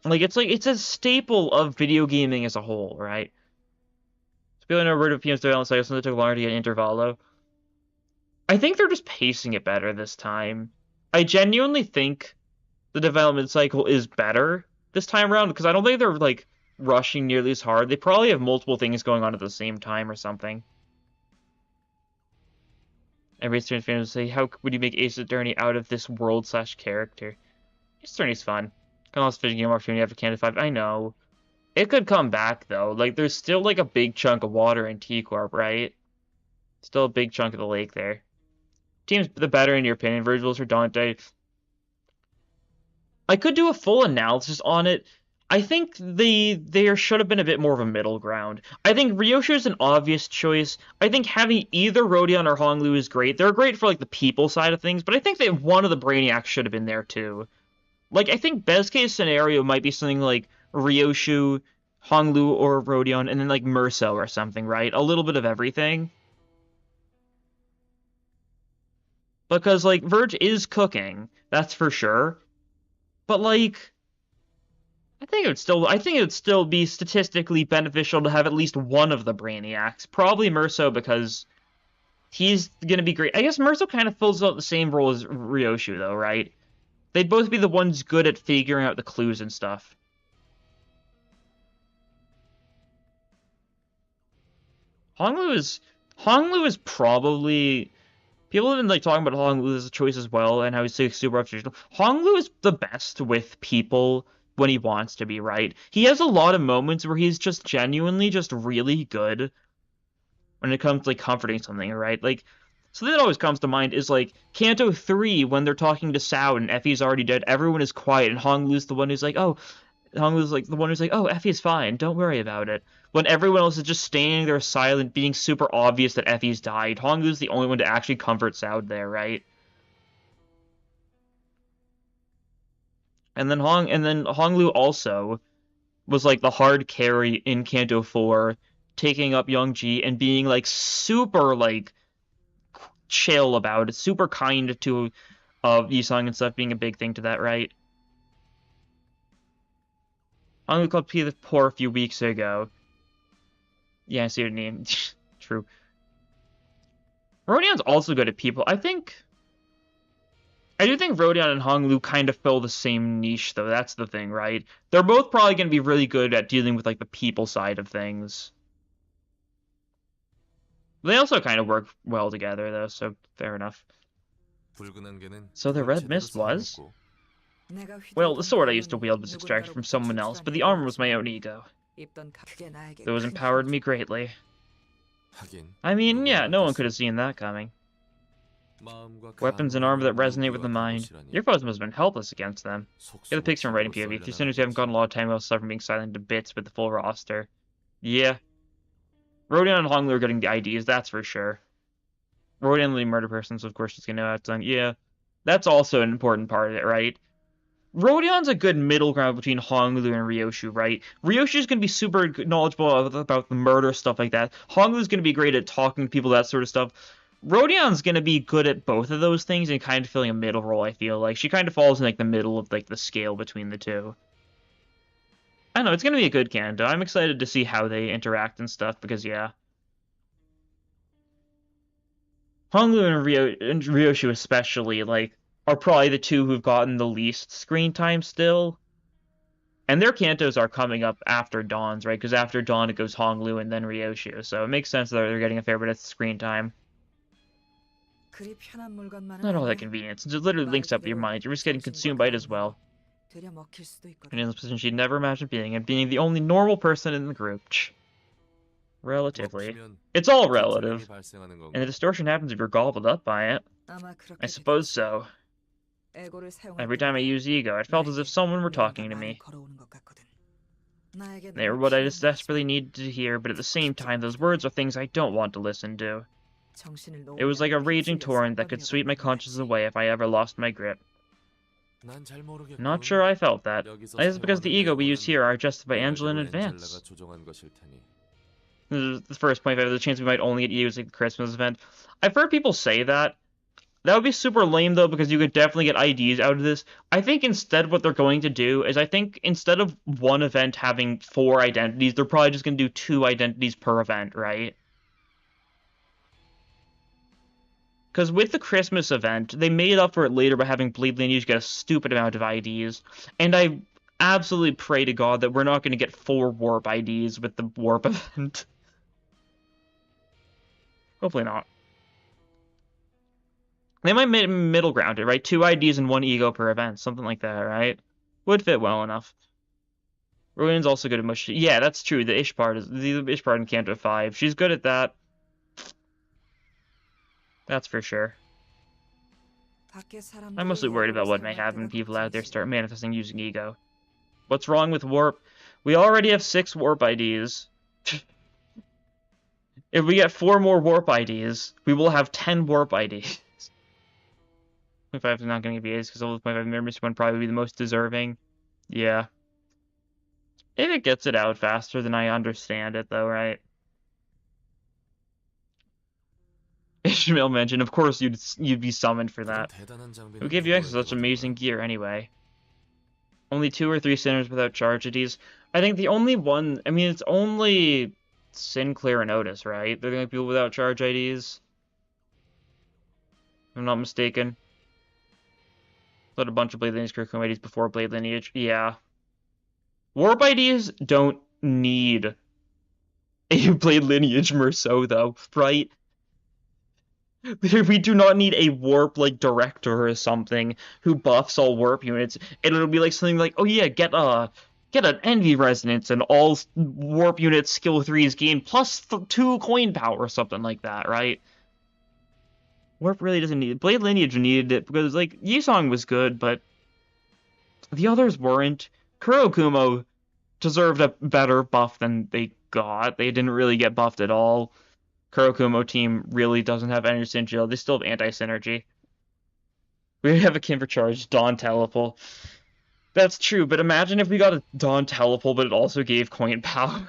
Like, it's a staple of video gaming as a whole, right? Feeling a word of PM's development cycle, so it took longer to get Intervalo. I think they're just pacing it better this time. I genuinely think the development cycle is better this time around, because I don't think they're, like, rushing nearly as hard. They probably have multiple things going on at the same time or something. Every student fan would say, how would you make Ace Attorney out of this world/character? Ace Attorney's fun. Can also fishing game opportunity after Canada 5. I know. It could come back, though. Like, there's still, like, a big chunk of water in T-Corp, right? Still a big chunk of the lake there. Team's the better, in your opinion. Virgil's or Dante? I could do a full analysis on it. I think there should have been a bit more of a middle ground. I think Ryoshu is an obvious choice. I think having either Rodion or Honglu is great. They're great for like the people side of things, but I think that one of the Brainiacs should have been there too. Like I think best case scenario might be something like Ryoshu, Honglu, or Rodion, and then like Murso or something, right? A little bit of everything. Because like Verge is cooking, that's for sure. But like I think it would still be statistically beneficial to have at least one of the Brainiacs. Probably Murso because he's gonna be great. I guess Murso kind of fills out the same role as Ryoshu though, right? They'd both be the ones good at figuring out the clues and stuff. Honglu is probably people have been like talking about Honglu as a choice as well and how he's like super observational. Honglu is the best with people when he wants to be, right? He has a lot of moments where he's just genuinely just really good when it comes to like comforting something, right? Like something that always comes to mind is like Kanto 3 when they're talking to Sao and Effie's already dead, everyone is quiet and Honglu's the one who's like, oh, Honglu's like the one who's like, oh, Effie's fine, don't worry about it. When everyone else is just standing there silent, being super obvious that Effie's died, Honglu's the only one to actually comfort Sao there, right? And then Honglu also was like the hard carry in Kanto 4, taking up Youngji and being like super like chill about it, super kind to Yisung and stuff, being a big thing to that, right? Honglu called P the poor a few weeks ago. Yeah, I see what you mean. True. Rodion's also good at people. I do think Rodion and Honglu kind of fill the same niche, though. That's the thing, right? They're both probably going to be really good at dealing with, like, the people side of things. They also kind of work well together, though, so fair enough. So the red mist was? Well, the sword I used to wield was extracted from someone else, but the armor was my own ego. Those empowered me greatly. I mean, yeah, no one could have seen that coming. Weapons and armor that resonate with the mind. Your foes must have been helpless against them. Get the picture from writing POV. As soon as you haven't gotten a lot of time, you'll suffer from being silent to bits with the full roster. Yeah. Rodion and Honglu are getting the IDs, that's for sure. Rodion and the murder person, so of course she's gonna know how it's done. Yeah. That's also an important part of it, right? Rodion's a good middle ground between Honglu and Ryoshu, right? Ryoshu's gonna be super knowledgeable about the murder, stuff like that. Honglu's gonna be great at talking to people, that sort of stuff. Rodion's gonna be good at both of those things and kind of filling a middle role, I feel like. She kind of falls in like the middle of like the scale between the two. I don't know, it's gonna be a good Kanto. I'm excited to see how they interact and stuff, because yeah. Honglu and Ryoshu especially, like, are probably the two who've gotten the least screen time still. And their Kantos are coming up after Dawn's, right? Because after Dawn it goes Honglu and then Ryoshu, so it makes sense that they're getting a fair bit of screen time. Not all that convenient, since it literally links up with your mind. You're just getting consumed by it as well. And in this position she'd never imagined being, and being the only normal person in the group. Relatively. It's all relative. And the distortion happens if you're gobbled up by it. I suppose so. Every time I use ego, it felt as if someone were talking to me. They were what I just desperately needed to hear, but at the same time, those words are things I don't want to listen to. It was like a raging torrent that could sweep my conscience away if I ever lost my grip. Not sure I felt that. I guess because the ego we use here are adjusted by Angela in advance. The first point, there's a chance we might only get used like the Christmas event. I've heard people say that. That would be super lame, though, because you could definitely get IDs out of this. I think instead what they're going to do is, I think instead of one event having 4 identities, they're probably just going to do 2 identities per event, right? Because with the Christmas event, they made up for it later by having Bleed Lineage get a stupid amount of IDs. And I absolutely pray to God that we're not going to get 4 Warp IDs with the Warp event. Hopefully not. They might middle ground it, right? 2 IDs and 1 ego per event. Something like that, right? Would fit well enough. Ruin's also good at mush. Yeah, that's true. The Ish part in Kanto 5. She's good at that. That's for sure. I'm mostly worried about what may happen when people out there start manifesting using ego. What's wrong with warp? We already have 6 warp IDs. If we get 4 more warp IDs, we will have 10 warp IDs. 25 is not going to give you A's because all the 25 members one probably be the most deserving. Yeah. If it gets it out faster, then I understand it, though, right? Ishmael mentioned, of course you'd be summoned for that. Who gave you access to such amazing gear, anyway? Only 2 or 3 sinners without charge IDs. I think the only one... I mean, it's only Sinclair and Otis, right? They're the only people without charge IDs. If I'm not mistaken. Let a bunch of Blade Lineage curriculum IDs before Blade Lineage. Yeah. Warp IDs don't need a Blade Lineage Merceau, though, right? We do not need a warp, like, director or something who buffs all warp units. And it'll be like something like, oh yeah, get an Envy Resonance and all warp units skill 3s gain plus 2 coin power or something like that, right? Warp really doesn't need it. Blade Lineage needed it because, like, Yisong was good, but the others weren't. Kurokumo deserved a better buff than they got. They didn't really get buffed at all. Kurokumo team really doesn't have any synergy. They still have anti-synergy. We have a Kimber charge, Dawn Telepole. That's true, but imagine if we got a Dawn Telepole, but it also gave coin power.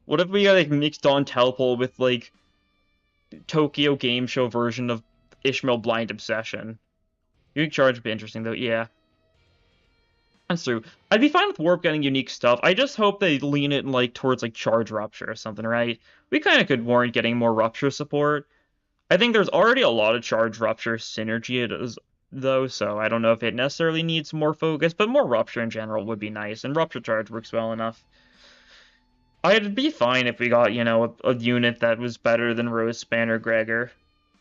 What if we got, like, mixed Dawn Telepole with, like, Tokyo Game Show version of Ishmael Blind Obsession? Unique charge would be interesting, though, yeah. That's true. I'd be fine with Warp getting unique stuff. I just hope they lean it, like, towards, like, Charge Rupture or something, right? We kind of could warrant getting more Rupture support. I think there's already a lot of Charge Rupture synergy, though, so I don't know if it necessarily needs more focus, but more Rupture in general would be nice, and Rupture Charge works well enough. I'd be fine if we got, you know, a unit that was better than Rose Spanner Gregor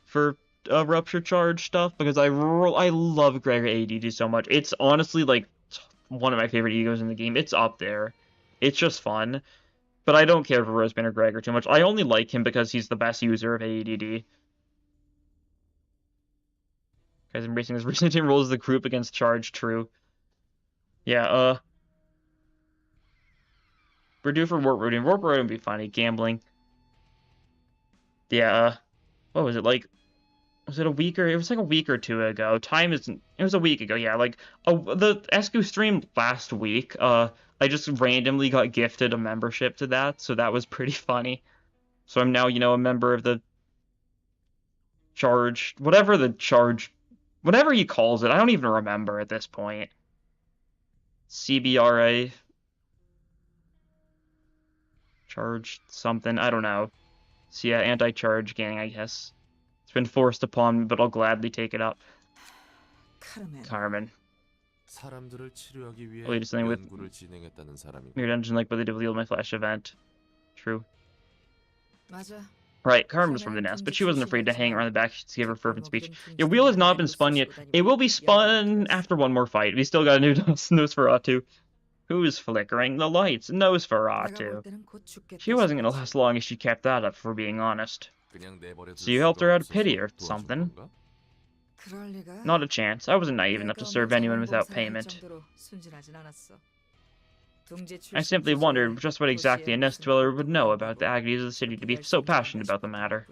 for Rupture Charge stuff, because I love Gregor ADD so much. It's honestly, like, one of my favorite egos in the game. It's up there. It's just fun. But I don't care for Rosebanner Gregor too much. I only like him because he's the best user of AEDD. Guys embracing his recent team roles as the group against Charge, true. Yeah, we're due for Warp Road. Warp Road would be funny. Gambling. Yeah, what was it, like... Was it a week or... It was like a week or 2 ago. Time isn't... It was a week ago, yeah. Like, the Escu stream last week, I just randomly got gifted a membership to that, so that was pretty funny. So I'm now, you know, a member of the Charge... Whatever the Charge... Whatever he calls it. I don't even remember at this point. CBRA... Charge something. I don't know. So yeah, anti-charge gang, I guess. Been forced upon me, but I'll gladly take it up. Carmen. Oh, you just something with Mirror Dungeon, like what they did with the Old My Flash event. True. Right, Carmen was from the nest, but she wasn't afraid to hang around the back to give her fervent speech. Your wheel has not been spun yet. It will be spun after one more fight. We still got a new Nosferatu. Who's flickering the lights? Nosferatu. She wasn't gonna last long if she kept that up, if we're being honest. So you helped her out of pity or something? Not a chance. I wasn't naive enough to serve anyone without payment. I simply wondered just what exactly a nest dweller would know about the agonies of the city to be so passionate about the matter.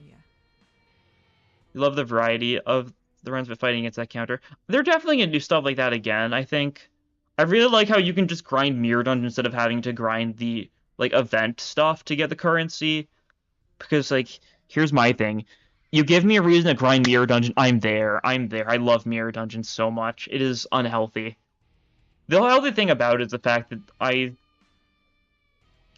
You love the variety of the runs of fighting against that counter. They're definitely gonna do stuff like that again, I think. I really like how you can just grind Mirror Dungeon instead of having to grind the, like, event stuff to get the currency. Because, like... Here's my thing. You give me a reason to grind Mirror Dungeon, I'm there. I'm there. I love Mirror Dungeon so much. It is unhealthy. The healthy thing about it is the fact that I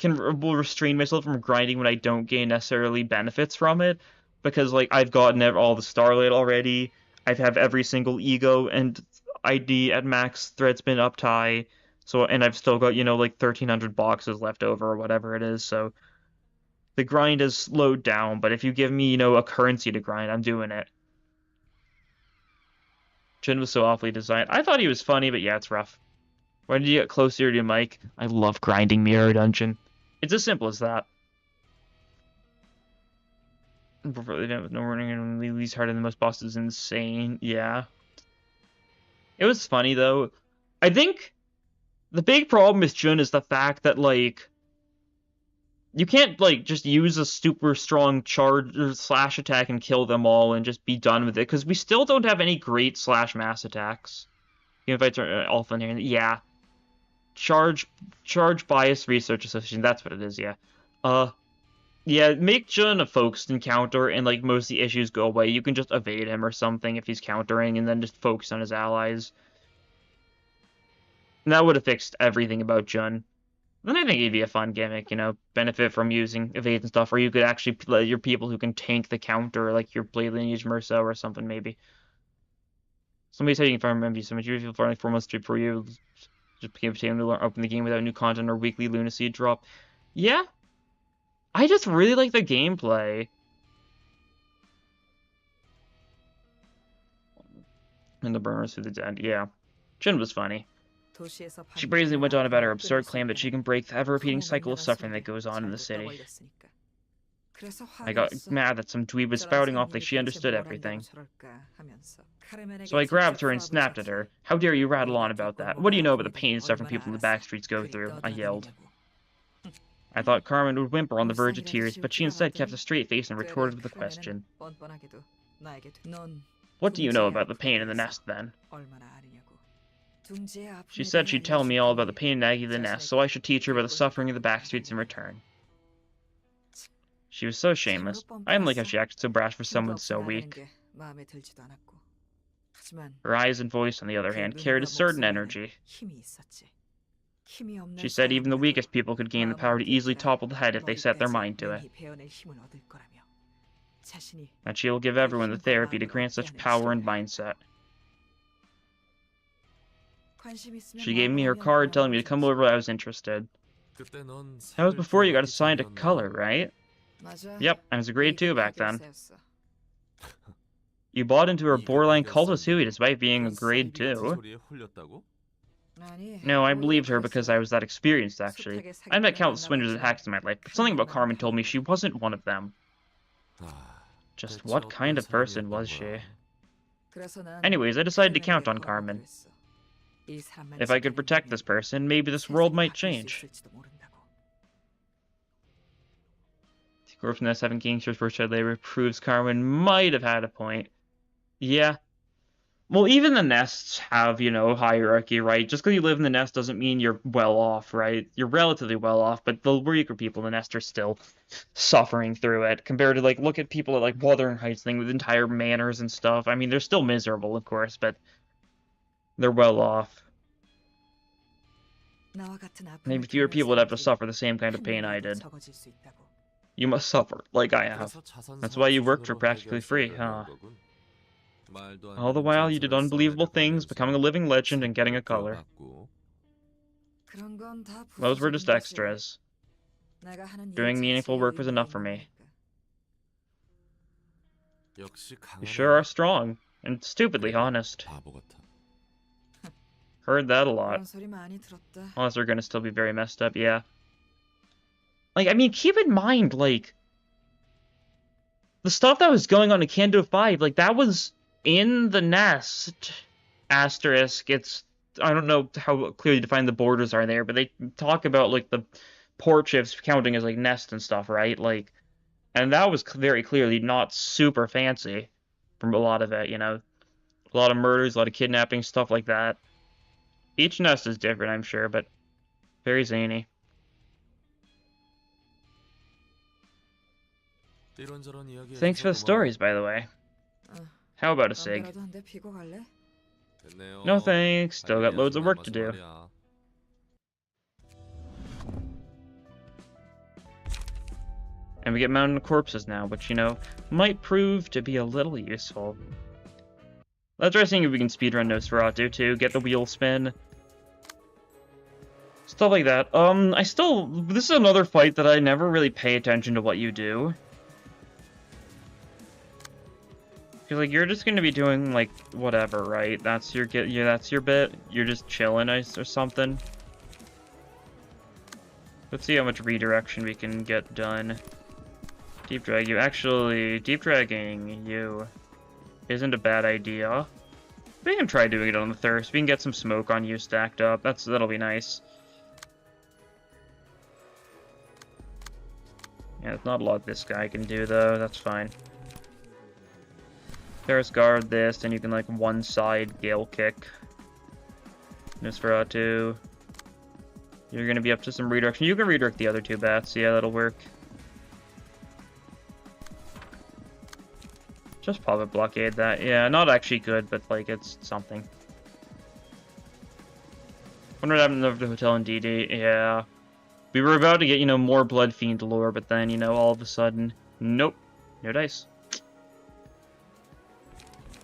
will restrain myself from grinding when I don't gain necessarily benefits from it. Because, like, I've gotten all the Starlight already. I have every single ego and ID at max Threadspin up tie. So, and I've still got, you know, like 1,300 boxes left over or whatever it is, so... The grind is slowed down, but if you give me, you know, a currency to grind, I'm doing it. Jin was so awfully designed. I thought he was funny, but yeah, it's rough. Why did you get closer to your mic? I love grinding Mirror Dungeon. It's as simple as that. Prefer the with no warning and Lily's harder than most bosses is insane. Yeah. It was funny, though. I think The big problem with Jun is the fact that, like, you can't, like, just use a super strong charge or slash attack and kill them all and just be done with it, because we still don't have any great slash mass attacks. Even if I turn Alpha in here, yeah. Charge Bias Research Association, that's what it is, yeah. Yeah, make Jun a focused encounter and, like, most of the issues go away. You can just evade him or something if he's countering and then just focus on his allies. And that would have fixed everything about Jun. Then I think it'd be a fun gimmick, you know, benefit from using evade and stuff, or you could actually play your people who can tank the counter, like your Blade Lineage Merceau or something, maybe. Somebody said you can farm MV so much. You feel for like 4 months straight for you. Just became to open the game without new content or weekly lunacy drop. Yeah. I just really like the gameplay. And the burners through the dead, yeah. Jin was funny. She brazenly went on about her absurd claim that she can break the ever-repeating cycle of suffering that goes on in the city. I got mad that some dweeb was spouting off like she understood everything. So I grabbed her and snapped at her. How dare you rattle on about that? What do you know about the pain and suffering people in the back streets go through? I yelled. I thought Carmen would whimper on the verge of tears, but she instead kept a straight face and retorted with a question. What do you know about the pain in the nest, then? She said she'd tell me all about the pain and agony of the nest, so I should teach her about the suffering of the backstreets in return. She was so shameless. I didn't like how she acted so brash for someone so weak. Her eyes and voice, on the other hand, carried a certain energy. She said even the weakest people could gain the power to easily topple the head if they set their mind to it. And she will give everyone the therapy to grant such power and mindset. She gave me her card telling me to come over when I was interested. That was before you got assigned a color, right? Yep, I was a grade 2 back then. You bought into her borderline cultist hooey despite being a grade 2. No, I believed her because I was that experienced, actually. I met countless swindlers and hacks in my life, but something about Carmen told me she wasn't one of them. Just what kind of person was she? Anyways, I decided to count on Carmen. If I could protect this person, maybe this world might change. The group from the 7 gangsters for child labor proves Carmen might have had a point. Yeah. Well, even the nests have, you know, hierarchy, right? Just because you live in the nest doesn't mean you're well off, right? You're relatively well off, but the weaker people in the nest are still suffering through it. Compared to, like, look at people at, like, Wuthering Heights thing with entire manors and stuff. I mean, they're still miserable, of course, but they're well off. Maybe fewer people would have to suffer the same kind of pain I did. You must suffer, like I have. That's why you worked for practically free, huh? All the while you did unbelievable things, becoming a living legend and getting a color. Those were just extras. Doing meaningful work was enough for me. You sure are strong, and stupidly honest. Heard that a lot. Unless they're gonna still be very messed up, yeah. Like, I mean, keep in mind, like, the stuff that was going on in Kando 5, like, that was in the nest. Asterisk, it's, I don't know how clearly defined the borders are there, but they talk about, like, the port ships counting as, like, nest and stuff, right? Like, and that was very clearly not super fancy from a lot of it, you know? A lot of murders, a lot of kidnapping, stuff like that. Each nest is different, I'm sure, but very zany. Thanks for the stories, by the way. How about a cig? No thanks, still got loads of work to do. And we get mounted corpses now, which, you know, might prove to be a little useful. Let's try seeing if we can speedrun Nosferatu too, get the wheel spin. Stuff like that. This is another fight that I never really pay attention to what you do. Because, like, you're just gonna be doing, like, whatever, right? That's your that's your bit. You're just chilling or something. Let's see how much redirection we can get done. Deep drag you. Actually, deep dragging you isn't a bad idea. We can try doing it on the Thirst. We can get some smoke on you stacked up. That'll be nice. Yeah, there's not a lot this guy can do, though. That's fine. Terrace guard this, and you can, like, one-side Gale Kick. Nosferatu. You're gonna be up to some redirection. You can redirect the other two bats. Yeah, that'll work. Just pop a blockade that. Yeah, not actually good, but, like, it's something. Wonder what happened to the hotel in DD. Yeah. We were about to get, you know, more Blood Fiend lore, but then, you know, all of a sudden, nope. No dice.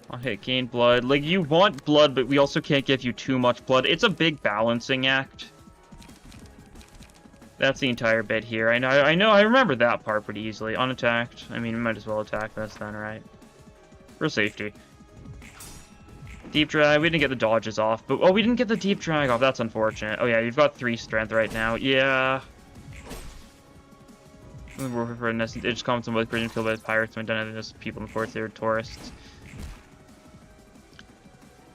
I'll hit gain blood. Like, you want blood, but we also can't give you too much blood. It's a big balancing act. That's the entire bit here. I remember that part pretty easily. Unattacked. I mean, we might as well attack this then, right? For safety. Deep drag. We didn't get the dodges off, but oh, we didn't get the deep drag off. That's unfortunate. Oh yeah, you've got 3 strength right now. Yeah. For it just comments on both Britain killed by pirates when done as people in the port. They were tourists.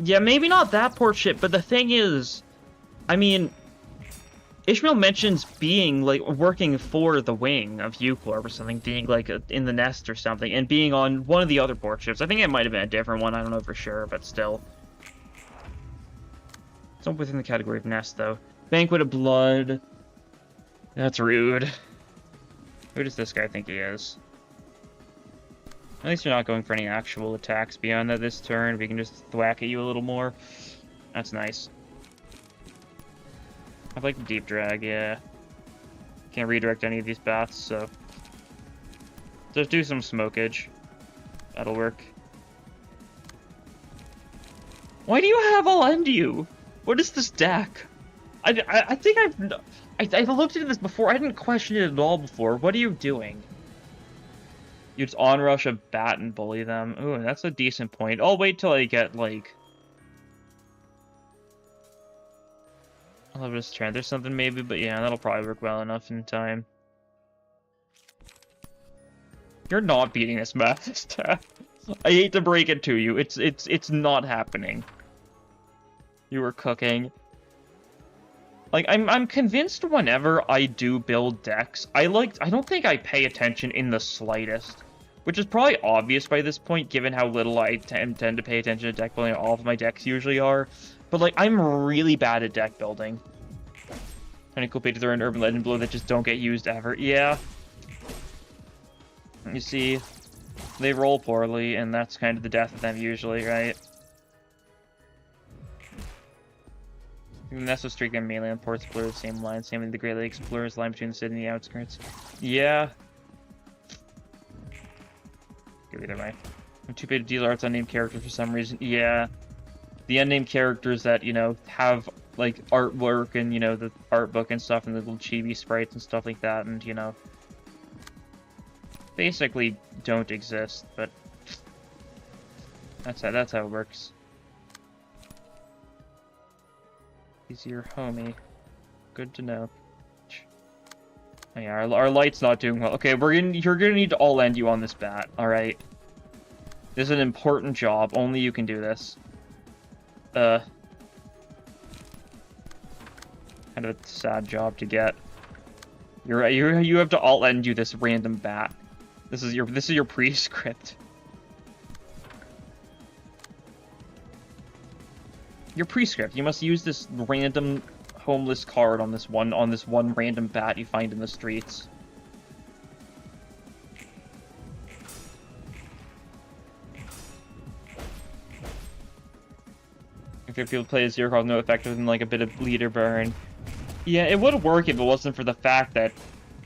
Yeah, maybe not that port ship, but the thing is, I mean, Ishmael mentions being, like, working for the wing of Corp or something, being, like, in the nest or something, and being on one of the other port ships. I think it might have been a different one, I don't know for sure, but still. It's not within the category of nest, though. Banquet of Blood. That's rude. Who does this guy think he is? At least you're not going for any actual attacks beyond that this turn. We can just thwack at you a little more. That's nice. I like the deep drag, yeah. Can't redirect any of these bats, so... Just do some smokage. That'll work. Why do you have I'll end you? What is this deck? I think I've looked into this before. I didn't question it at all before. What are you doing? You just onrush a bat and bully them. Ooh, that's a decent point. I'll wait till I get, like... I'll have this trend or something maybe, but yeah, that'll probably work well enough in time. You're not beating this math this time. I hate to break it to you. It's not happening. You were cooking. Like, I'm convinced whenever I do build decks, I don't think I pay attention in the slightest. Which is probably obvious by this point, given how little I tend to pay attention to deck building. All of my decks usually are. But, like, I'm really bad at deck building. Any cool pages are in Urban Legend below that just don't get used ever. Yeah. You see, they roll poorly, and that's kind of the death of them usually, right? The Nest Streak and mainland ports blur the same line, same in the Great Lakes blurs line between the city and the outskirts. Yeah. Go either way. I'm too paid to deal arts unnamed characters for some reason. Yeah. The unnamed characters that, you know, have, like, artwork and, you know, the art book and stuff and the little chibi sprites and stuff like that and, you know, basically don't exist, but that's how it works. He's your homie. Good to know. Oh yeah, our light's not doing well. Okay, you're gonna need to all end you on this bat, alright? This is an important job. Only you can do this. Kind of a sad job to get. You're right. You have to alt end you this random bat. This is your pre-script. Your pre-script. You must use this random homeless card on this one random bat you find in the streets. If people play a zero card, no effect within like a bit of leader burn. Yeah, it would work if it wasn't for the fact that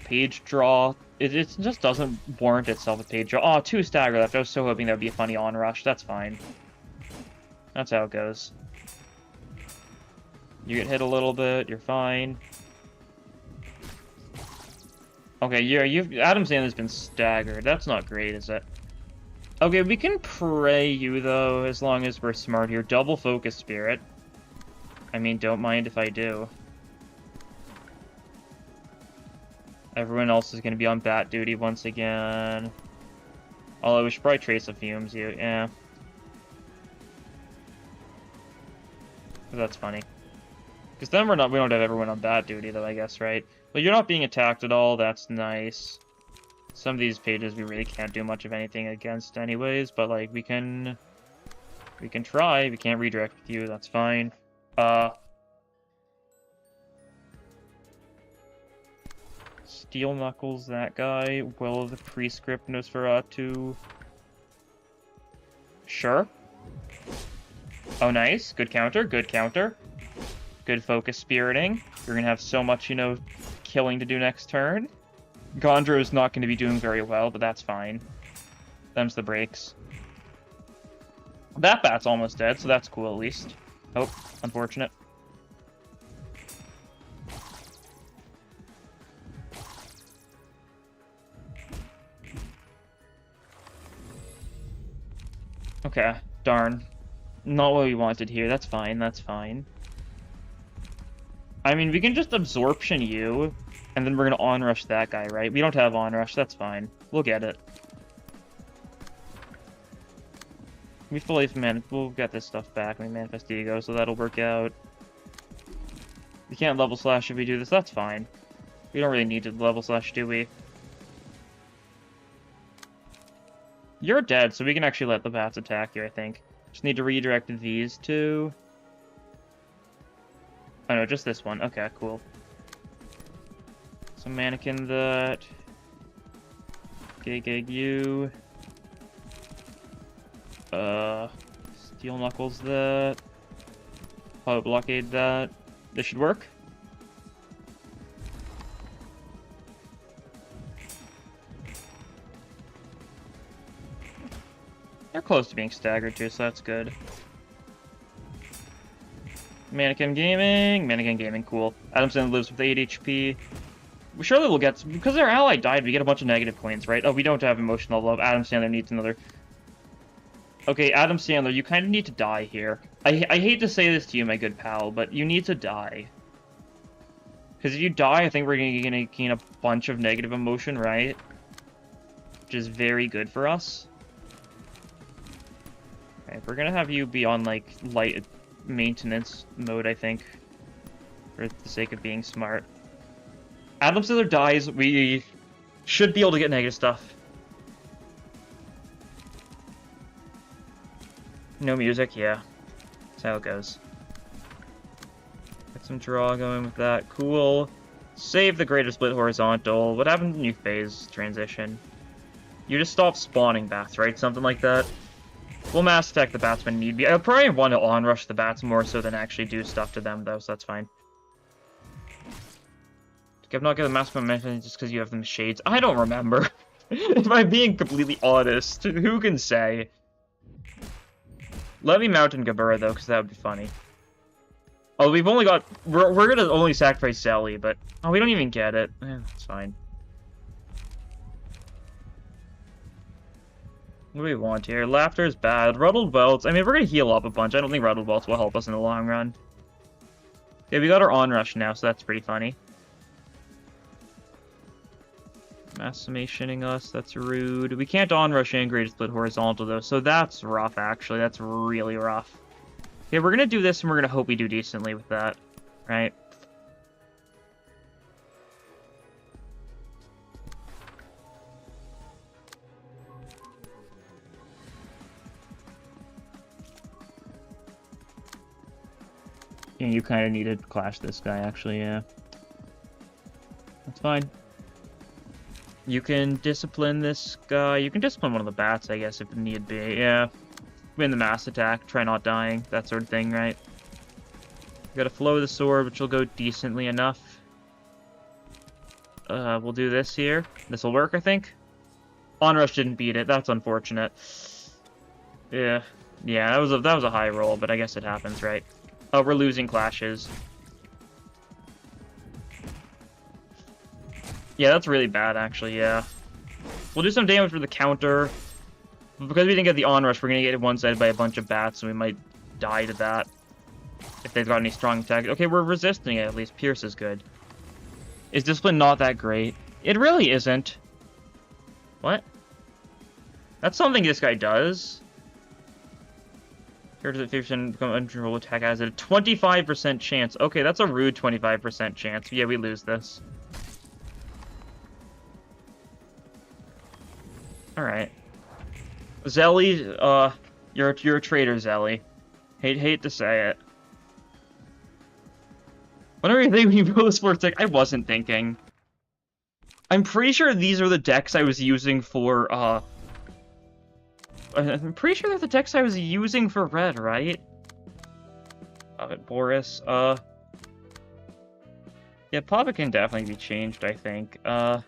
page draw, it just doesn't warrant itself a page draw. Oh, 2 stagger left. I was so hoping that would be a funny onrush. That's fine. That's how it goes. You get hit a little bit, you're fine. Okay, yeah, Adam Sandler's been staggered. That's not great, is it? Okay, we can pray you, though, as long as we're smart here. Double focus spirit. I mean, don't mind if I do. Everyone else is going to be on bat duty once again. Although we should probably trace the fumes, yeah. That's funny. Because then we don't have everyone on bat duty, though, I guess, right? But you're not being attacked at all. That's nice. Some of these pages we really can't do much of anything against anyways, but, like, we can try. We can't redirect with you. That's fine. Steel Knuckles, that guy. Will of the Prescript Nosferatu. Sure. Oh, nice. Good counter. Good counter. Good focus spiriting. You're gonna have so much, you know, killing to do next turn. Gondro is not going to be doing very well, but that's fine. Them's the breaks. That bat's almost dead, so that's cool at least. Oh, unfortunate. Okay, darn. Not what we wanted here. That's fine, that's fine. I mean, we can just absorption you, and then we're gonna onrush that guy, right? We don't have onrush, that's fine. We'll get it. We fully we'll get this stuff back. We manifest ego, so that'll work out. We can't level slash if we do this, that's fine. We don't really need to level slash, do we? You're dead, so we can actually let the bats attack you, I think. Just need to redirect these two. Oh no, just this one. Okay, cool. So mannequin that. Gig you. Steel Knuckles that. Power Blockade that. This should work. They're close to being staggered too, so that's good. Mannequin Gaming, cool. Adamson lives with 8 HP. We surely will get, because our ally died, we get a bunch of negative coins, right? Oh, we don't have emotional love. Adam Sandler needs another. Okay, Adam Sandler, you kind of need to die here. I hate to say this to you, my good pal, but you need to die. Because if you die, I think we're gonna gain a bunch of negative emotion, right? Which is very good for us. Okay, we're gonna have you be on, like, light maintenance mode, I think, for the sake of being smart. Adam Sandler dies, we should be able to get negative stuff. No music, yeah. That's how it goes. Get some draw going with that, cool. Save the greater split horizontal. What happened when you phase transition? You just stop spawning bats, right? Something like that. We'll mass attack the bats when need be. I probably want to onrush the bats more so than actually do stuff to them, though, so that's fine. I've not got the mass momentum just because you have them shades. I don't remember. If I'm being completely honest, who can say? Let me Mountain Gabura, though, because that would be funny. Oh, we've only got... We're gonna only sacrifice Sally, but... Oh, we don't even get it. That's fine. What do we want here? Laughter is bad. Ruddled Welts. I mean, we're gonna heal up a bunch. I don't think Ruddled Welts will help us in the long run. Yeah, we got our onrush now, so that's pretty funny. Mass summationing us, that's rude. We can't onrush and greater split horizontal, though, so that's rough, actually. That's really rough. Okay, we're gonna do this, and we're gonna hope we do decently with that, right? Yeah, you kind of need to clash this guy, actually, yeah. That's fine. You can discipline this guy. You can discipline one of the bats, I guess, if need be. Yeah. Win the mass attack. Try not dying. That sort of thing, right? You gotta flow the sword, which will go decently enough. We'll do this here. This will work, I think. Onrush didn't beat it. That's unfortunate. Yeah. Yeah, that was a high roll, but I guess it happens, right? Oh, we're losing clashes. Yeah, that's really bad, actually, yeah. We'll do some damage for the counter. But because we didn't get the onrush, we're gonna get one-sided by a bunch of bats, and we might die to that. If they've got any strong attack. Okay, we're resisting it, at least. Pierce is good. Is discipline not that great? It really isn't. What? That's something this guy does. Characters at 50% become uncontrollable attack has a 25% chance. Okay, that's a rude 25% chance. Yeah, we lose this. Alright. Zelly, you're a traitor, Zelly. Hate to say it. Whenever you think when you build a sports deck, I wasn't thinking. I'm pretty sure these are the decks I was using for, I'm pretty sure they're the decks I was using for red, right? Boris, yeah, Papa can definitely be changed, I think. They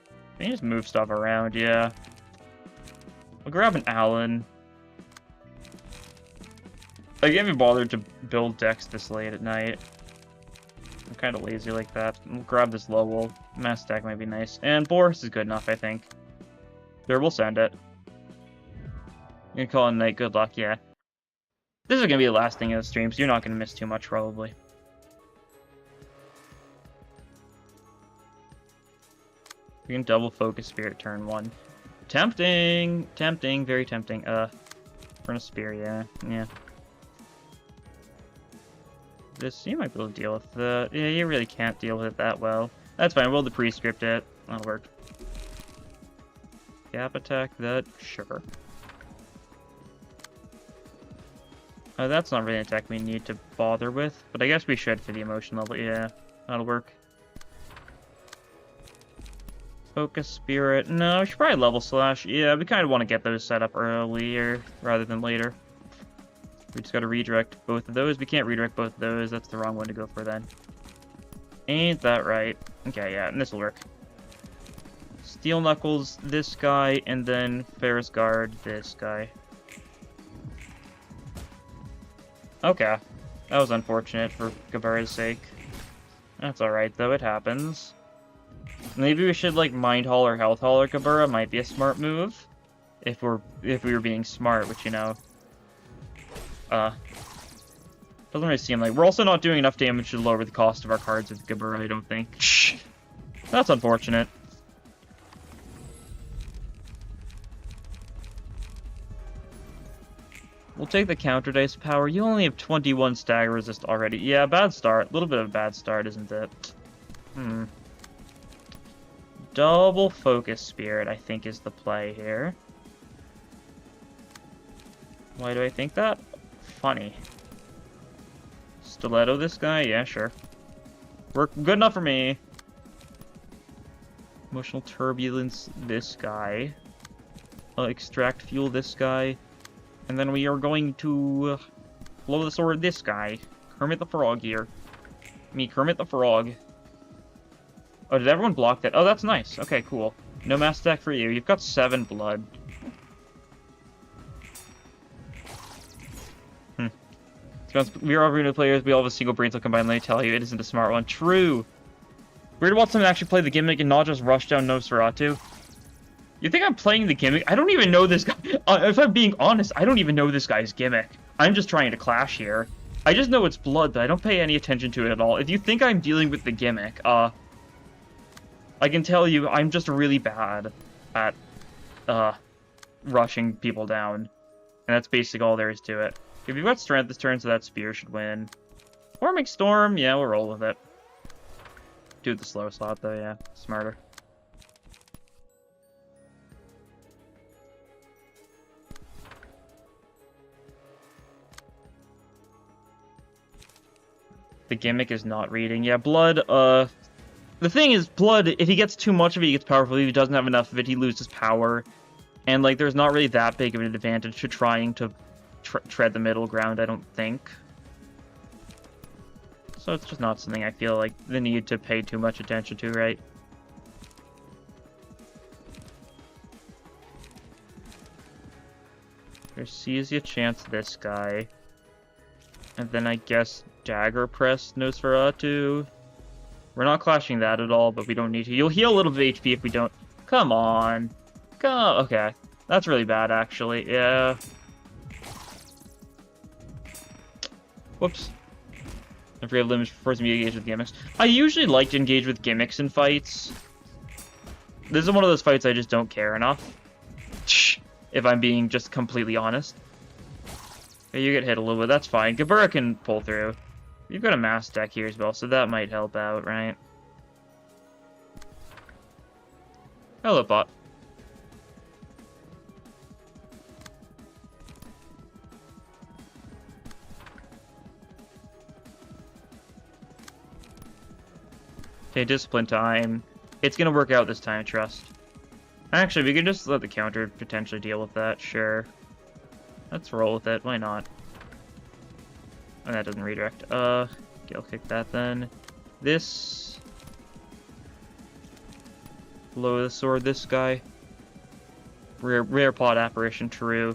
just move stuff around, yeah. I'll grab an Allen. I can't be bothered to build decks this late at night. I'm kind of lazy like that. We'll grab this Lowell. Mass deck might be nice. And Boris is good enough, I think. There, we'll send it. You can call it a night. Good luck, yeah. This is going to be the last thing of the stream, so you're not going to miss too much, probably. You can double focus Spirit turn 1. Tempting! Tempting, very tempting. Furnace Spear, yeah. Yeah. This, you might be able to deal with the... Yeah, you really can't deal with it that well. That's fine, we'll pre-script it. That'll work. Gap attack that? Sure. That's not really an attack we need to bother with, but I guess we should for the emotion level. Yeah, that'll work. Focus Spirit. No, we should probably level slash. Yeah, we kind of want to get those set up earlier rather than later. We just got to redirect both of those. We can't redirect both of those. That's the wrong one to go for then. Ain't that right? Okay, yeah, and this will work. Steel Knuckles, this guy, and then Ferris Guard, this guy. Okay. That was unfortunate for Gabara's sake. That's alright, though. It happens. Maybe we should, like, Mind Haul or Health Haul or Gabara. Might be a smart move. If we were being smart, which, you know... doesn't really seem like... We're also not doing enough damage to lower the cost of our cards with Gabara, I don't think. That's unfortunate. We'll take the counter dice power. You only have 21 stagger resist already. Yeah, bad start. A little bit of a bad start, isn't it? Double focus Spirit, I think, is the play here. Why do I think that? Funny. Stiletto this guy? Yeah, sure. Work good enough for me. Emotional Turbulence this guy. Extract Fuel this guy. And then we are going to blow the sword this guy. Kermit the Frog here. Me, Kermit the Frog. Oh, did everyone block that? Oh, that's nice. Okay, cool. No mass attack for you. You've got 7 blood. We are Ruina players. We all have a single brain cell combined. Let me tell you, it isn't a smart one. True. Weird to watch someone actually play the gimmick and not just rush down Nosferatu. You think I'm playing the gimmick? I don't even know this guy. If I'm being honest, I don't even know this guy's gimmick. I'm just trying to clash here. I just know it's blood, but I don't pay any attention to it at all. If you think I'm dealing with the gimmick, I can tell you I'm just really bad at rushing people down. And that's basically all there is to it. If you've got strength this turn, so that spear should win. Forming Storm, yeah, we'll roll with it. Do the slow slot though, yeah. Smarter. The gimmick is not reading. Yeah, blood, the thing is, blood, if he gets too much of it, he gets powerful. If he doesn't have enough of it, he loses power. And, like, there's not really that big of an advantage to trying to tread the middle ground, I don't think. So it's just not something I feel like the need to pay too much attention to, right? There's Caesia chance this guy. And then I guess Dagger Press Nosferatu. We're not clashing that at all, but we don't need to. You'll heal a little bit of HP if we don't. Come on. Okay. That's really bad, actually. Yeah. Whoops. I forget limits forcing me to engage with gimmicks. I usually like to engage with gimmicks in fights. This is one of those fights I just don't care enough. If I'm being just completely honest. Okay, you get hit a little bit. That's fine. Gabura can pull through. You've got a mass deck here as well, so that might help out, right? Hello, bot. Okay, discipline time. It's gonna work out this time, trust. Actually, we can just let the counter potentially deal with that, sure. Let's roll with it, why not? And that doesn't redirect. Okay, I'll kick that then. This... Lower the sword, this guy. Rare pod apparition, true.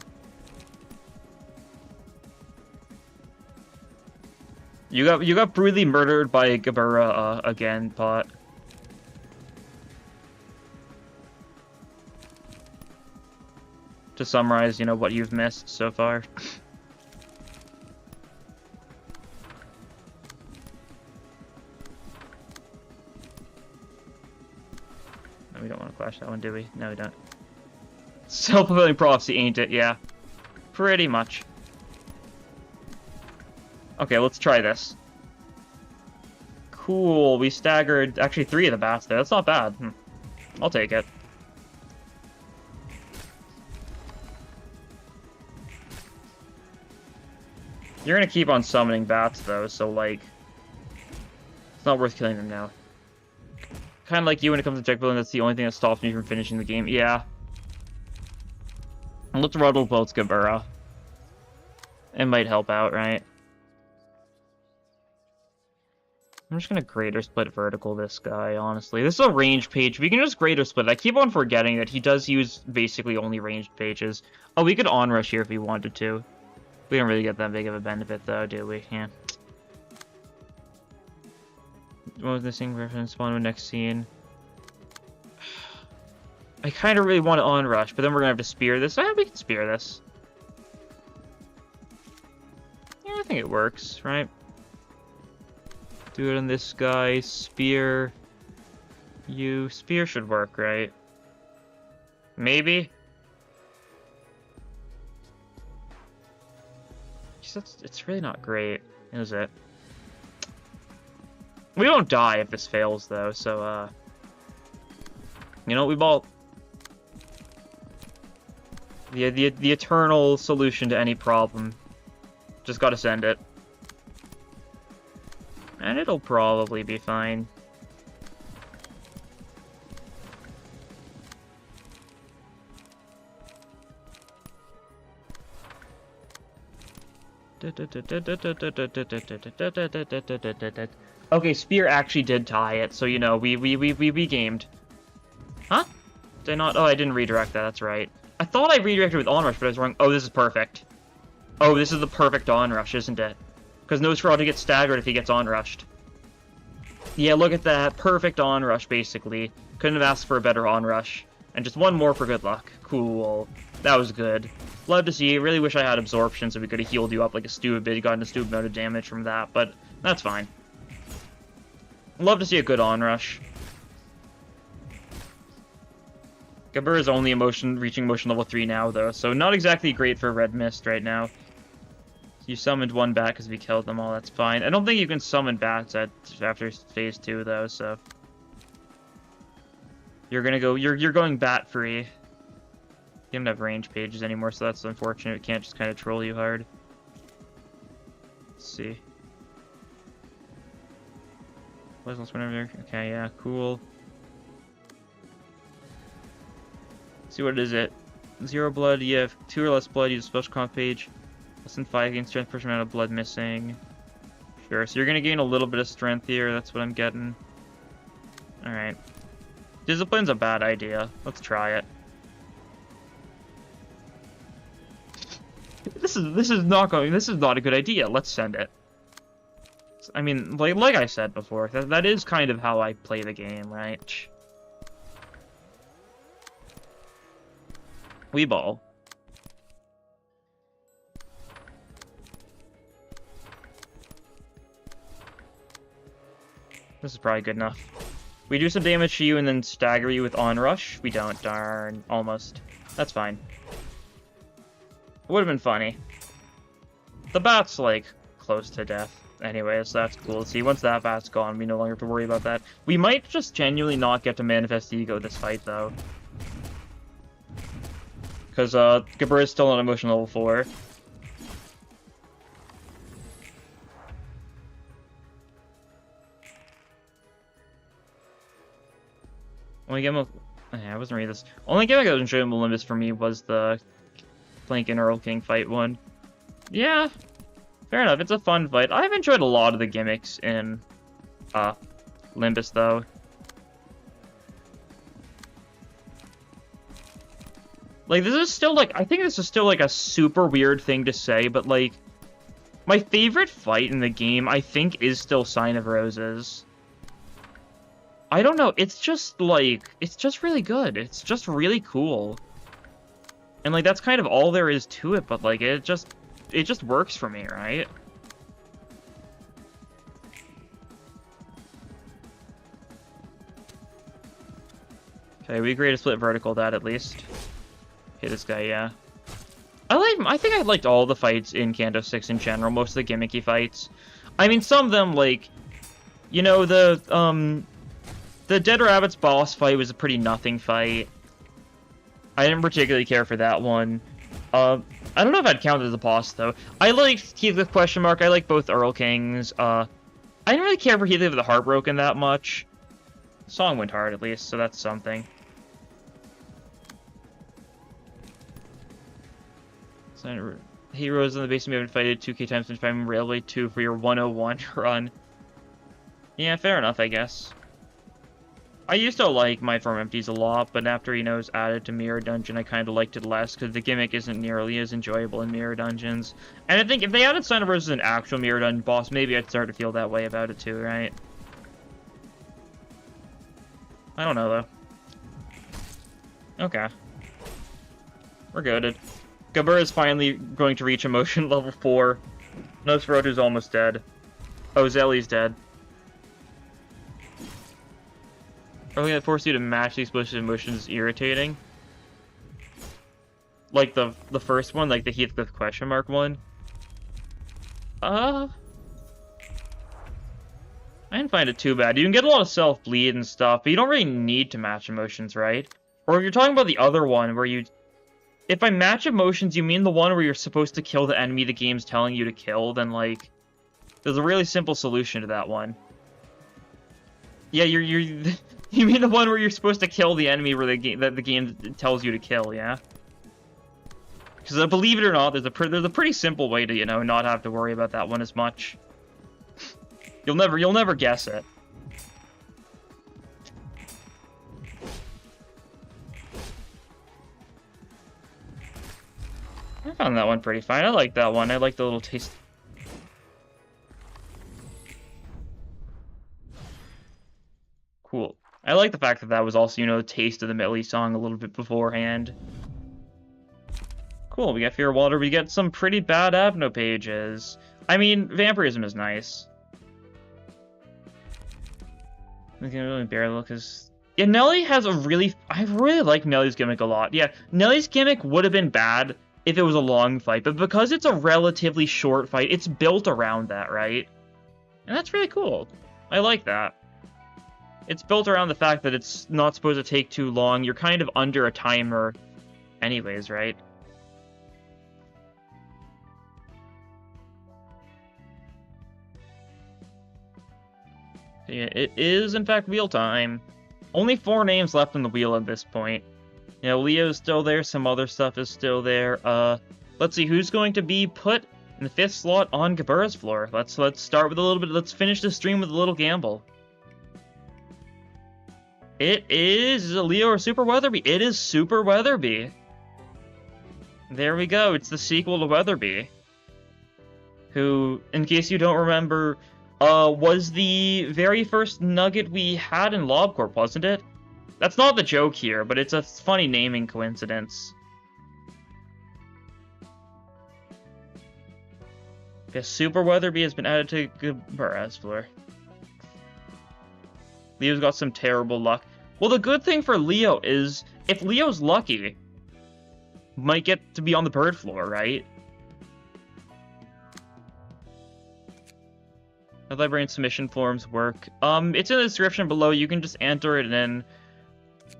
You got brutally murdered by Gabura again, pot. To summarize, you know, what you've missed so far. No, we don't want to clash that one, do we? No, we don't. Self-fulfilling prophecy, ain't it? Yeah. Pretty much. Okay, let's try this. Cool, we staggered actually 3 of the bats there. That's not bad. I'll take it. You're gonna keep on summoning bats though, so like... It's not worth killing them now. Kind of like you when it comes to deck building, that's the only thing that stops me from finishing the game. Yeah. Let's Ruddle Bolts Gabura. It might help out, right? I'm just gonna Greater Split Vertical this guy, honestly. This is a ranged page. We can just Greater Split. I keep on forgetting that he does use basically only ranged pages. Oh, we could onrush here if we wanted to. We don't really get that big of a benefit, though, do we? Yeah. What was this thing? Reference spawn with next scene. I kind of really want to onrush, but then we're gonna have to spear this. We can spear this. Yeah, I think it works, right? Do it on this guy. Spear. You. Spear should work, right? Maybe? It's really not great, is it? We don't die if this fails, though, so, you know, we ball. The eternal solution to any problem. Just gotta send it. And it'll probably be fine. Okay, Spear actually did tie it, so you know, we gamed. Huh? Did I not? Oh, I didn't redirect that, that's right. I thought I redirected with onrush, but I was wrong. Oh, this is perfect. Oh, this is the perfect onrush, isn't it? Because Nosferatu gets staggered if he gets onrushed. Yeah, look at that. Perfect onrush, basically. Couldn't have asked for a better onrush. And just one more for good luck. Cool. That was good. Love to see. Really wish I had absorption so we could have healed you up like a stupid, gotten a stupid amount of damage from that, but that's fine. Love to see a good onrush. Gabura is only reaching emotion level 3 now, though, so not exactly great for Red Mist right now. You summoned one bat because we killed them all, that's fine. I don't think you can summon bats after phase 2, though, so... You're going bat free. You don't have range pages anymore, so that's unfortunate. We can't just kind of troll you hard. Let's see. What's this one over there? Okay, yeah, cool. Let's see, what is it? 0 blood, you have 2 or less blood, you use a special comp page. Less than 5 against strength, % amount of blood missing. Sure, so you're gonna gain a little bit of strength here, that's what I'm getting. Alright. Discipline's a bad idea. Let's try it. This is not a good idea. Let's send it. I mean, like I said before, that is kind of how I play the game, right? We ball. This is probably good enough. We do some damage to you and then stagger you with onrush. We don't, darn. Almost. That's fine. It would have been funny. The bat's, like, close to death. Anyways, that's cool to see. Once that bat's gone, we no longer have to worry about that. We might just genuinely not get to Manifest Ego this fight, though. Because, Gabur is still on emotion level 4. Only game of... I wasn't reading this. Only game I got enjoyable Olympus for me was the Plank and Earl King fight one. Yeah, fair enough. It's a fun fight. I've enjoyed a lot of the gimmicks in Limbus, though. Like, this is still, like, I think this is still, like, a super weird thing to say, but, like, my favorite fight in the game, I think, is still Sign of Roses. I don't know, it's just, like, it's just really good. It's just really cool. And, like, that's kind of all there is to it, but, like, it just works for me, right? Okay, we agree to split vertical that, at least. Okay, this guy, yeah. I think I liked all the fights in Kanto 6 in general, most of the gimmicky fights. I mean, some of them, like, you know, the Dead Rabbit's boss fight was a pretty nothing fight. I didn't particularly care for that one. I don't know if I'd count it as a boss, though. I liked Heathcliff question mark. I like both Earl Kings. I didn't really care for Heathcliff the Heartbroken that much. The song went hard, at least, so that's something. Heroes in the basement you haven't fighted 2k times since fighting Railway 2 for your 101 run. Yeah, fair enough, I guess. I used to like My Farm Empties a lot, but after, you know, it was added to Mirror Dungeon, I kind of liked it less, because the gimmick isn't nearly as enjoyable in Mirror Dungeons. And I think if they added Sign of Roses as an actual Mirror Dungeon boss, maybe I'd start to feel that way about it too, right? I don't know, though. Okay. We're goated. Gabur is finally going to reach emotion level 4. Nosferatu's almost dead. Oh, Zelly's dead. Only that forces you to match the explicit emotions is irritating. Like the first one, like the Heathcliff question mark one. I didn't find it too bad. You can get a lot of self-bleed and stuff, but you don't really need to match emotions, right? Or if you're talking about the other one where you... If by match emotions you mean the one where you're supposed to kill the enemy the game's telling you to kill, then, like, there's a really simple solution to that one. Yeah, you mean the one where you're supposed to kill the enemy where the game tells you to kill, yeah? Because believe it or not, there's a pretty simple way to, you know, not have to worry about that one as much. You'll never guess it. I found that one pretty fine. I like that one. I like the little taste. Cool. I like the fact that that was also, you know, the taste of the Millie song a little bit beforehand. Cool, we got Fear Water. We get some pretty bad Avno pages. I mean, vampirism is nice. We can really barely look as... Yeah, Nelly has a really... I really like Nelly's gimmick a lot. Yeah, Nelly's gimmick would have been bad if it was a long fight, but because it's a relatively short fight, it's built around that, right? And that's really cool. I like that. It's built around the fact that it's not supposed to take too long. You're kind of under a timer anyways, right? Yeah, it is, in fact, wheel time. Only 4 names left on the wheel at this point. You know, Leo's still there, some other stuff is still there. Let's see, who's going to be put in the 5th slot on Gabur's floor? Let's start with a little bit, let's finish the stream with a little gamble. It is a Leo or Super Weatherby. It is Super Weatherby. There we go, it's the sequel to Weatherby. Who, in case you don't remember, was the very first nugget we had in Lob Corp, wasn't it? That's not the joke here, but it's a funny naming coincidence. Guess Super Weatherby has been added to Gabur's floor. Leo's got some terrible luck. Well, the good thing for Leo is, if Leo's lucky, might get to be on the bird floor, right? How librarian submission forms work. It's in the description below. You can just enter it in.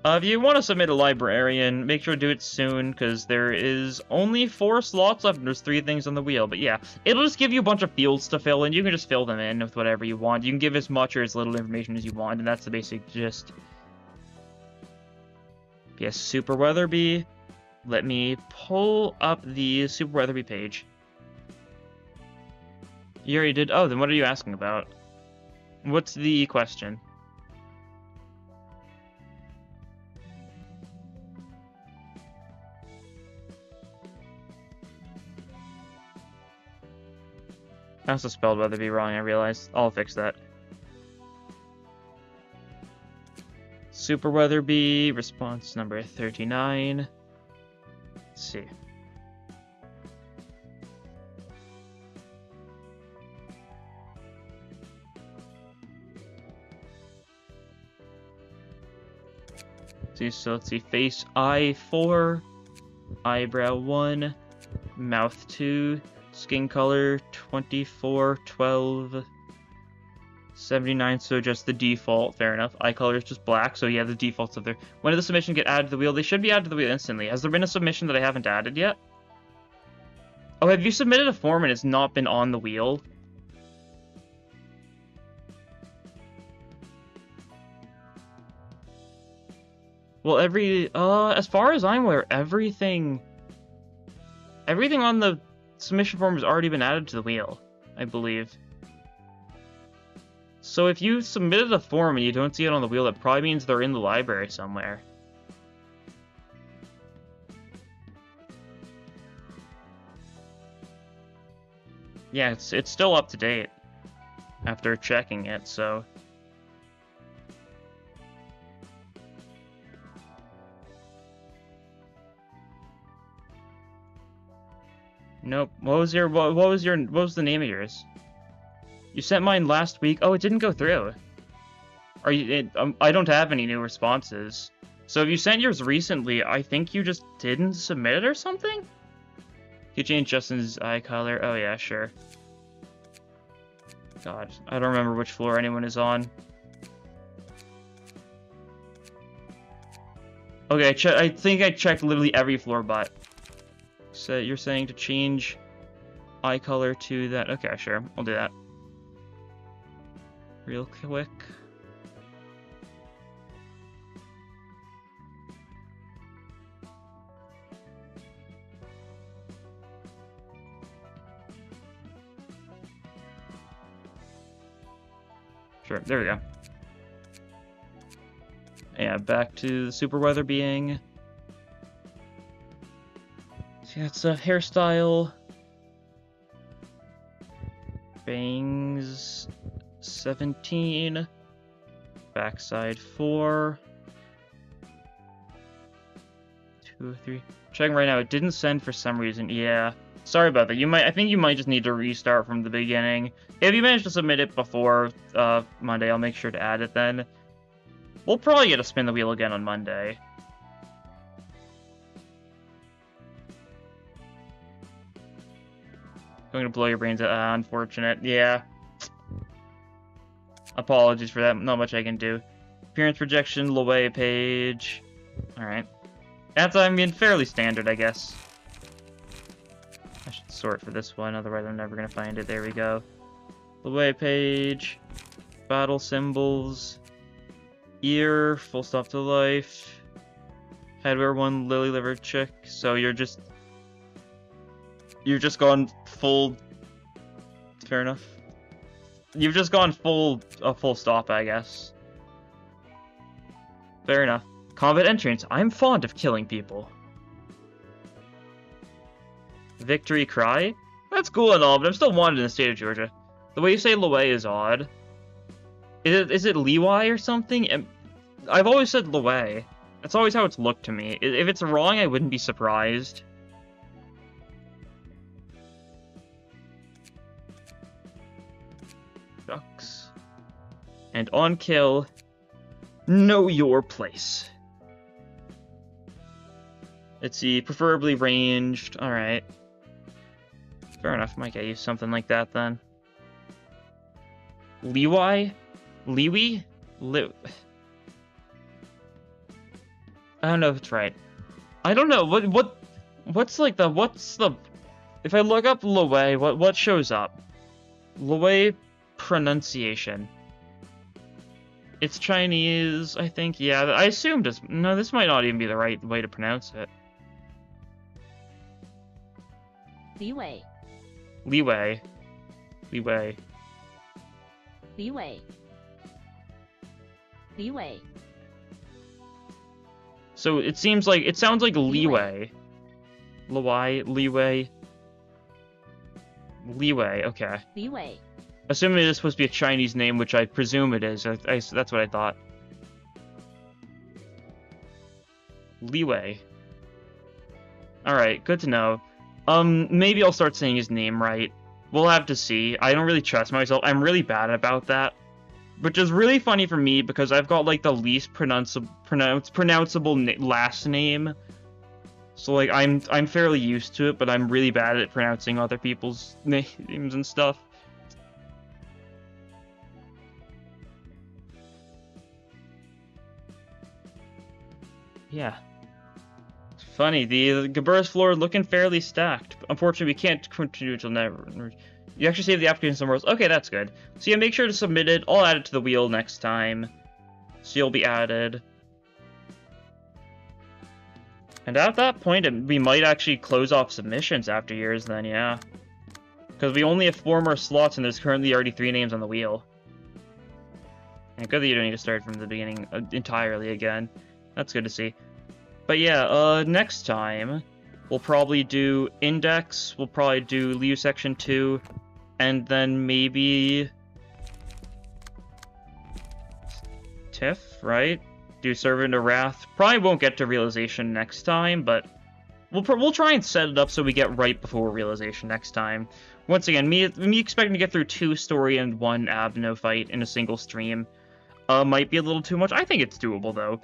If you want to submit a librarian, make sure to do it soon, because there is only 4 slots left, and there's 3 things on the wheel. But yeah, it'll just give you a bunch of fields to fill in. You can just fill them in with whatever you want. You can give as much or as little information as you want, and that's the basic gist. Yes, Super Weatherby. Let me pull up the Super Weatherby page. You already did? Oh, then what are you asking about? What's the question? I also spelled Weatherby wrong, I realized. I'll fix that. Super Weatherby, response number 39. Let's see. So let's see. Face eye 4, eyebrow 1, mouth 2, skin color 24, 12, 79, so just the default, fair enough. Eye color is just black, so yeah, the default's up there. When did the submission get added to the wheel? They should be added to the wheel instantly. Has there been a submission that I haven't added yet? Oh, have you submitted a form and it's not been on the wheel? Well, as far as I'm aware, everything on the submission form has already been added to the wheel, I believe. So if you submitted a form and you don't see it on the wheel, that probably means they're in the library somewhere. Yeah, it's still up to date after checking it, so... Nope. What was the name of yours? You sent mine last week. Oh, it didn't go through. I don't have any new responses. So if you sent yours recently, I think you just didn't submit it or something? You changed Justin's eye color. Oh yeah, sure. God, I don't remember which floor anyone is on. Okay, I think I checked literally every floor but. So you're saying to change eye color to that. Okay, sure. I'll do that. Real quick. Sure, there we go. Yeah, back to the Super Weather being. So yeah, it's a hairstyle. Bangs 17. Backside 4. 2, 3. Checking right now, it didn't send for some reason. Yeah. Sorry about that. I think you might just need to restart from the beginning. If you manage to submit it before Monday, I'll make sure to add it then. We'll probably get to spin the wheel again on Monday. Going to blow your brains out. Unfortunate. Yeah. Apologies for that. Not much I can do. Appearance projection, Loe page. Alright. That's, I mean, fairly standard, I guess. I should sort for this one, otherwise I'm never going to find it. There we go. Loe page. Battle symbols. Ear, full stop to life. Headwear 1, lily liver chick. So you're just gone full. Fair enough. You've just gone full stop, I guess. Fair enough. Combat entrance. I'm fond of killing people. Victory cry? That's cool and all, but I'm still wanted in the state of Georgia. The way you say Loe is odd. Is it Leeway or something? I've always said Loe. That's always how it's looked to me. If it's wrong, I wouldn't be surprised. Ducks. And on kill, know your place. Let's see, preferably ranged. Alright. Fair enough, might get you something like that then. Liwai? Liwi? I don't know if it's right. I don't know, what's the... If I look up Loe, what shows up? Loe pronunciation. It's Chinese, I think. Yeah, I assumed it's... No, this might not even be the right way to pronounce it. Liwei. Liwei. Liwei. Liwei. Liwei. So it sounds like leeway. Leeway. Leeway, okay. Liwei. Assuming it is supposed to be a Chinese name, which I presume it is. That's what I thought. Leeway. Alright, good to know. Maybe I'll start saying his name right. We'll have to see. I don't really trust myself. I'm really bad about that. Which is really funny for me because I've got like the least pronounceable last name. So like I'm fairly used to it, but I'm really bad at pronouncing other people's names and stuff. Yeah. It's funny, the Gabur's floor looking fairly stacked. Unfortunately, we can't continue until never. You actually save the application somewhere else. Okay, that's good. So yeah, make sure to submit it. I'll add it to the wheel next time. So you'll be added. And at that point, we might actually close off submissions after years then, yeah. Because we only have 4 more slots and there's currently already 3 names on the wheel. And good that you don't need to start from the beginning entirely again. That's good to see. But yeah, next time, we'll probably do Index, we'll probably do Liu Section 2, and then maybe... Tiff, right? Do Servant of Wrath. Probably won't get to Realization next time, but we'll try and set it up so we get right before Realization next time. Once again, me expecting to get through 2 story and 1 Abno fight in a single stream might be a little too much. I think it's doable, though.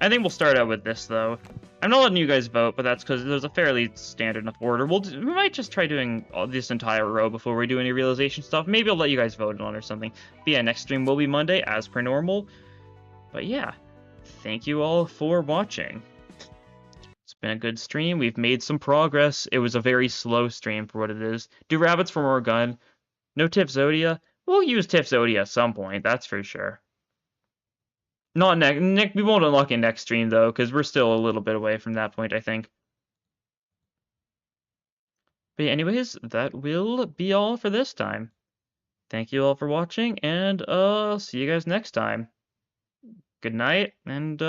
I think we'll start out with this, though. I'm not letting you guys vote, but that's because there's a fairly standard enough order. We might just try doing this entire row before we do any Realization stuff. Maybe I'll let you guys vote on or something. But yeah, next stream will be Monday, as per normal. But yeah, thank you all for watching. It's been a good stream. We've made some progress. It was a very slow stream for what it is. Do rabbits for more gun. No Tiff Zodia. We'll use Tiff Zodia at some point, that's for sure. Not next. We won't unlock it next stream, though, because we're still a little bit away from that point, I think. But yeah, anyways, that will be all for this time. Thank you all for watching, and I'll see you guys next time. Good night, and